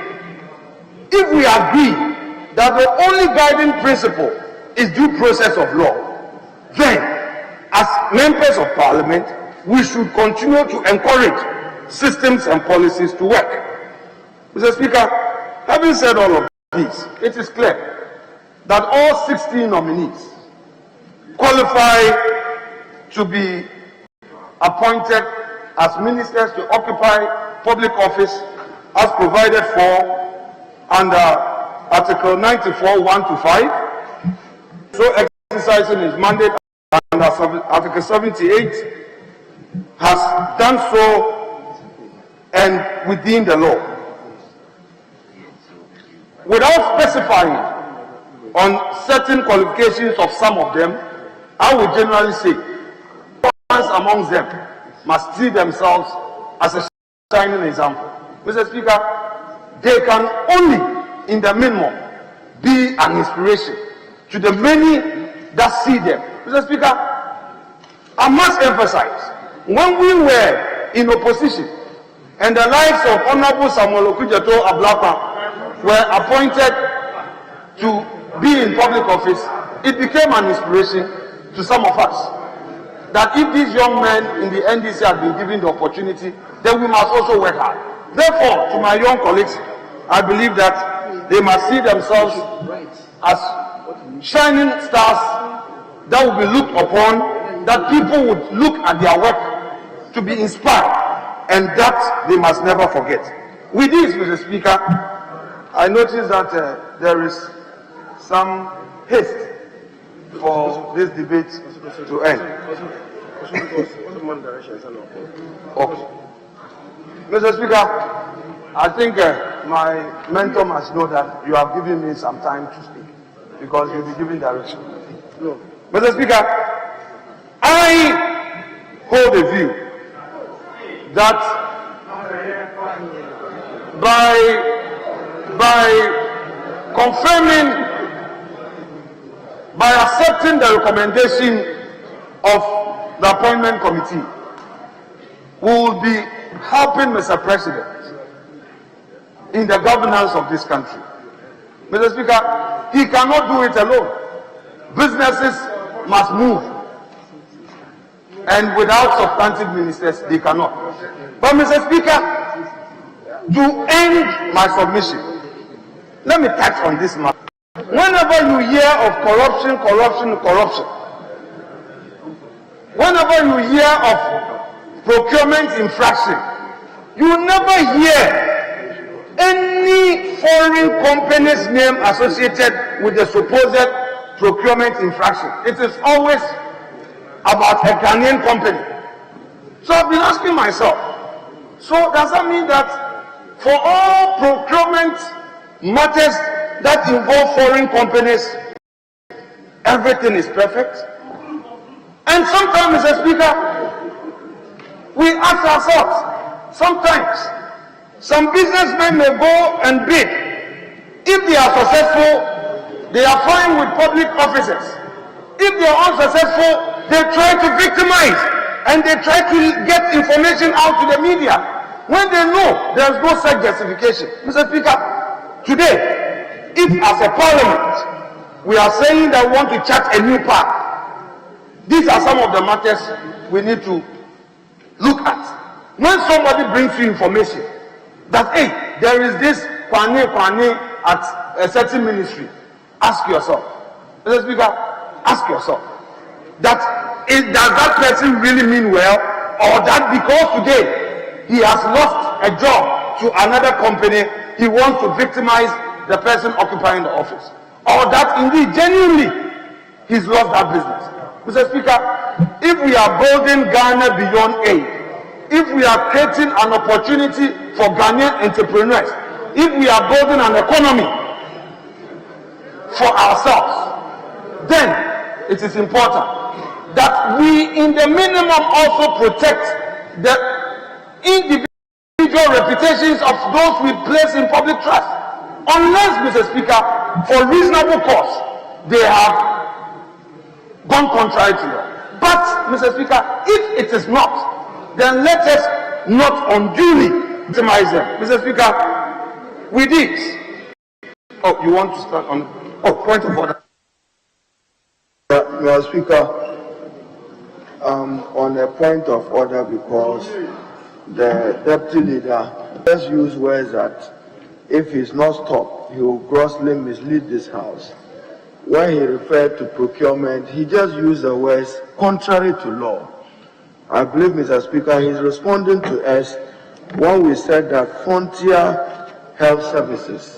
if we agree that the only guiding principle is due process of law, then as members of parliament, we should continue to encourage systems and policies to work. Mr. Speaker, having said all of this, it is clear that all 16 nominees qualify to be appointed as ministers to occupy public office as provided for under Article 94, 1 to 5. So exercising his mandate under Article 78 has done so and within the law. Without specifying on certain qualifications of some of them, I would generally say ones amongst them must see themselves as a shining example. Mr. Speaker, they can only, in the minimum, be an inspiration to the many that see them. Mr. Speaker, I must emphasize, when we were in opposition and the likes of Honorable Samuel Okujeto Ablakwa were appointed to be in public office, it became an inspiration to some of us that if these young men in the NDC had been given the opportunity, then we must also work hard. Therefore, to my young colleagues, I believe that they must see themselves as shining stars that will be looked upon, that people would look at their work to be inspired, and that they must never forget. With this, Mr. Speaker, I notice that there is some haste for this debate to end. Okay. Mr. Speaker, I think my mentor must know that you have given me some time to speak because you'll be giving direction. No. Mr. Speaker, I hold a view that by confirming, by accepting the recommendation of the appointment committee, we will be helping Mr. President in the governance of this country. Mr. Speaker, he cannot do it alone. Businesses must move, and without substantive ministers, they cannot. But Mr. Speaker, to end my submission, let me touch on this matter. Whenever you hear of corruption, whenever you hear of procurement infraction, you never hear any foreign company's name associated with the supposed procurement infraction. It is always about a Ghanaian company. So I've been asking myself, so does that mean that for all procurement matters that involve foreign companies, everything is perfect? And sometimes, Mr. Speaker, we ask ourselves, sometimes some businessmen may go and bid. If they are successful, they are fine with public officers. If they are unsuccessful, they try to victimize and they try to get information out to the media when they know there is no such justification. Mr. Speaker, today, if as a parliament we are saying that we want to chart a new path, these are some of the matters we need to look at. When somebody brings you information that, hey, there is this Kwane at a certain ministry, ask yourself, Mr. Speaker, ask yourself, does that person really mean well, or that because today he has lost a job to another company, he wants to victimize the person occupying the office, or that indeed genuinely he's lost that business? Mr. Speaker, if we are building Ghana beyond aid, if we are creating an opportunity for Ghanaian entrepreneurs, if we are building an economy for ourselves, then it is important that we in the minimum also protect the individual reputations of those we place in public trust. Unless, Mr. Speaker, for reasonable cause, they have gone contrary to law. But, Mr. Speaker, if it is not, then let us not unduly victimize them. Mr. Speaker, with this, Oh, you want to start on? Oh, point of order. Mr. Speaker, on a point of order, because the deputy leader just used words that if he's not stopped, he will grossly mislead this House. When he referred to procurement, he just used the words contrary to law. I believe, Mr. Speaker, he's responding to us when we said that frontier health services.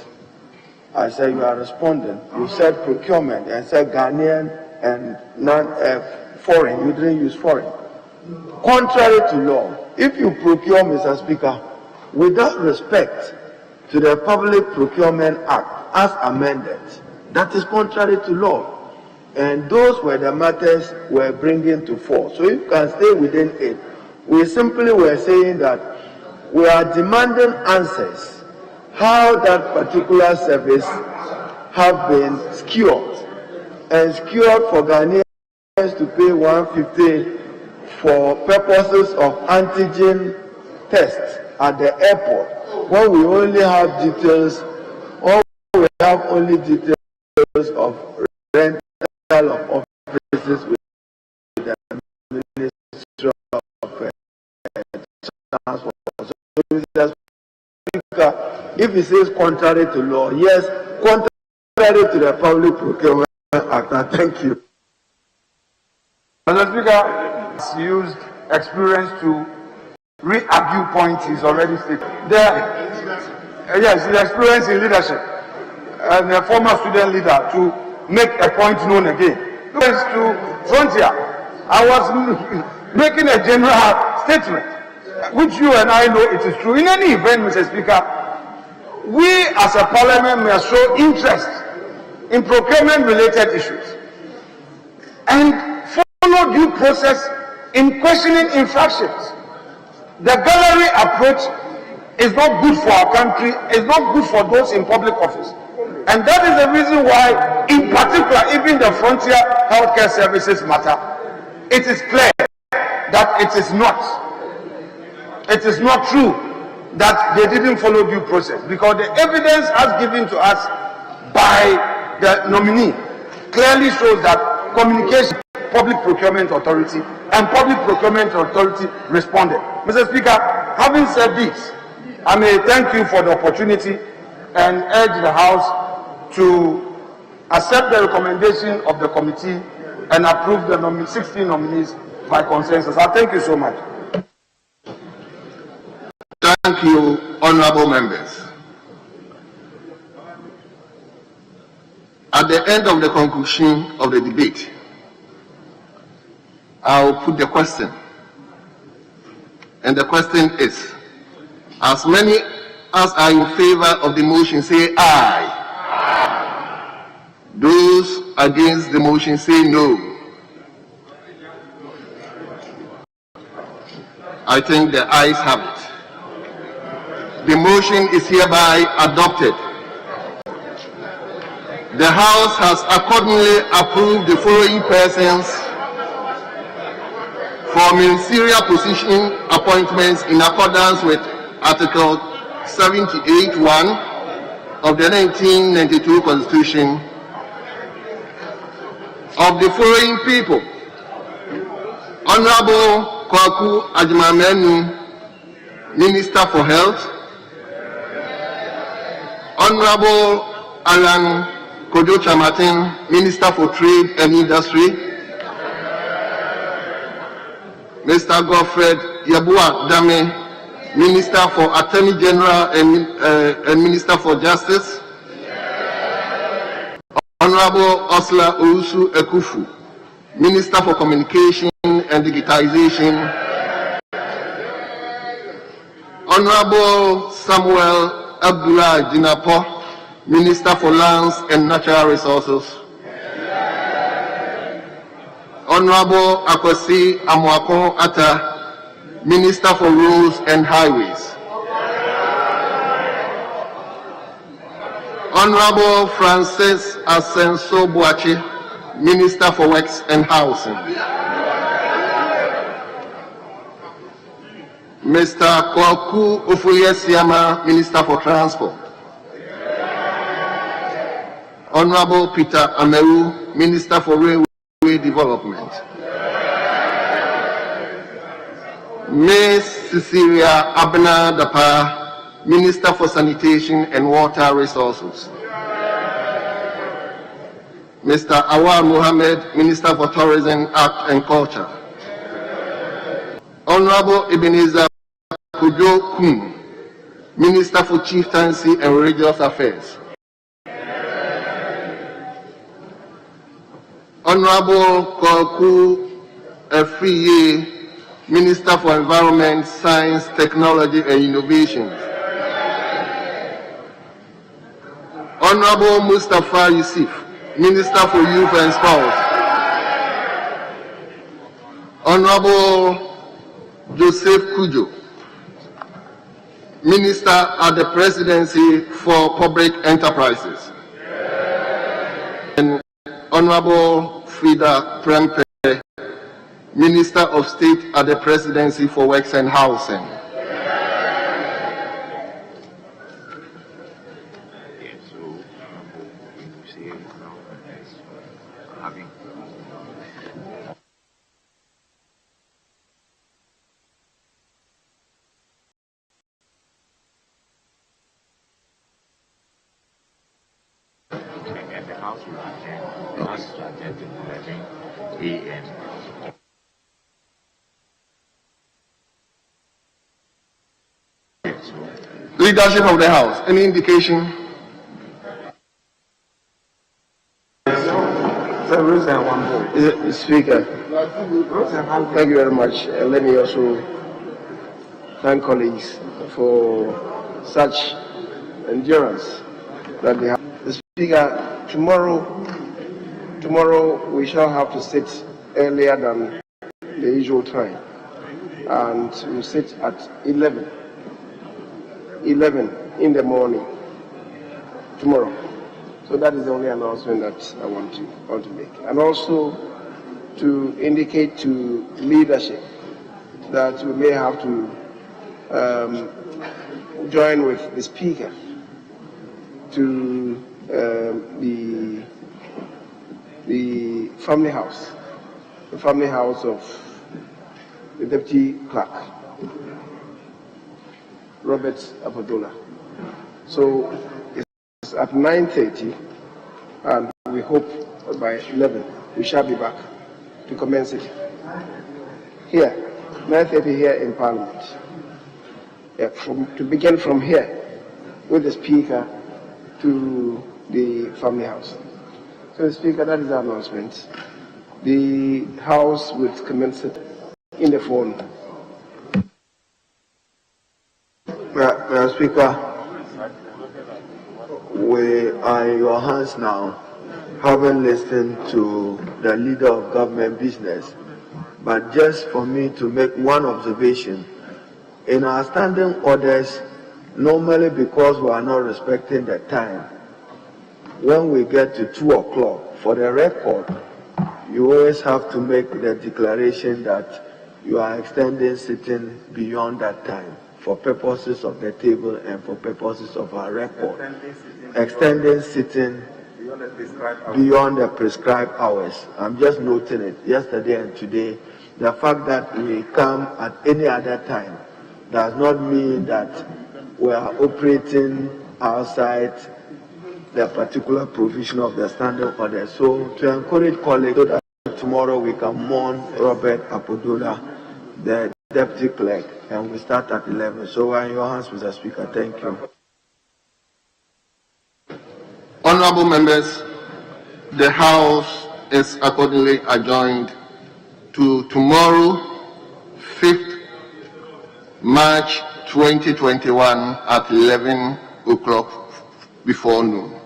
I said you are responding. You said procurement and said Ghanaian and foreign. You didn't use foreign. Contrary to law, if you procure, Mr. Speaker, without respect to the Public Procurement Act as amended, that is contrary to law. And those were the matters we're bringing to force. So if you can stay within it, we simply were saying that we are demanding answers how that particular service have been secured for Ghanaians to pay 150 for purposes of antigen tests at the airport, when we only have details, or we have only details of rental of offices with the Ministerial of Transport. So, Mr. Speaker, if he says contrary to law, yes, contrary to the Public Procurement Act. Thank you. Mr. Speaker, has used experience to re-argue points he's already stated. Yes, his experience in leadership and a former student leader to make a point known again. To frontier, I was making a general statement, which you and I know it is true. In any event, Mr. Speaker, we as a parliament must show interest in procurement-related issues and follow due process in questioning infractions. The gallery approach is not good for our country, is not good for those in public office. And that is the reason why, in particular, even the frontier healthcare services matter. It is clear that it is not true that they didn't follow due process, because the evidence as given to us by the nominee clearly shows that communication, Public Procurement Authority, and Public Procurement Authority responded. Mr. Speaker, having said this, I may thank you for the opportunity and urge the House to accept the recommendation of the committee and approve the 16 nominees by consensus. I thank you so much. Thank you, honorable members. At the end of the conclusion of the debate, I will put the question. And the question is, as many as are in favor of the motion say aye. Those against the motion say no. I think the ayes have it. The motion is hereby adopted. The House has accordingly approved the following persons for ministerial position appointments in accordance with Article 78(1) of the 1992 Constitution of the following people: Honorable Kwaku Ajimamenu, Minister for Health; Honorable Alan Kojo Martin, Minister for Trade and Industry; Mr. Godfred Yabua Dame, Minister for Attorney General and Minister for Justice; Honorable Osla Owusu Ekufu, Minister for Communication and Digitization; Honorable Samuel Abdullah Jinapo, Minister for Lands and Natural Resources; Honorable Akwasi Amoako Atta, Minister for Roads and Highways; Honorable Francis Asenso Boache, Minister for Works and Housing; Mr. Kwaku Ofoye Siama, Minister for Transport; Honorable Peter Ameru, Minister for Railway Development. Ms. Cecilia Abena Dapa, Minister for Sanitation and Water Resources. Mr. Awar Mohammed, Minister for Tourism, Art and Culture. Honorable Ebenezer Kujo Kum, Minister for Chieftaincy and Religious Affairs. Honorable Koku Efriye, Minister for Environment, Science, Technology and Innovations. Honorable Mustafa Yusuf, Minister for Youth and Sports. Honorable Joseph Kujo, Minister at the Presidency for Public Enterprises. And Honorable Frida Prempe, Minister of State at the Presidency for Works and Housing. And the House will attend at 11 a.m. Leadership of the House, any indication? Speaker, thank you very much. Let me also thank colleagues for such endurance that they have. Speaker, tomorrow we shall have to sit earlier than the usual time, and we'll sit at 11 in the morning tomorrow. So that is the only announcement that I want to make, and also to indicate to leadership that we may have to join with the Speaker to the family house of the Deputy Clerk, Robert Apodola. So it's at 9:30, and we hope by 11 we shall be back to commence it here, 9:30 here in Parliament. Yeah, to begin from here with the Speaker to the family house. So, the Speaker, that is the announcement. The House will commence it in the phone. Mr. Speaker, we are in your hands now, having listened to the leader of government business. But just for me to make one observation, in our standing orders, normally because we are not respecting the time, when we get to 2 o'clock, for the record, you always have to make the declaration that you are extending sitting beyond that time for purposes of the table and for purposes of our record. Extending sitting beyond the prescribed hours. I'm just noting it yesterday and today. The fact that we come at any other time does not mean that we are operating outside the particular provision of the standing order. So to encourage colleagues so that tomorrow we can mourn Robert Apodola, the Deputy Clerk, and we start at 11. So we're in your hands, Mr. Speaker. Thank you. Honorable members, the House is accordingly adjourned to tomorrow, 5th March 2021 at 11 o'clock before noon.